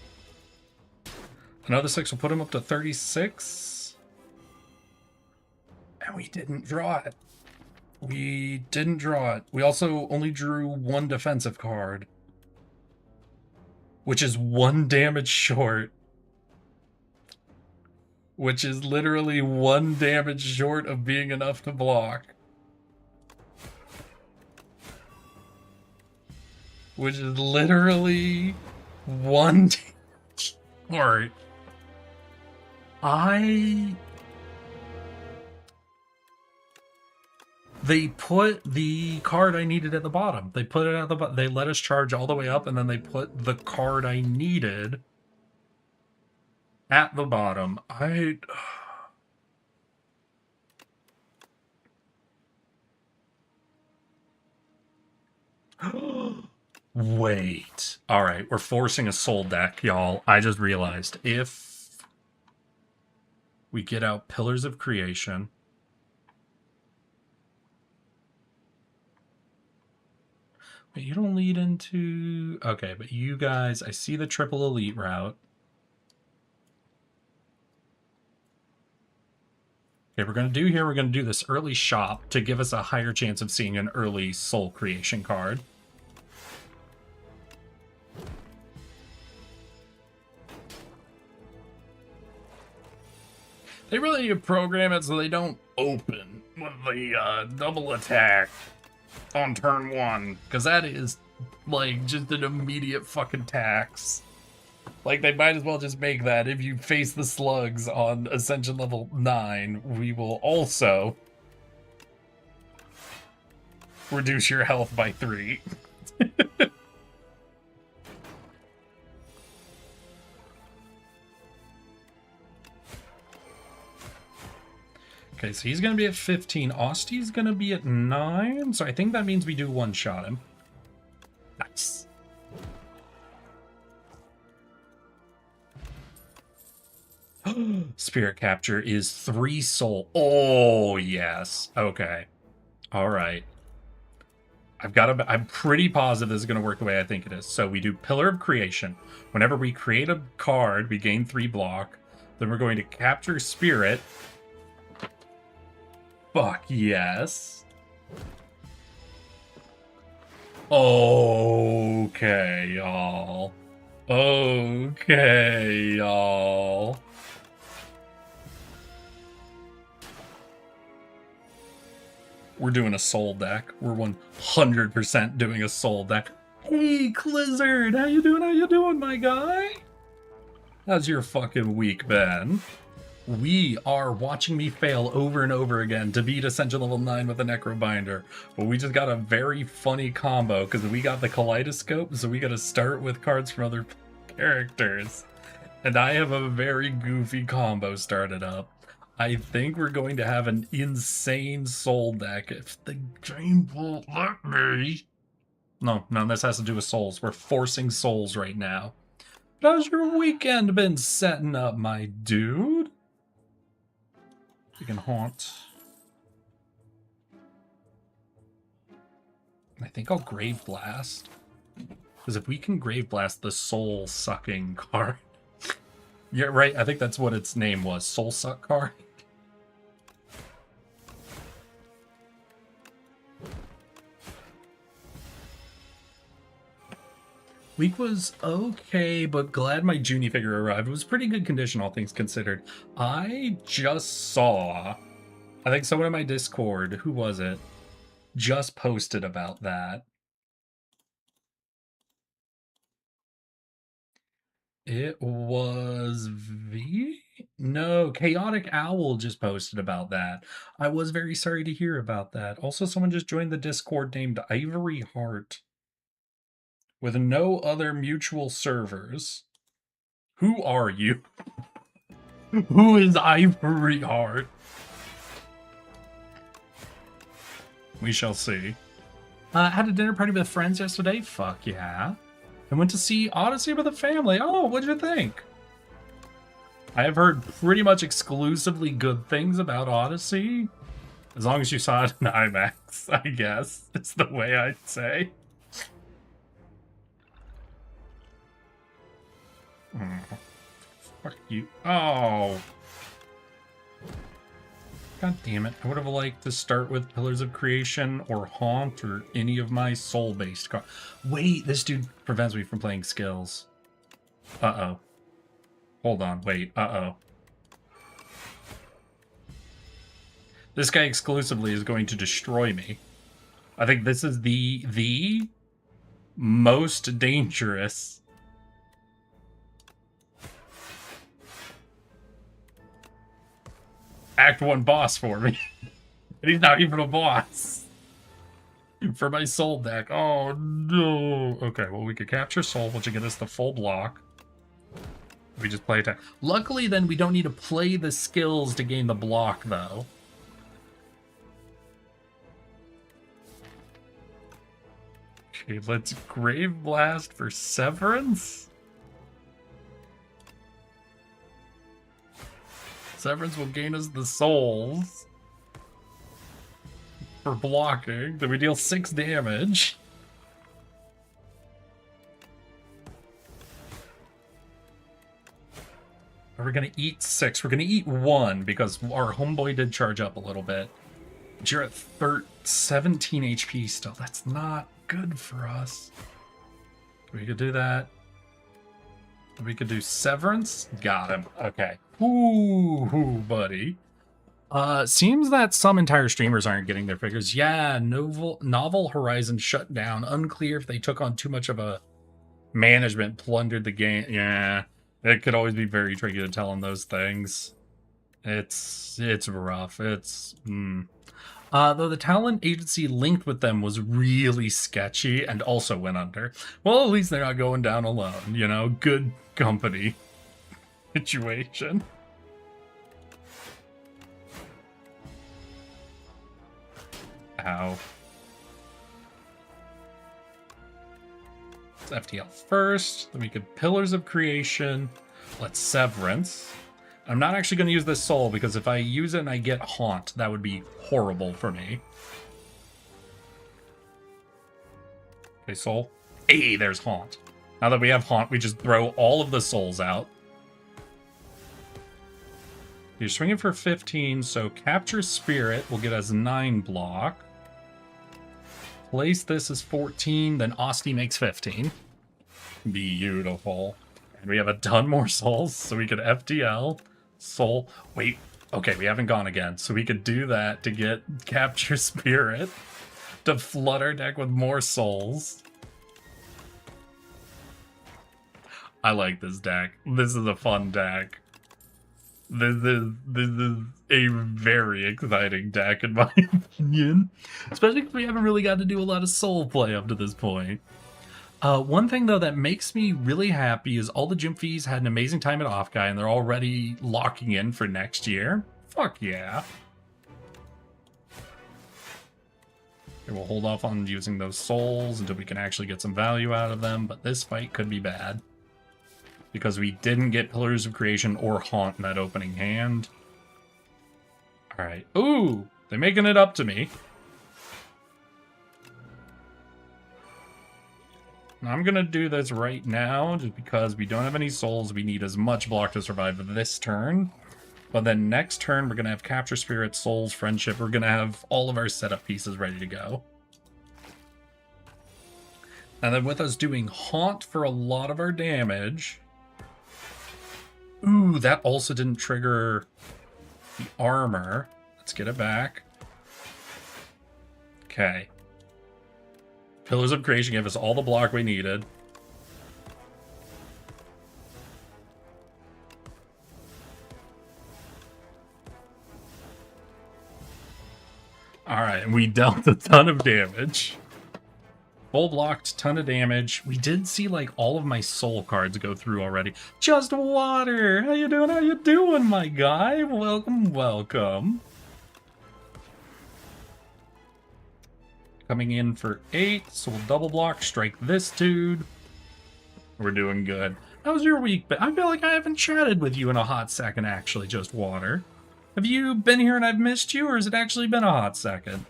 Another 6 will put him up to 36. And we didn't draw it. We didn't draw it. We also only drew 1 defensive card, which is 1 damage short. Which is literally 1 damage short of being enough to block. Which is literally 1 damage short. They put the card I needed at the bottom. They put it at the bottom. They let us charge all the way up, and then they put the card I needed at the bottom. Wait. All right, we're forcing a soul deck, y'all. I just realized if we get out Pillars of Creation, but you don't lead into... Okay, but you guys... I see the triple elite route. Okay, we're going to do here, we're going to do this early shop to give us a higher chance of seeing an early soul creation card. They really need to program it so they don't open with the double attack on turn 1. Because that is, like, just an immediate fucking tax. Like, they might as well just make that. If you face the slugs on Ascension level 9, we will also reduce your health by 3. Okay, so he's going to be at 15. Austy's going to be at 9. So I think that means we do one-shot him. Nice. Spirit capture is 3 soul. Oh, yes. Okay. All right. I'm pretty positive this is going to work the way I think it is. So we do Pillar of Creation. Whenever we create a card, we gain 3 block. Then we're going to capture Spirit. Fuck yes. Okay, y'all. Okay, y'all. We're doing a soul deck. We're 100% doing a soul deck. Hey, Clizzard, how you doing? How you doing, my guy? How's your fucking week been? We are watching me fail over and over again to beat Ascension level 9 with the Necrobinder. But we just got a very funny combo because we got the Kaleidoscope, so we got to start with cards from other characters. And I have a very goofy combo started up. I think we're going to have an insane soul deck if the game will let me. No, this has to do with souls. We're forcing souls right now. But how's your weekend been setting up, my dude? We can haunt. I think I'll Grave Blast. Because if we can Grave Blast the soul-sucking card... Yeah, right, I think that's what its name was. Soul-suck card. Week was okay, but glad my Junie figure arrived. It was pretty good condition, all things considered. I just saw, I think someone in my Discord, who was it, just posted about that. It was No, Chaotic Owl just posted about that. I was very sorry to hear about that. Also, someone just joined the Discord named Ivory Heart. With no other mutual servers. Who are you? Who is Ivory Heart? We shall see. Had a dinner party with friends yesterday. Fuck yeah. I went to see Odyssey with the family. Oh, what'd you think? I have heard pretty much exclusively good things about Odyssey. As long as you saw it in IMAX, I guess. It's the way I'd say. Fuck you. Oh. God damn it. I would have liked to start with Pillars of Creation or Haunt or any of my soul-based cards. Wait, this dude prevents me from playing skills. Uh-oh. Hold on, wait, uh-oh. This guy exclusively is going to destroy me. I think this is the most dangerous Act 1 boss for me. And he's not even a boss. For my soul deck. Oh no. Okay, well we could capture soul, which will get us the full block. We just play attack. Luckily then we don't need to play the skills to gain the block though. Okay, let's Grave Blast for Severance. Severance will gain us the souls for blocking. Then we deal 6 damage. We're gonna eat 6. We're gonna eat 1 because our homeboy did charge up a little bit. But you're at 17 HP still. That's not good for us. We could do that. We could do Severance. Got him. Okay. Ooh, buddy. Seems that some entire streamers aren't getting their figures. Yeah, Novel Horizon shut down. Unclear if they took on too much of a management, plundered the game. Yeah, it could always be very tricky to tell on those things. It's rough. Though the talent agency linked with them was really sketchy and also went under. Well, at least they're not going down alone, you know? Good company situation. Ow. Let's FTL first. Then we could Pillars of Creation. Let's Severance. I'm not actually going to use this soul because if I use it and I get Haunt, that would be horrible for me. Okay, soul. Hey, there's Haunt. Now that we have Haunt, we just throw all of the souls out. You're swinging for 15, so Capture Spirit will get us 9 block. Place this as 14, then Osti makes 15. Beautiful. And we have a ton more souls, so we could FTL. Soul. Wait. Okay, we haven't gone again. So we could do that to get Capture Spirit. To flood our deck with more souls. I like this deck. This is a fun deck. This is a very exciting deck in my opinion. Especially because we haven't really got to do a lot of soul play up to this point. One thing, though, that makes me really happy is all the gym fees had an amazing time at Off Guy, and they're already locking in for next year. Fuck yeah. Okay, we'll hold off on using those souls until we can actually get some value out of them, but this fight could be bad. Because we didn't get Pillars of Creation or Haunt in that opening hand. Alright. Ooh! They're making it up to me. I'm gonna do this right now, just because we don't have any souls. We need as much block to survive this turn. But then next turn, we're gonna have Capture Spirit, Souls, Friendship. We're gonna have all of our setup pieces ready to go. And then with us doing Haunt for a lot of our damage... Ooh, that also didn't trigger the armor. Let's get it back. Okay. Pillars of Creation gave us all the block we needed. Alright, and we dealt a ton of damage. Full blocked, ton of damage. We did see like all of my soul cards go through already. Just Water! How you doing? How you doing, my guy? Welcome, welcome. Coming in for 8, so we'll double block, strike this dude. We're doing good. How's your week been? I feel like I haven't chatted with you in a hot second, actually, Just Water. Have you been here and I've missed you, or has it actually been a hot second?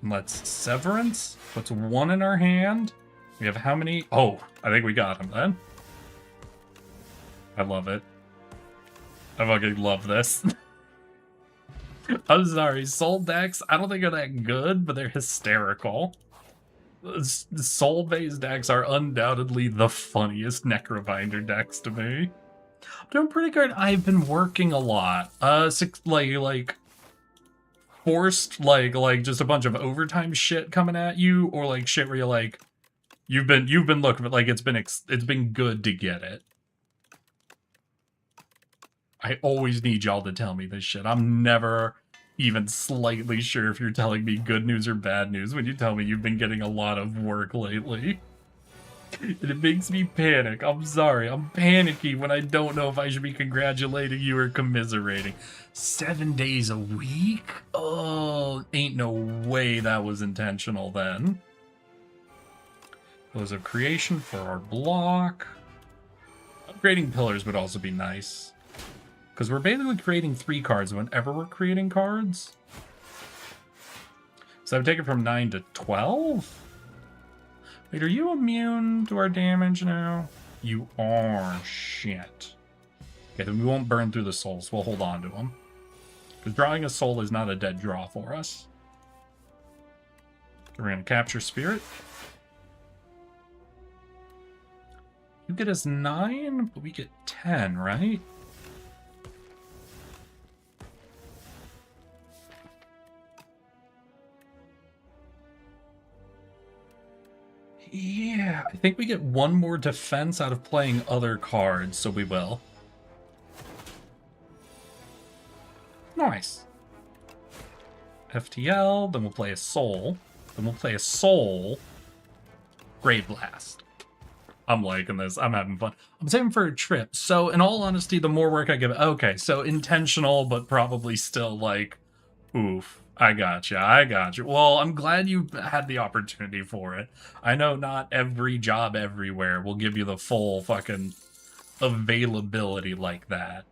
Let's Severance. Puts 1 in our hand. We have how many? Oh, I think we got him then. I love it. I fucking love this. I'm sorry, soul decks, I don't think are that good, but they're hysterical. Soul-based decks are undoubtedly the funniest Necrobinder decks to me. I'm doing pretty good. I've been working a lot. Forced, like just a bunch of overtime shit coming at you, or like shit where you're like, you've been looking, but like it's been good to get it. I always need y'all to tell me this shit. I'm never even slightly sure if you're telling me good news or bad news when you tell me you've been getting a lot of work lately. And it makes me panic. I'm sorry. I'm panicky when I don't know if I should be congratulating you or commiserating. 7 days a week? Oh, ain't no way that was intentional then. Pillars of Creation for our block. Upgrading pillars would also be nice. Because we're basically creating 3 cards whenever we're creating cards. So I've taken from 9 to 12? Wait, are you immune to our damage now? You are. Shit. Okay, then we won't burn through the souls. We'll hold on to them. Because drawing a soul is not a dead draw for us. Okay, we're going to Capture Spirit. You get us 9, but we get 10, right? Yeah, I think we get 1 more defense out of playing other cards, so we will. Nice. FTL, then we'll play a Soul. Then we'll play a Soul. Grave Blast. I'm liking this. I'm having fun. I'm saving for a trip. So, in all honesty, the more work I give... Okay, so intentional, but probably still like... Oof. I gotcha. I gotcha. Well, I'm glad you had the opportunity for it. I know not every job everywhere will give you the full fucking availability like that.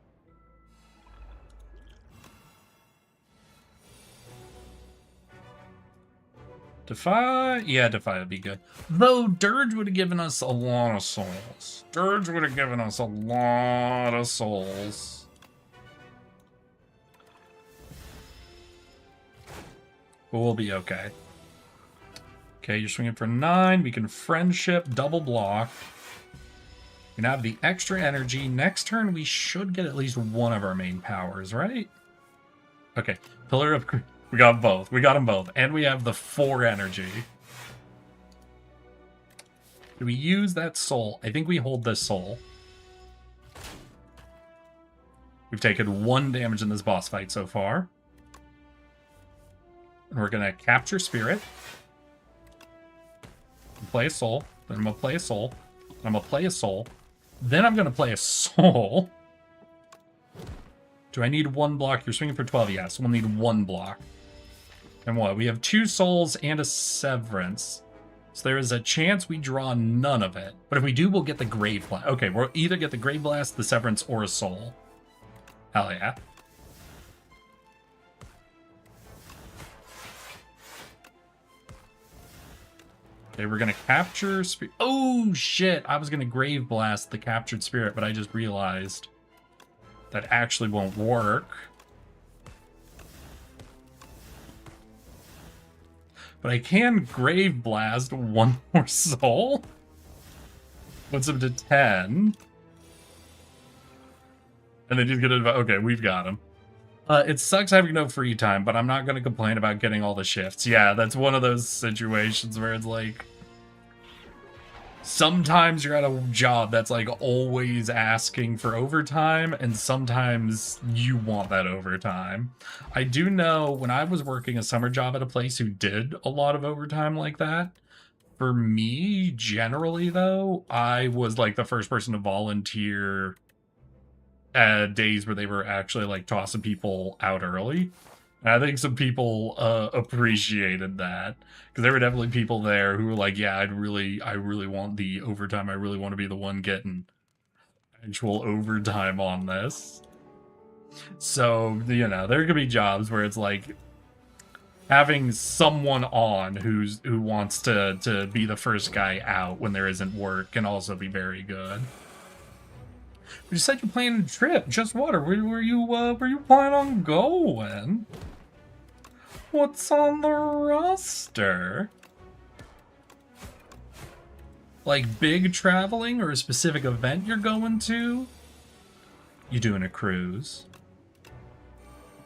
Defy? Yeah, Defy would be good. Though Dirge would have given us a lot of souls. Dirge would have given us a lot of souls. But we'll be okay. Okay, you're swinging for 9. We can friendship, double block. We can have the extra energy. Next turn, we should get at least one of our main powers, right? Okay, Pillar of... We got both. We got them both. And we have the 4 energy. Do we use that soul? I think we hold this soul. We've taken 1 damage in this boss fight so far. And we're going to capture Spirit. Play a soul. Then I'm going to play a soul. I'm going to play a soul. Then I'm going to play a soul. Do I need 1 block? You're swinging for 12. Yes, we'll need 1 block. And what? We have 2 souls and a severance. So there is a chance we draw none of it. But if we do, we'll get the Grave Blast. Okay, we'll either get the Grave Blast, the severance, or a soul. Hell yeah. Okay, we're going to capture Spirit. Oh, shit. I was going to Grave Blast the captured Spirit, but I just realized that actually won't work. But I can Grave Blast 1 more soul. Puts him to 10. And then he's going to... Okay, we've got him. It sucks having no free time, but I'm not going to complain about getting all the shifts. Yeah, that's one of those situations where it's like... Sometimes you're at a job that's like always asking for overtime, and sometimes you want that overtime. I do know when I was working a summer job at a place who did a lot of overtime like that, for me, generally though, I was like the first person to volunteer days where they were actually like tossing people out early. And I think some people appreciated that, because there were definitely people there who were like, yeah, I really want the overtime. I really want to be the one getting actual overtime on this. So, you know, there could be jobs where it's like having someone on who wants to be the first guy out when there isn't work can also be very good. You said you're planning a trip. Just water. Where you planning on going? What's on the roster? Like big traveling or a specific event you're going to? You doing a cruise?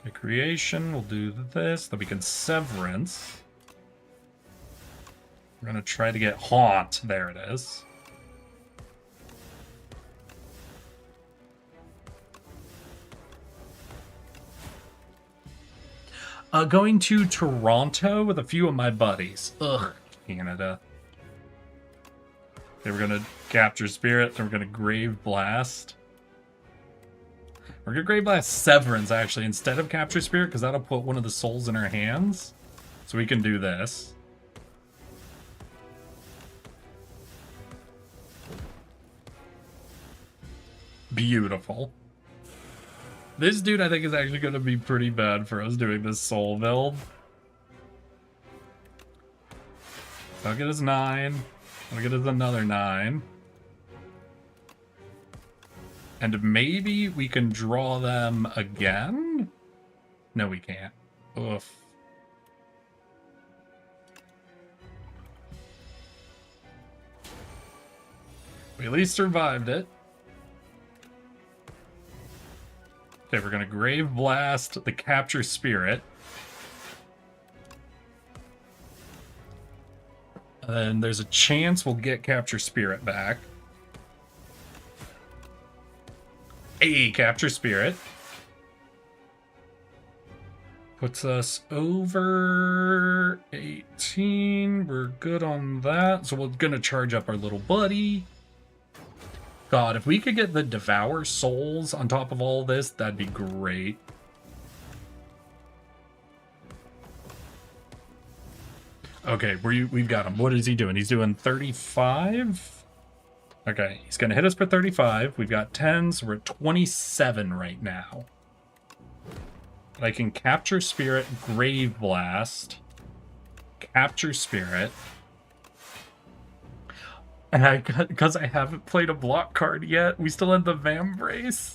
A creation. We'll do this. Then we can severance. We're gonna try to get haunt. There it is. Going to Toronto with a few of my buddies. Ugh, Canada. Okay, we're gonna capture Spirit, then we're gonna Grave Blast. We're gonna Grave Blast Severance, actually, instead of capture Spirit, because that'll put one of the souls in our hands. So we can do this. Beautiful. This dude, I think, is actually going to be pretty bad for us doing this soul build. I'll get us 9. I'll get us another 9. And maybe we can draw them again? No, we can't. Oof. We at least survived it. Okay, we're gonna Grave Blast the Capture Spirit. And there's a chance we'll get Capture Spirit back. Hey, Capture Spirit. Puts us over 18. We're good on that. So we're gonna charge up our little buddy. God, if we could get the Devour Souls on top of all this, that'd be great. Okay, we've got him. What is he doing? He's doing 35? Okay, he's going to hit us for 35. We've got 10, so we're at 27 right now. I can Capture Spirit, Grave Blast, Capture Spirit. And because I haven't played a block card yet, we still have the Vambrace.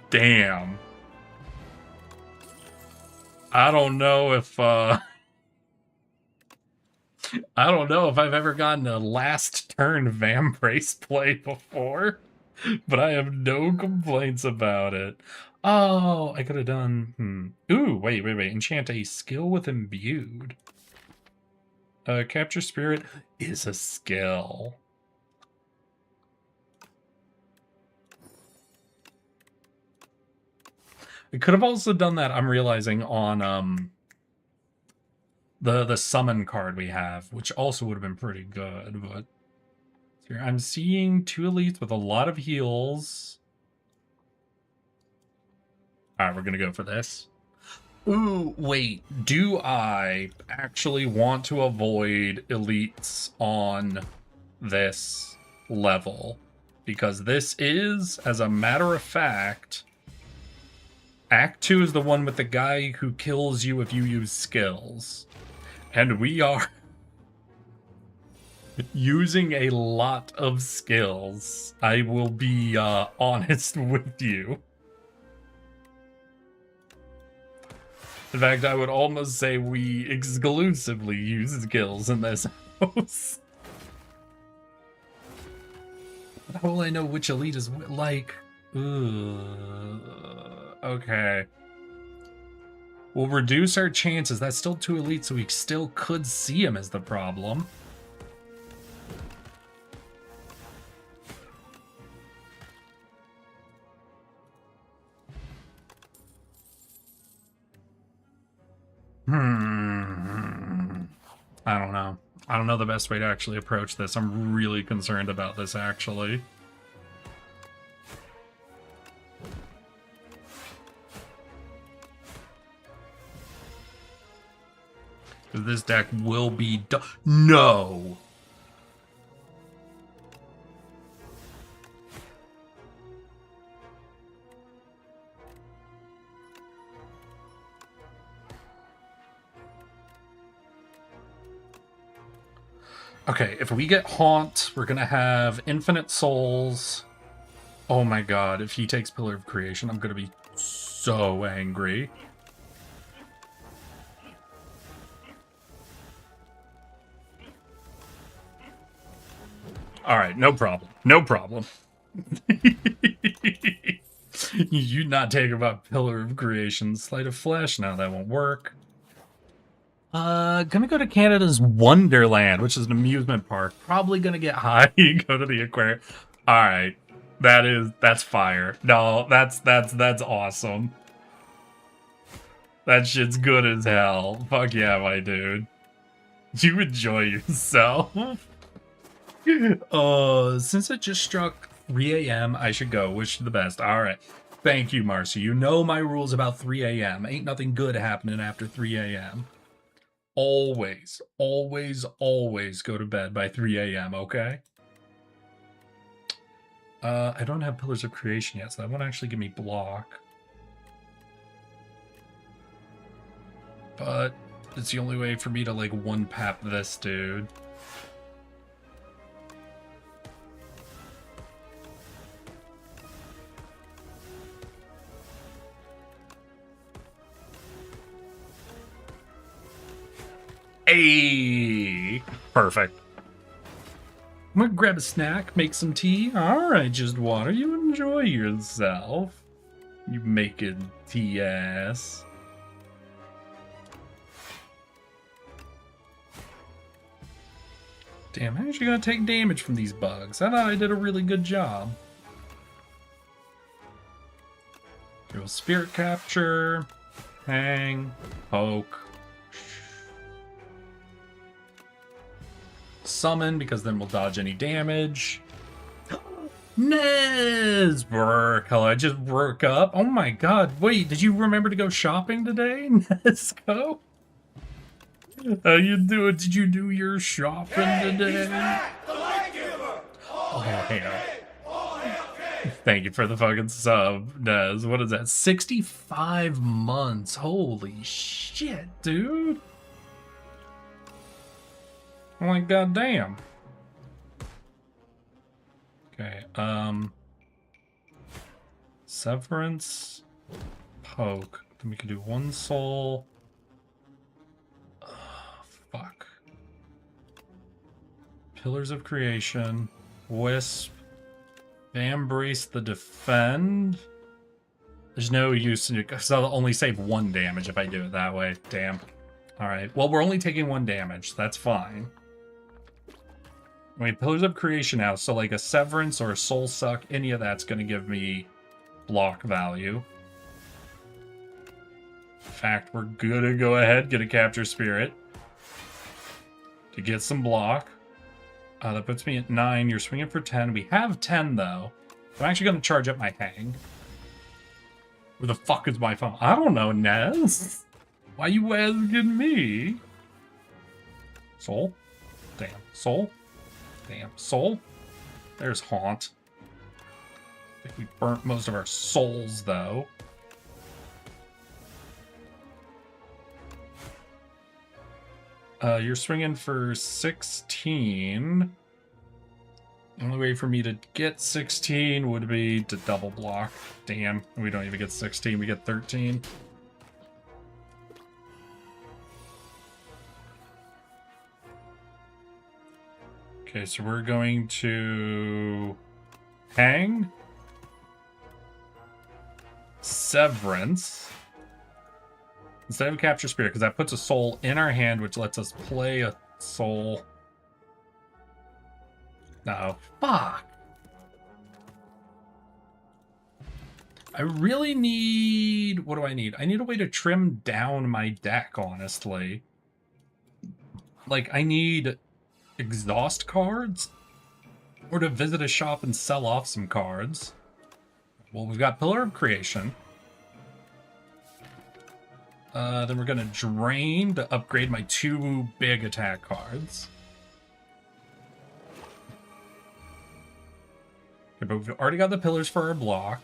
Damn. I don't know if I don't know if I've ever gotten a last turn Vambrace play before, but I have no complaints about it. Oh, I could have done Ooh, wait. Enchant a skill with imbued. Capture Spirit is a skill. I could have also done that, I'm realizing, on the summon card we have, which also would have been pretty good, but here I'm seeing 2 elites with a lot of heals. Alright, we're gonna go for this. Ooh, wait, do I actually want to avoid elites on this level? Because this is, as a matter of fact, Act 2 is the one with the guy who kills you if you use skills. And we are using a lot of skills. I will be honest with you. In fact, I would almost say we exclusively use skills in this house. How will I know which elite is like? Okay. We'll reduce our chances. That's still 2 elites, so we still could see him as the problem. I don't know. I don't know the best way to actually approach this. I'm really concerned about this, actually. This deck will be no! Okay, if we get Haunt, we're gonna have Infinite Souls. Oh my god, if he takes Pillar of Creation, I'm gonna be so angry. Alright, no problem. No problem. You not take about Pillar of Creation. Sleight of Flesh? No, that won't work. Gonna go to Canada's Wonderland, which is an amusement park. Probably gonna get high, go to the aquarium. Alright. That's fire. No, that's awesome. That shit's good as hell. Fuck yeah, my dude. You enjoy yourself. Since it just struck 3 a.m., I should go. Wish you the best. Alright. Thank you, Marcy. You know my rules about 3 a.m. Ain't nothing good happening after 3 a.m. Always, always, always go to bed by 3 a.m., okay? I don't have Pillars of Creation yet, so that won't actually give me block. But it's the only way for me to, like, one-pap this dude. Hey! Perfect. I'm gonna grab a snack, make some tea. Alright, just water. You enjoy yourself. You making tea ass. Damn, I'm actually gonna take damage from these bugs. I thought I did a really good job. Do spirit capture, hang, poke, summon, because then we'll dodge any damage. Nesbrook! Hello, I just woke up. Oh my god, wait, did you remember to go shopping today, Nesco? How you doing? Did you do your shopping today? Oh, yeah. Thank you for the fucking sub, Nez. What is that? 65 months. Holy shit, dude. I'm like, goddamn. Okay, Severance, poke. Then we can do one soul. Fuck. Pillars of Creation, Wisp, Embrace the Defend. There's no use in it because I'll only save 1 damage if I do it that way. Damn. Alright, well, we're only taking 1 damage. That's fine. Wait, Pillars of Creation now, so like a Severance or a Soul Suck, any of that's going to give me block value. In fact, we're gonna go ahead, get a Capture Spirit to get some block. That puts me at 9. You're swinging for 10. We have 10, though. I'm actually going to charge up my hang. Where the fuck is my phone? I don't know, Nez. Why you asking me? Soul? Damn. Soul? Damn. Soul? There's Haunt. I think we burnt most of our souls, though. You're swinging for 16. The only way for me to get 16 would be to double block. Damn, we don't even get 16, we get 13. Okay, so we're going to hang. Severance. Instead of Capture Spirit, because that puts a soul in our hand, which lets us play a soul. No. Fuck. I really need... What do I need? I need a way to trim down my deck, honestly. Like, I need exhaust cards? Or to visit a shop and sell off some cards. Well, we've got Pillar of Creation. Then we're gonna drain to upgrade my 2 big attack cards. Okay, but we've already got the pillars for our block.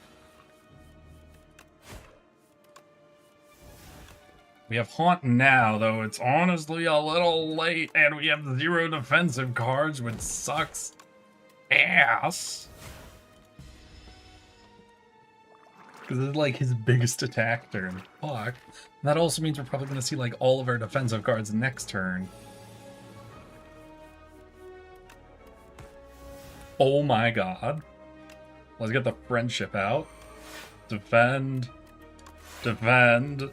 We have Haunt now, though it's honestly a little late, and we have 0 defensive cards, which sucks ass. Because it's like his biggest attack turn. Fuck. And that also means we're probably going to see like all of our defensive cards next turn. Oh my god. Let's get the friendship out. Defend. Defend.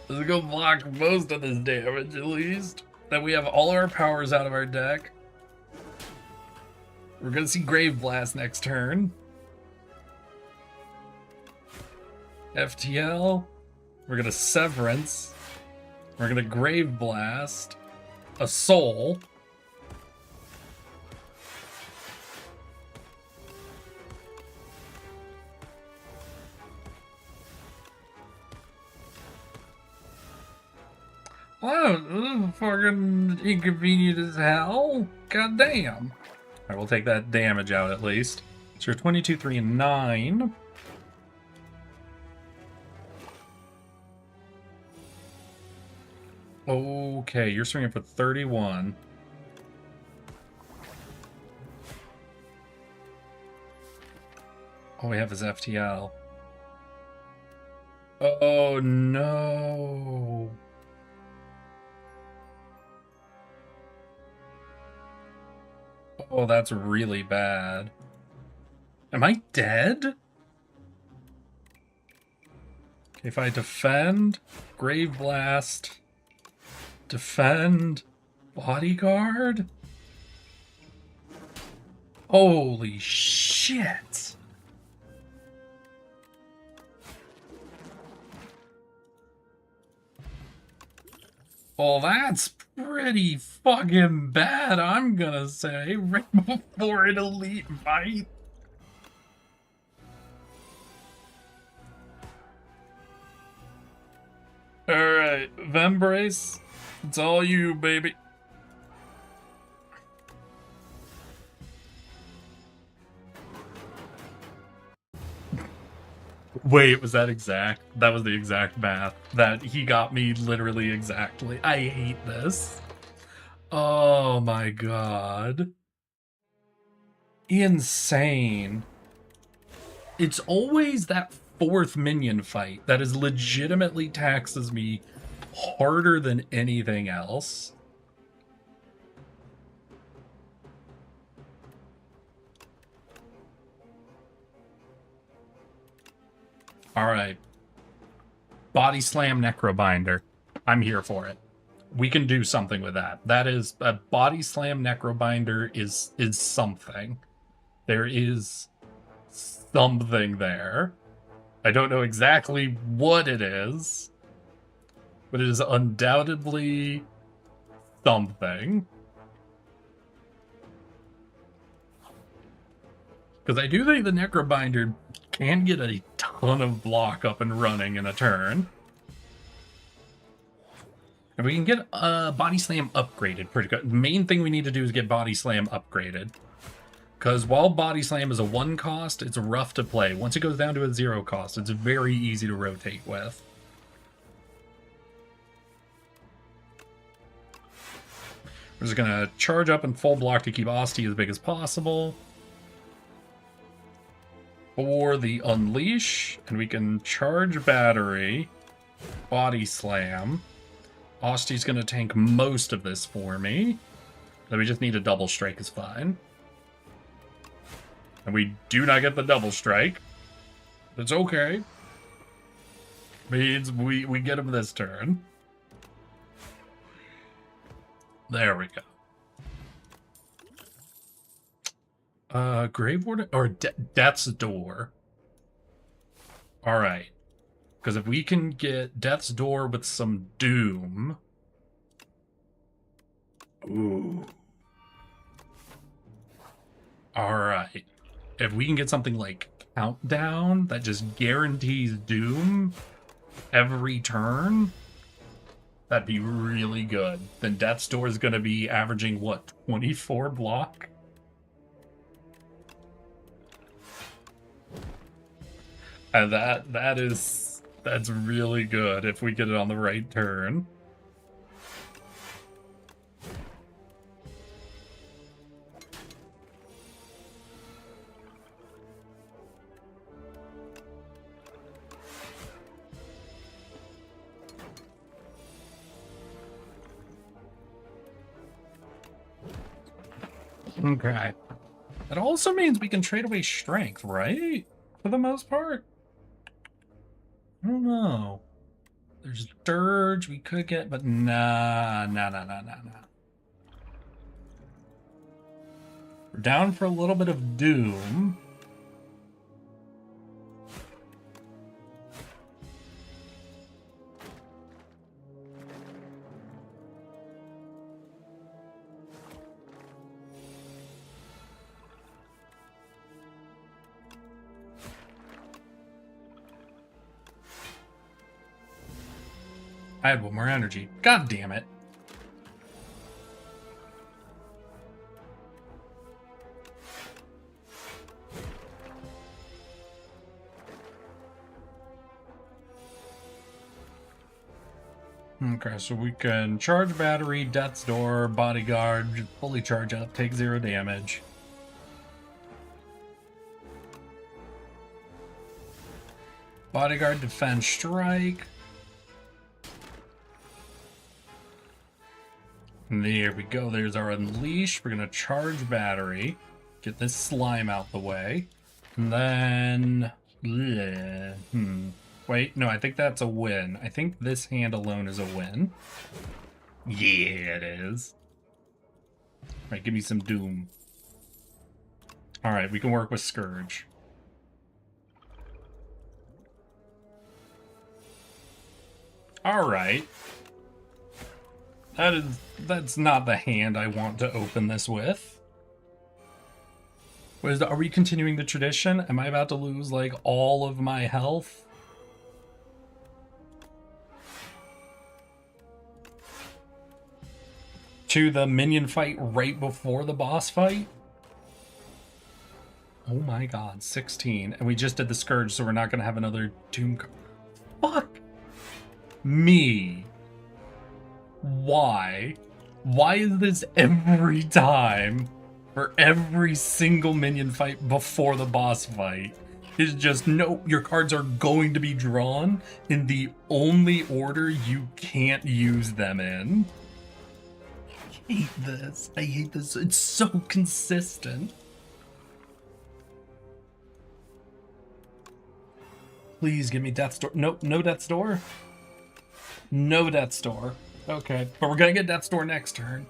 Let's go block most of this damage at least. Then we have all our powers out of our deck. We're going to see Grave Blast next turn. FTL. We're gonna Severance. We're gonna Grave Blast. A Soul. Wow, this is fucking inconvenient as hell. God damn. Alright, we'll take that damage out at least. So you're 22, 3, and 9. Okay, you're swinging for 31. All we have is FTL. Oh no. Oh, that's really bad. Am I dead? Okay, if I defend, Grave Blast, defend, Bodyguard? Holy shit! Well, that's pretty fucking bad, I'm gonna say, right before an elite fight. Alright, Vembrace, it's all you, baby. Wait, was that exact? That was the exact math. That he got me literally exactly. I hate this. Oh my god. Insane. It's always that fourth minion fight that is legitimately taxes me harder than anything else. Alright. Body Slam Necrobinder. I'm here for it. We can do something with that. That is a Body Slam Necrobinder is something. There is something there. I don't know exactly what it is, but it is undoubtedly something. Because I do think the Necrobinder can get a ton of block up and running in a turn. And we can get Body Slam upgraded pretty good. The main thing we need to do is get Body Slam upgraded. Because while Body Slam is a 1 cost, it's rough to play. Once it goes down to a 0 cost, it's very easy to rotate with. We're just going to charge up and full block to keep Asti as big as possible. For the Unleash, and we can charge Battery, Body Slam. Asti's going to tank most of this for me. Then we just need a double strike is fine. And we do not get the double strike. It's okay. Means we get him this turn. There we go. Grave Warden or Death's Door. All right. Because if we can get Death's Door with some Doom. Ooh. All right. If we can get something like Countdown that just guarantees Doom every turn, that'd be really good. Then Death's Door is going to be averaging, what, 24 block? And that's really good if we get it on the right turn. Okay. That also means we can trade away strength, right? For the most part. I don't know. There's Dirge we could get, but nah. We're down for a little bit of Doom. I had one more energy. God damn it. Okay, so we can charge Battery, Death's Door, Bodyguard, just fully charge up, take 0 damage. Bodyguard, Defend, Strike. There we go. There's our unleash. We're gonna charge battery. Get this slime out the way. And then... Wait, no, I think that's a win. I think this hand alone is a win. Yeah, it is. Alright, give me some Doom. Alright, we can work with Scourge. Alright. That's not the hand I want to open this with. Are we continuing the tradition? Am I about to lose, like, all of my health? To the minion fight right before the boss fight? Oh my god, 16. And we just did the Scourge, so we're not gonna have another Doom card. Fuck! Me. Why? Why is this every time? For every single minion fight before the boss fight? It's just, no, your cards are going to be drawn in the only order you can't use them in. I hate this. I hate this. It's so consistent. Please give me Death's Door. Nope, no Death's Door. No Death's Door. Okay, but we're gonna get Death's Door next turn.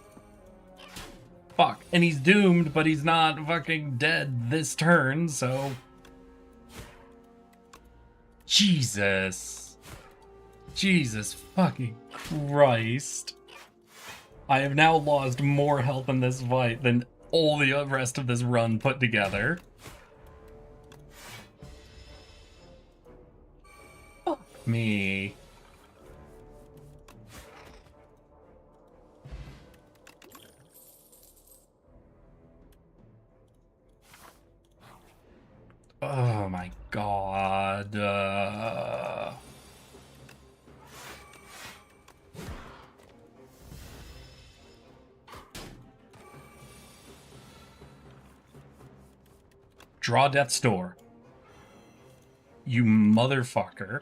Fuck. And he's doomed, but he's not fucking dead this turn, so... Jesus. Jesus fucking Christ. I have now lost more health in this fight than all the rest of this run put together. Fuck me. Oh my god. Draw Death's Door. You motherfucker.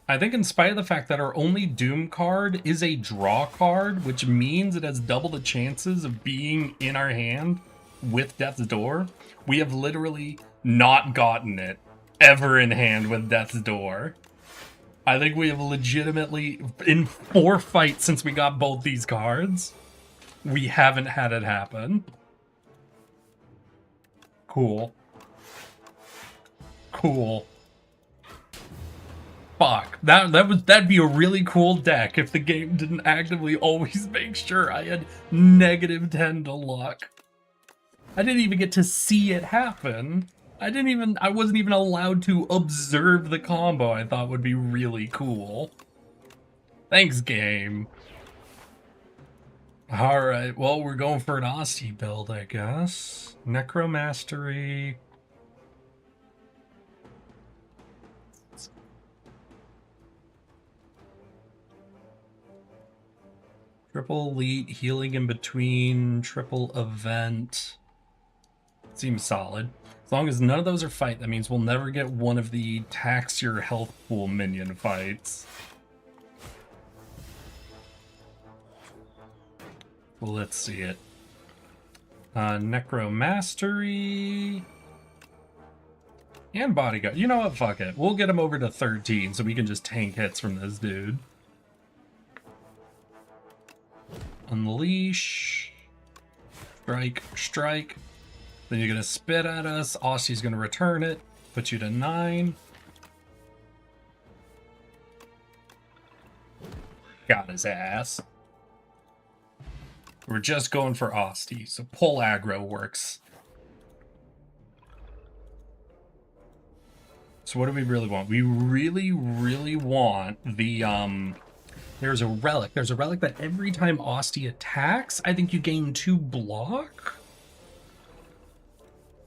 I think in spite of the fact that our only Doom card is a draw card, which means it has double the chances of being in our hand with Death's Door, we have literally not gotten it ever in hand with Death's Door. I think we have legitimately, in 4 fights since we got both these cards, we haven't had it happen. Cool. Cool. Fuck. That'd be a really cool deck if the game didn't actively always make sure I had -10 to luck. I didn't even get to see it happen. I wasn't even allowed to observe the combo I thought would be really cool. Thanks, game. Alright, well, we're going for an Aussie build, I guess. Necromastery. Triple elite, healing in between, triple event. Seems solid. As long as none of those are fight, that means we'll never get one of the tax your health pool minion fights. Well, let's see it. Necromastery. And Bodyguard. You know what? Fuck it. We'll get him over to 13 so we can just tank hits from this dude. Unleash. Strike. Strike. Then you're going to spit at us. Aussie's going to return it. Put you to 9. Got his ass. We're just going for Aussie, so pull aggro works. So what do we really want? We really, really want the, there's a relic. There's a relic that every time Aussie attacks, I think you gain 2 block.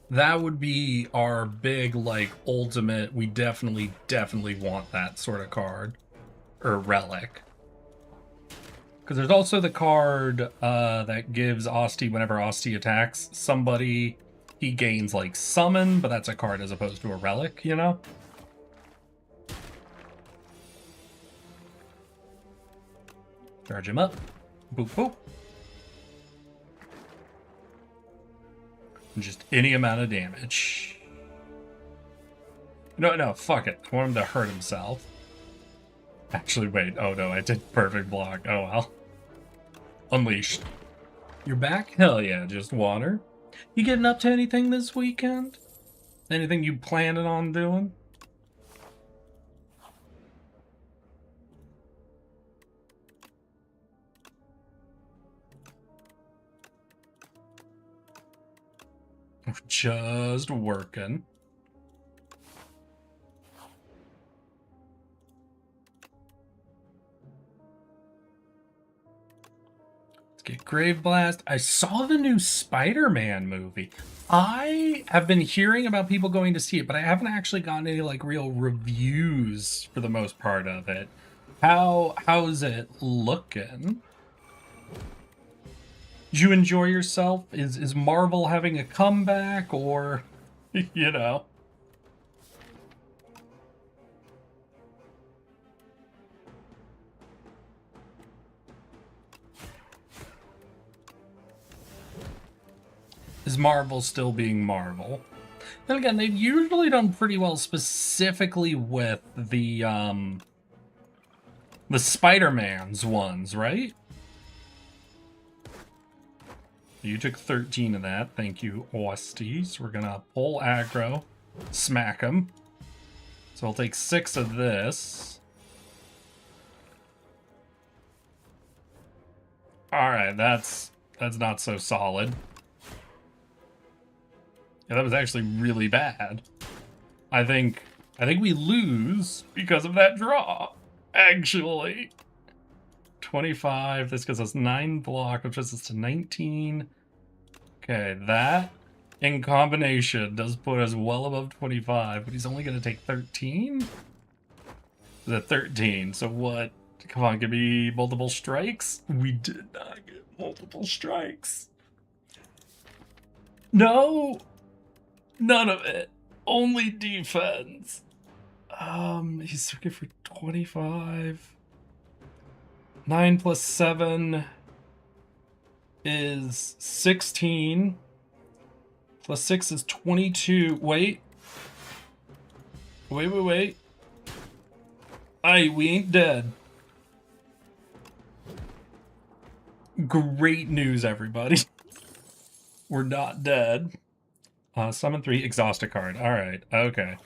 That would be our big, like, ultimate. We definitely want that sort of card. Or relic. Because there's also the card that gives Aussie, whenever Aussie attacks somebody he gains like summon, but that's a card as opposed to a relic, you know? Charge him up. Boop, boop. Just any amount of damage. No, fuck it. I want him to hurt himself. Actually, wait. Oh no, I did perfect block. Oh well. Unleashed. You're back? Hell yeah, just water. You getting up to anything this weekend? Anything you planning on doing? Just working. Let's get Grave Blast. I saw the new Spider-Man movie. I have been hearing about people going to see it, but I haven't actually gotten any like real reviews for the most part of it. How's it looking? Did you enjoy yourself? Is Marvel having a comeback, or you know? Is Marvel still being Marvel? Then again, they've usually done pretty well, specifically with the Spider-Man's ones, right? You took 13 of that. Thank you, Osties. We're gonna pull aggro, smack him. So I'll take 6 of this. Alright, that's not so solid. Yeah, that was actually really bad. I think we lose because of that draw, actually. 25, this gives us 9 block, which puts us to 19. Okay, that in combination does put us well above 25, but he's only going to take 13? Is that 13? So what? Come on, give me multiple strikes? We did not get multiple strikes. No! None of it. Only defense. He's looking for 25. 9 plus 7 is 16. Plus 6 is 22. Wait. Wait. Aye, we ain't dead. Great news, everybody. We're not dead. Summon 3, exhaust a card. Alright, okay.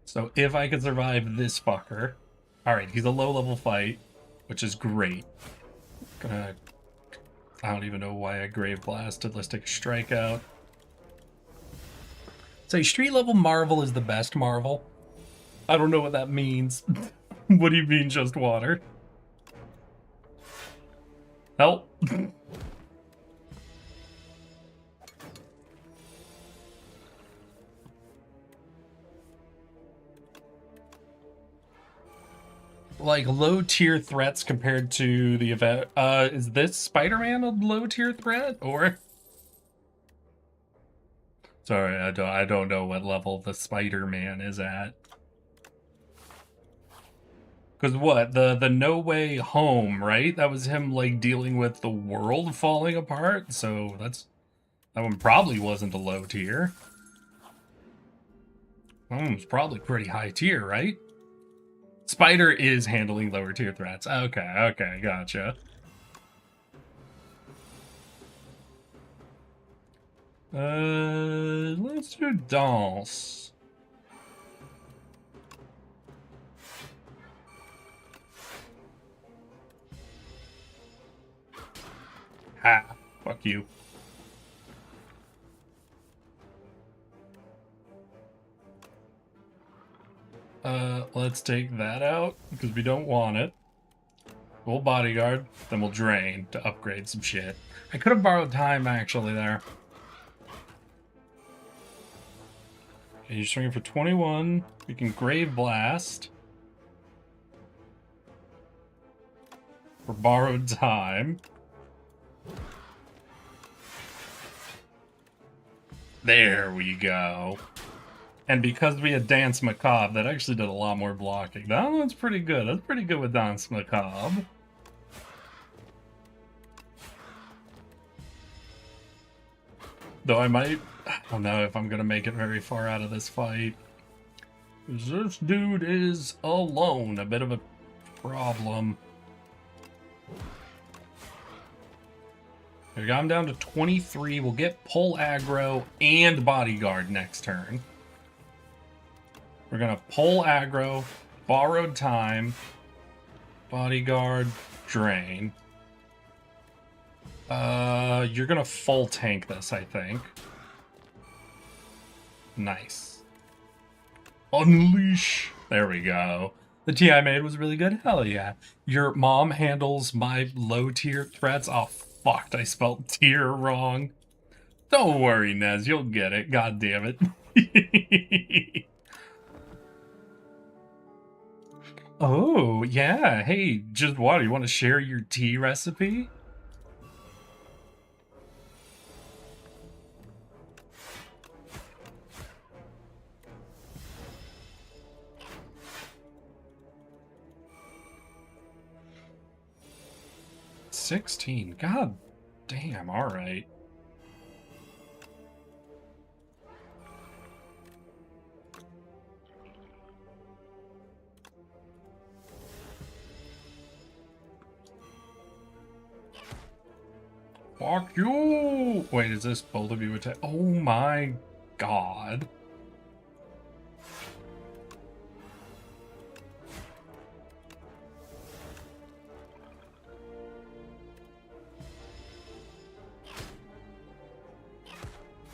So if I can survive this fucker. Alright, he's a low-level fight, which is great. I don't even know why I Grave Blasted. Let's take a strikeout. Say, street-level Marvel is the best Marvel. I don't know what that means. What do you mean, just water? Help. Like low tier threats compared to the event. Is this Spider-Man a low tier threat, or? Sorry, I don't know what level the Spider-Man is at. Cause what, the No Way Home, right? That was him like dealing with the world falling apart. So that one probably wasn't a low tier. That one was probably pretty high tier, right? Spider is handling lower tier threats. Okay, gotcha. Let's do Dance. Ha, fuck you. Let's take that out, because we don't want it. We'll bodyguard, then we'll drain to upgrade some shit. I could have borrowed time, actually, there. Okay, you're swinging for 21. We can Grave Blast. For borrowed time. There we go. And because we had Dance Macabre, that actually did a lot more blocking. That one's pretty good. That's pretty good with Dance Macabre. Though I don't know if I'm gonna make it very far out of this fight. This dude is alone. A bit of a problem. We got him down to 23. We'll get pull aggro and bodyguard next turn. We're gonna pull aggro, borrowed time, bodyguard, drain. You're gonna full tank this, I think. Nice. Unleash. There we go. The tea I made was really good. Hell yeah. Your mom handles my low tier threats. Oh, fucked. I spelled tier wrong. Don't worry, Nez. You'll get it. God damn it. Oh, yeah. Hey, just what? You want to share your tea recipe? $16. God damn, alright. Fuck you! Wait, is this both of you attack? Oh my god.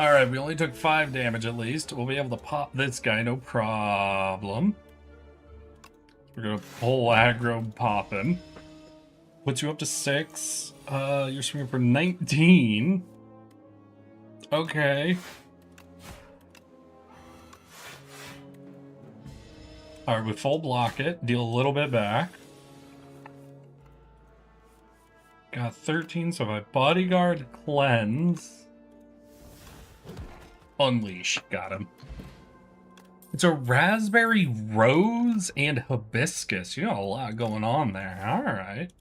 Alright, we only took 5 damage at least. We'll be able to pop this guy, no problem. We're gonna pull aggro poppin'. Puts you up to 6. You're swinging for 19. Okay. Alright, we full block it. Deal a little bit back. Got 13, so if I bodyguard, cleanse. Unleash. Got him. It's a raspberry rose and hibiscus. You got a lot going on there. Alright.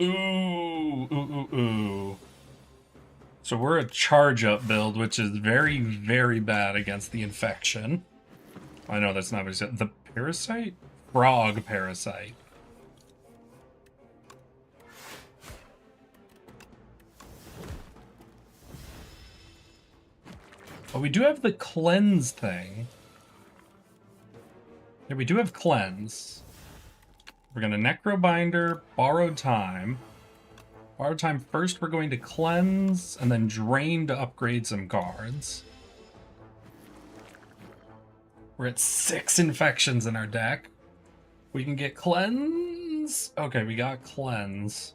Ooh. So we're a charge up build, which is very, very bad against the infection. I know that's not what he said. The parasite? Frog parasite. Oh, we do have the cleanse thing. Yeah, we do have cleanse. We're gonna Necrobinder, borrowed time. Borrowed time first, we're going to cleanse, and then drain to upgrade some cards. We're at 6 infections in our deck. We can get cleanse. Okay, we got cleanse.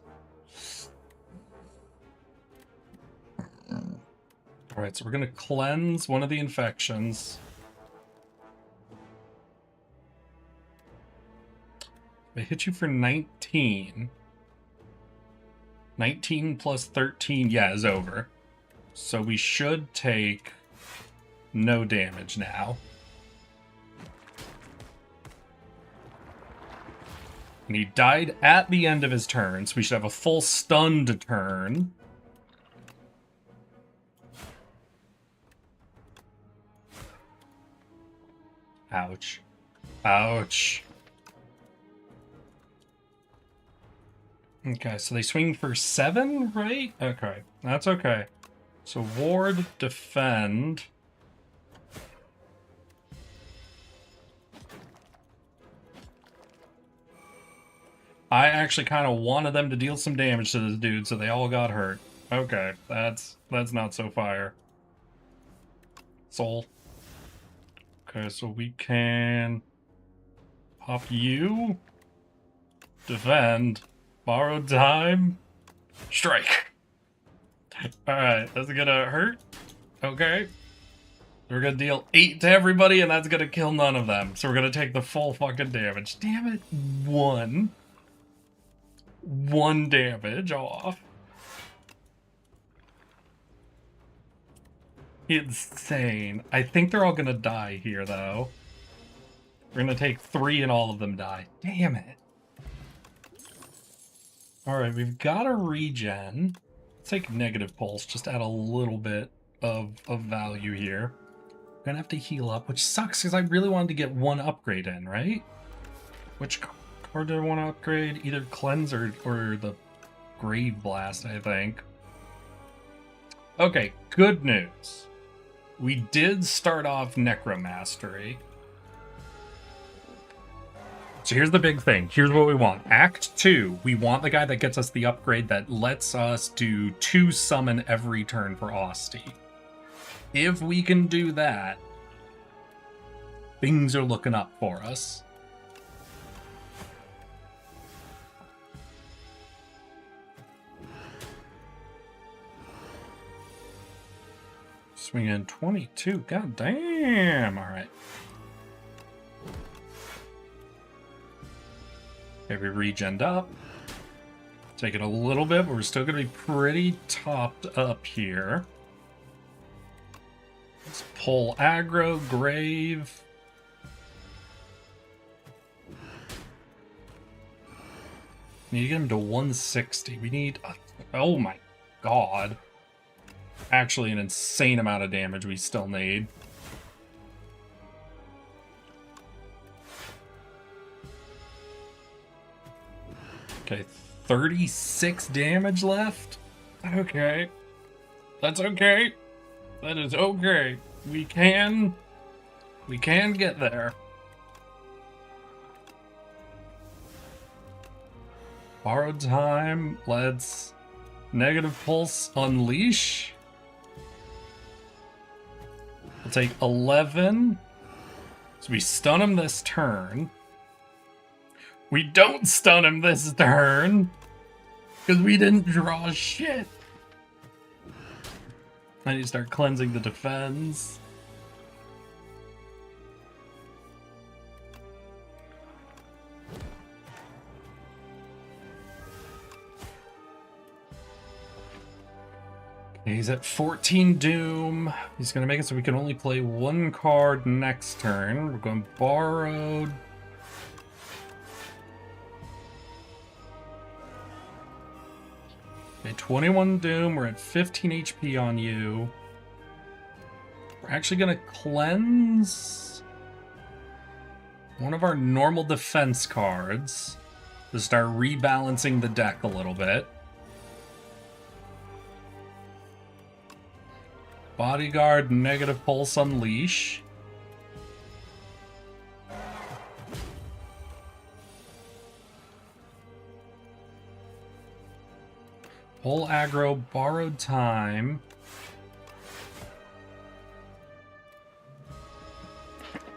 Alright, so we're gonna cleanse one of the infections. They hit you for 19. 19 plus 13, yeah, is over. So we should take no damage now. And he died at the end of his turn, so we should have a full stunned turn. Ouch. Ouch. Okay, so they swing for 7, right? Okay, that's okay. So ward, defend. I actually kind of wanted them to deal some damage to this dude, so they all got hurt. Okay, that's not so fire. Soul. Okay, so we can pop you, defend, borrow time, strike. Alright, that's gonna hurt. Okay. We're gonna deal 8 to everybody, and that's gonna kill none of them. So we're gonna take the full fucking damage. Damn it. 1 damage off. insane. I think they're all gonna die here, though. We're gonna take 3 and all of them die. Damn it. Alright, we've got a regen. Let's take negative pulse, just add a little bit of value here. We're gonna have to heal up, which sucks because I really wanted to get 1 upgrade in, right? Which card do I want to upgrade? Either Cleanse or the Grave Blast, I think. Okay, good news. We did start off Necromastery. So here's the big thing. Here's what we want. Act 2, we want the guy that gets us the upgrade that lets us do 2 summon every turn for Austie. If we can do that, things are looking up for us. Swinging 22. God damn. All right. Okay, we regened up. Take it a little bit, but we're still going to be pretty topped up here. Let's pull aggro, grave. Need to get him to 160. We need... oh my god. Actually, an insane amount of damage we still need. Okay, 36 damage left? Okay. That's okay. That is okay. We can get there. Borrowed time. Let's negative pulse unleash. We'll take 11. So we stun him this turn. We don't stun him this turn because we didn't draw shit. I need to start cleansing the defense. Okay, he's at 14 doom. He's going to make it so we can only play 1 card next turn. We're going borrowed. Okay, 21 doom. We're at 15 HP on you. We're actually going to cleanse one of our normal defense cards to start rebalancing the deck a little bit. Bodyguard, negative pulse, unleash. Pull aggro, borrowed time.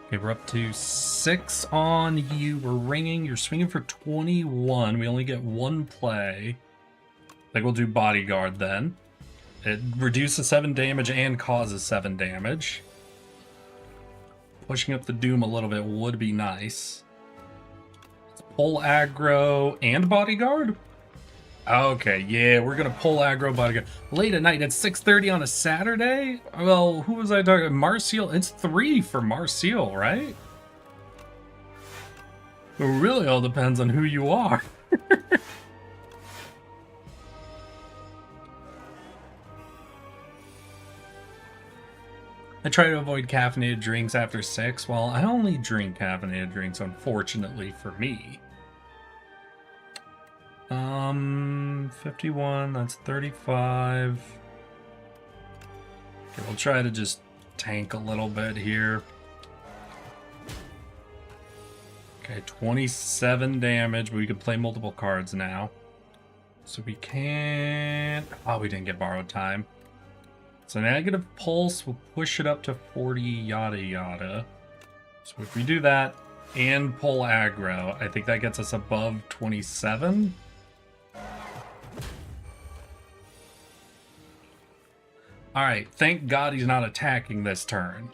Okay, we're up to 6 on you. We're ringing. You're swinging for 21. We only get 1 play. I think we'll do bodyguard then. It reduces 7 damage and causes 7 damage. Pushing up the doom a little bit would be nice. Let's pull aggro and bodyguard? Okay, yeah, we're gonna pull aggro bodyguard. Late at night at 6:30 on a Saturday? Well, who was I talking? Marcial? It's 3 for Marcial, right? It really all depends on who you are. I try to avoid caffeinated drinks after 6. Well, I only drink caffeinated drinks, unfortunately for me. 51, that's 35. Okay, we'll try to just tank a little bit here. Okay, 27 damage, but we can play multiple cards now. So we can't... oh, we didn't get borrowed time. So negative pulse will push it up to 40, yada yada. So if we do that and pull aggro, I think that gets us above 27. Alright, thank God he's not attacking this turn.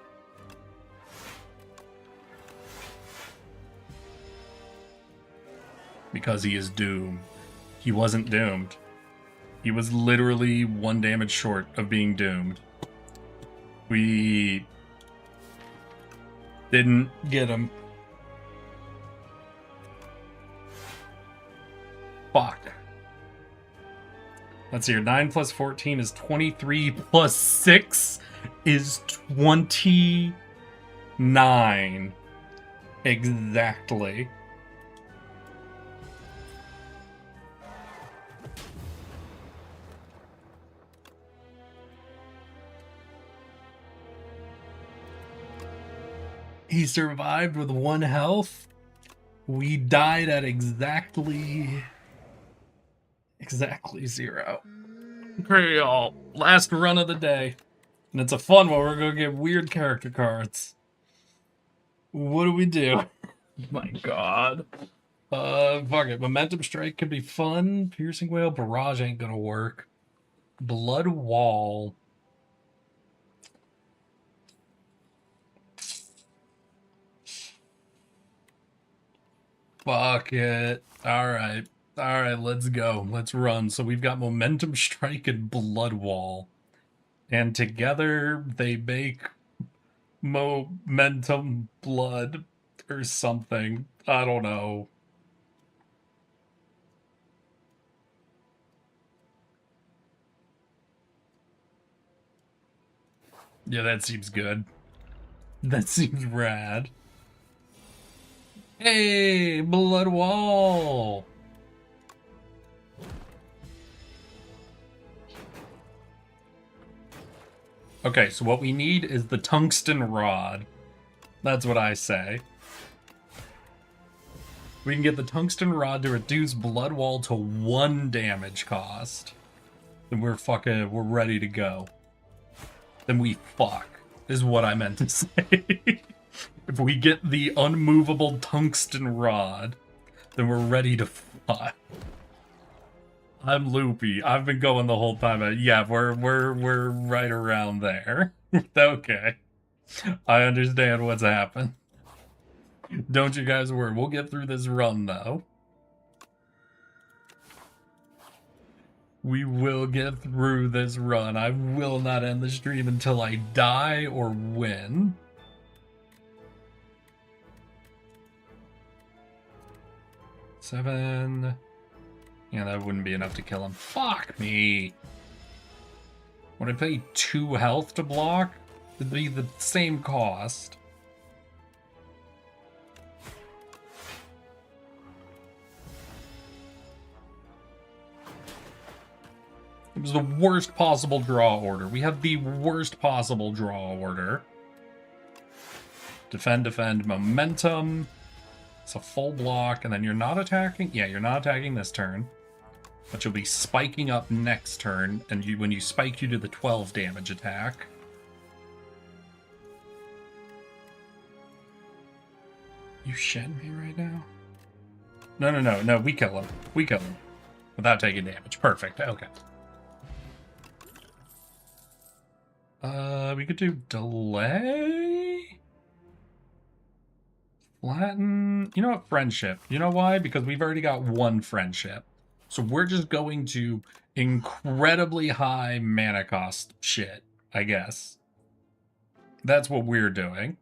Because he is doomed. He wasn't doomed. He was literally 1 damage short of being doomed. We didn't get him. Fuck. Let's see here. 9 plus 14 is 23 plus 6 is 29. Exactly. He survived with 1 health. We died at exactly 0. Okay, y'all. Last run of the day. And it's a fun one. We're going to get weird character cards. What do we do? My god. Fuck it. Momentum Strike could be fun. Piercing Whale. Barrage ain't gonna work. Blood Wall. Fuck it. Alright. Alright, let's go. Let's run. So we've got Momentum Strike and Blood Wall. And together they make Momentum Blood or something. I don't know. Yeah, that seems good. That seems rad. Hey, Blood Wall! Okay, so what we need is the Tungsten Rod. That's what I say. We can get the Tungsten Rod to reduce Blood Wall to 1 damage cost. Then we're ready to go. Then we fuck, is what I meant to say. If we get the unmovable Tungsten Rod, then we're ready to fuck. I'm loopy. I've been going the whole time. Yeah, we're right around there. Okay. I understand what's happened. Don't you guys worry. We'll get through this run, though. We will get through this run. I will not end the stream until I die or win. Seven. Yeah, that wouldn't be enough to kill him. Fuck me. Would I pay 2 health to block? It'd be the same cost. It was the worst possible draw order. We have the worst possible draw order. Defend, defend, momentum. It's a full block, and then you're not attacking. Yeah, you're not attacking this turn. But you'll be spiking up next turn, and when you spike, you do the 12 damage attack. You shed me right now? No, we kill him. We kill him. Without taking damage. Perfect, okay. We could do delay? Flatten? You know what? Friendship. You know why? Because we've already got 1 friendship. So we're just going to incredibly high mana cost shit, I guess. That's what we're doing.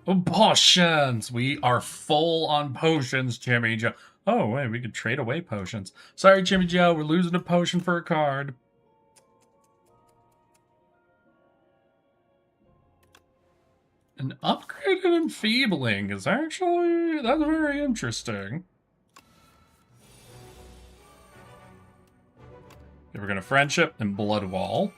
Oh, potions! We are full on potions, Jimmy Joe. Oh, wait, we could trade away potions. Sorry, Jimmy Joe, we're losing a potion for a card. An upgraded enfeebling is actually... that's very interesting. Okay, we're gonna friendship and blood wall.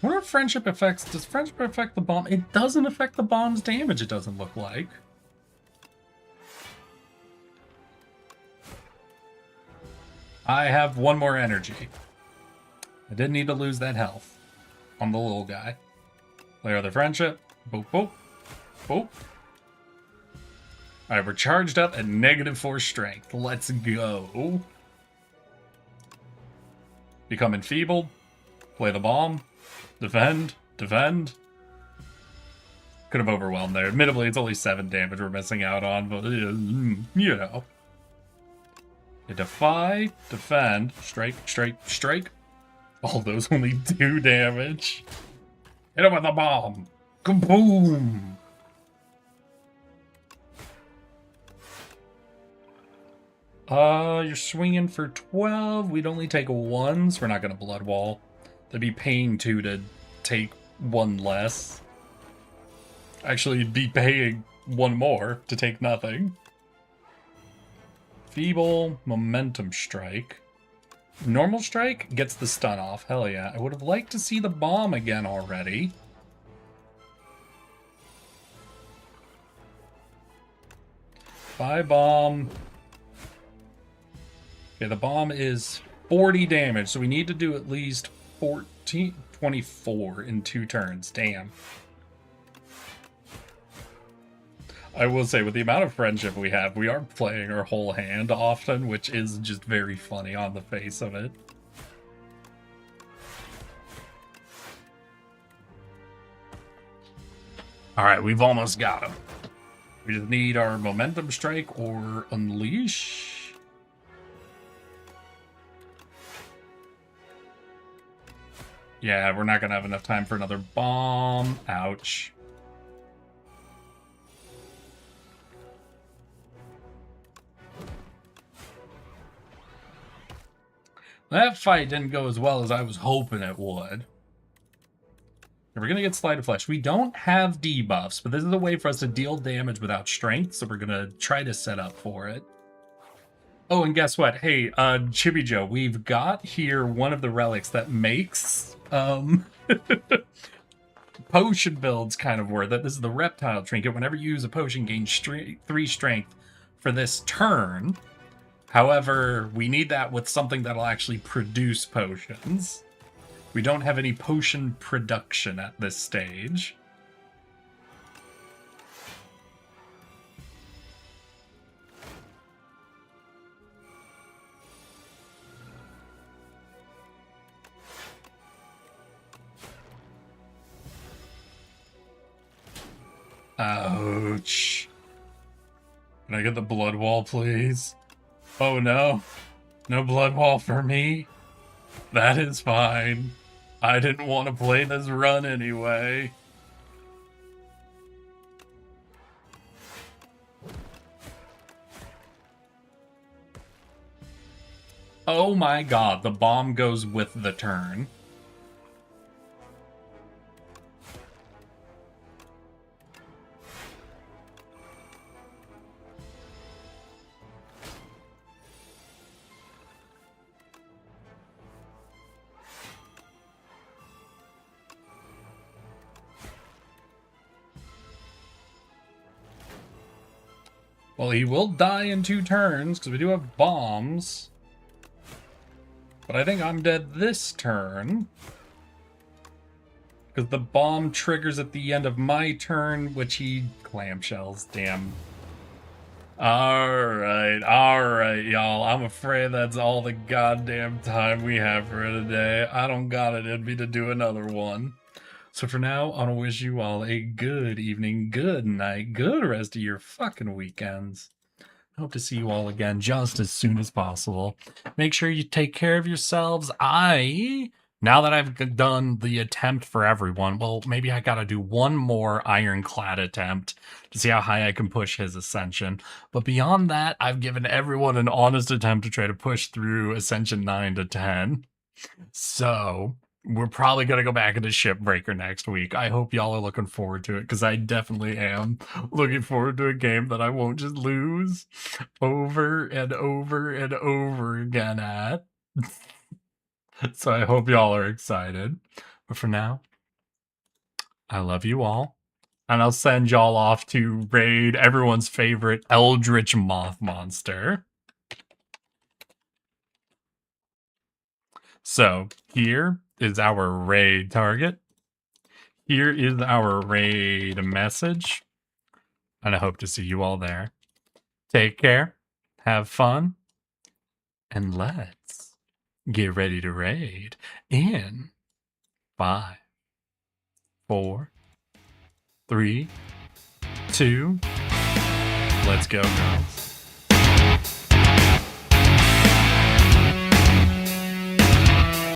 What are friendship effects? Does friendship affect the bomb? It doesn't affect the bomb's damage, it doesn't look like. I have 1 more energy. I didn't need to lose that health on the little guy. Layer of the friendship. Boop, boop. Boop. Alright, we're charged up at -4 strength. Let's go. Become enfeebled. Play the bomb. Defend. Defend. Could have overwhelmed there. Admittedly, it's only 7 damage we're missing out on, but, you know. You defy, defend, strike, strike, strike. All those only do damage. Hit him with a bomb. Kaboom! You're swinging for 12. We'd only take 1, so we're not gonna blood wall. That'd be paying 2 to take 1 less. Actually, you'd be paying 1 more to take nothing. Feeble, momentum strike. Normal strike gets the stun off. Hell yeah. I would have liked to see the bomb again already. Bye, bomb. Okay, the bomb is 40 damage, so we need to do at least 24 in 2 turns. Damn. I will say, with the amount of friendship we have, we are playing our whole hand often, which is just very funny on the face of it. Alright, we've almost got him. We just need our momentum strike or unleash. Yeah, we're not gonna have enough time for another bomb. Ouch. That fight didn't go as well as I was hoping it would. We're gonna get Sleight of Flesh. We don't have debuffs, but this is a way for us to deal damage without strength, so we're gonna try to set up for it. Oh, and guess what? Hey, Chibi Joe, we've got here one of the relics that makes potion builds kind of worth it. This is the Reptile Trinket. Whenever you use a potion, gain 3 strength for this turn. However, we need that with something that'll actually produce potions. We don't have any potion production at this stage. Ouch. Can I get the blood wall, please? Oh no. No blood wall for me? That is fine. I didn't want to play this run anyway. Oh my god, the bomb goes with the turn. Well, he will die in 2 turns, because we do have bombs. But I think I'm dead this turn. Because the bomb triggers at the end of my turn, which he clamshells. Damn. Alright, y'all. I'm afraid that's all the goddamn time we have for today. I don't got it in me to do another one. So for now, I want to wish you all a good evening, good night, good rest of your fucking weekends. I hope to see you all again just as soon as possible. Make sure you take care of yourselves. Now that I've done the attempt for everyone, well, maybe I gotta do one more ironclad attempt to see how high I can push his ascension. But beyond that, I've given everyone an honest attempt to try to push through ascension 9 to 10. So we're probably going to go back into Shipbreaker next week. I hope y'all are looking forward to it, because I definitely am looking forward to a game that I won't just lose over and over and over again at. So I hope y'all are excited. But for now, I love you all. And I'll send y'all off to raid everyone's favorite Eldritch Moth Monster. So here is our raid target. Here is our raid message. And I hope to see you all there. Take care. Have fun. And let's get ready to raid in 5, 4, 3, 2. Let's go, girls.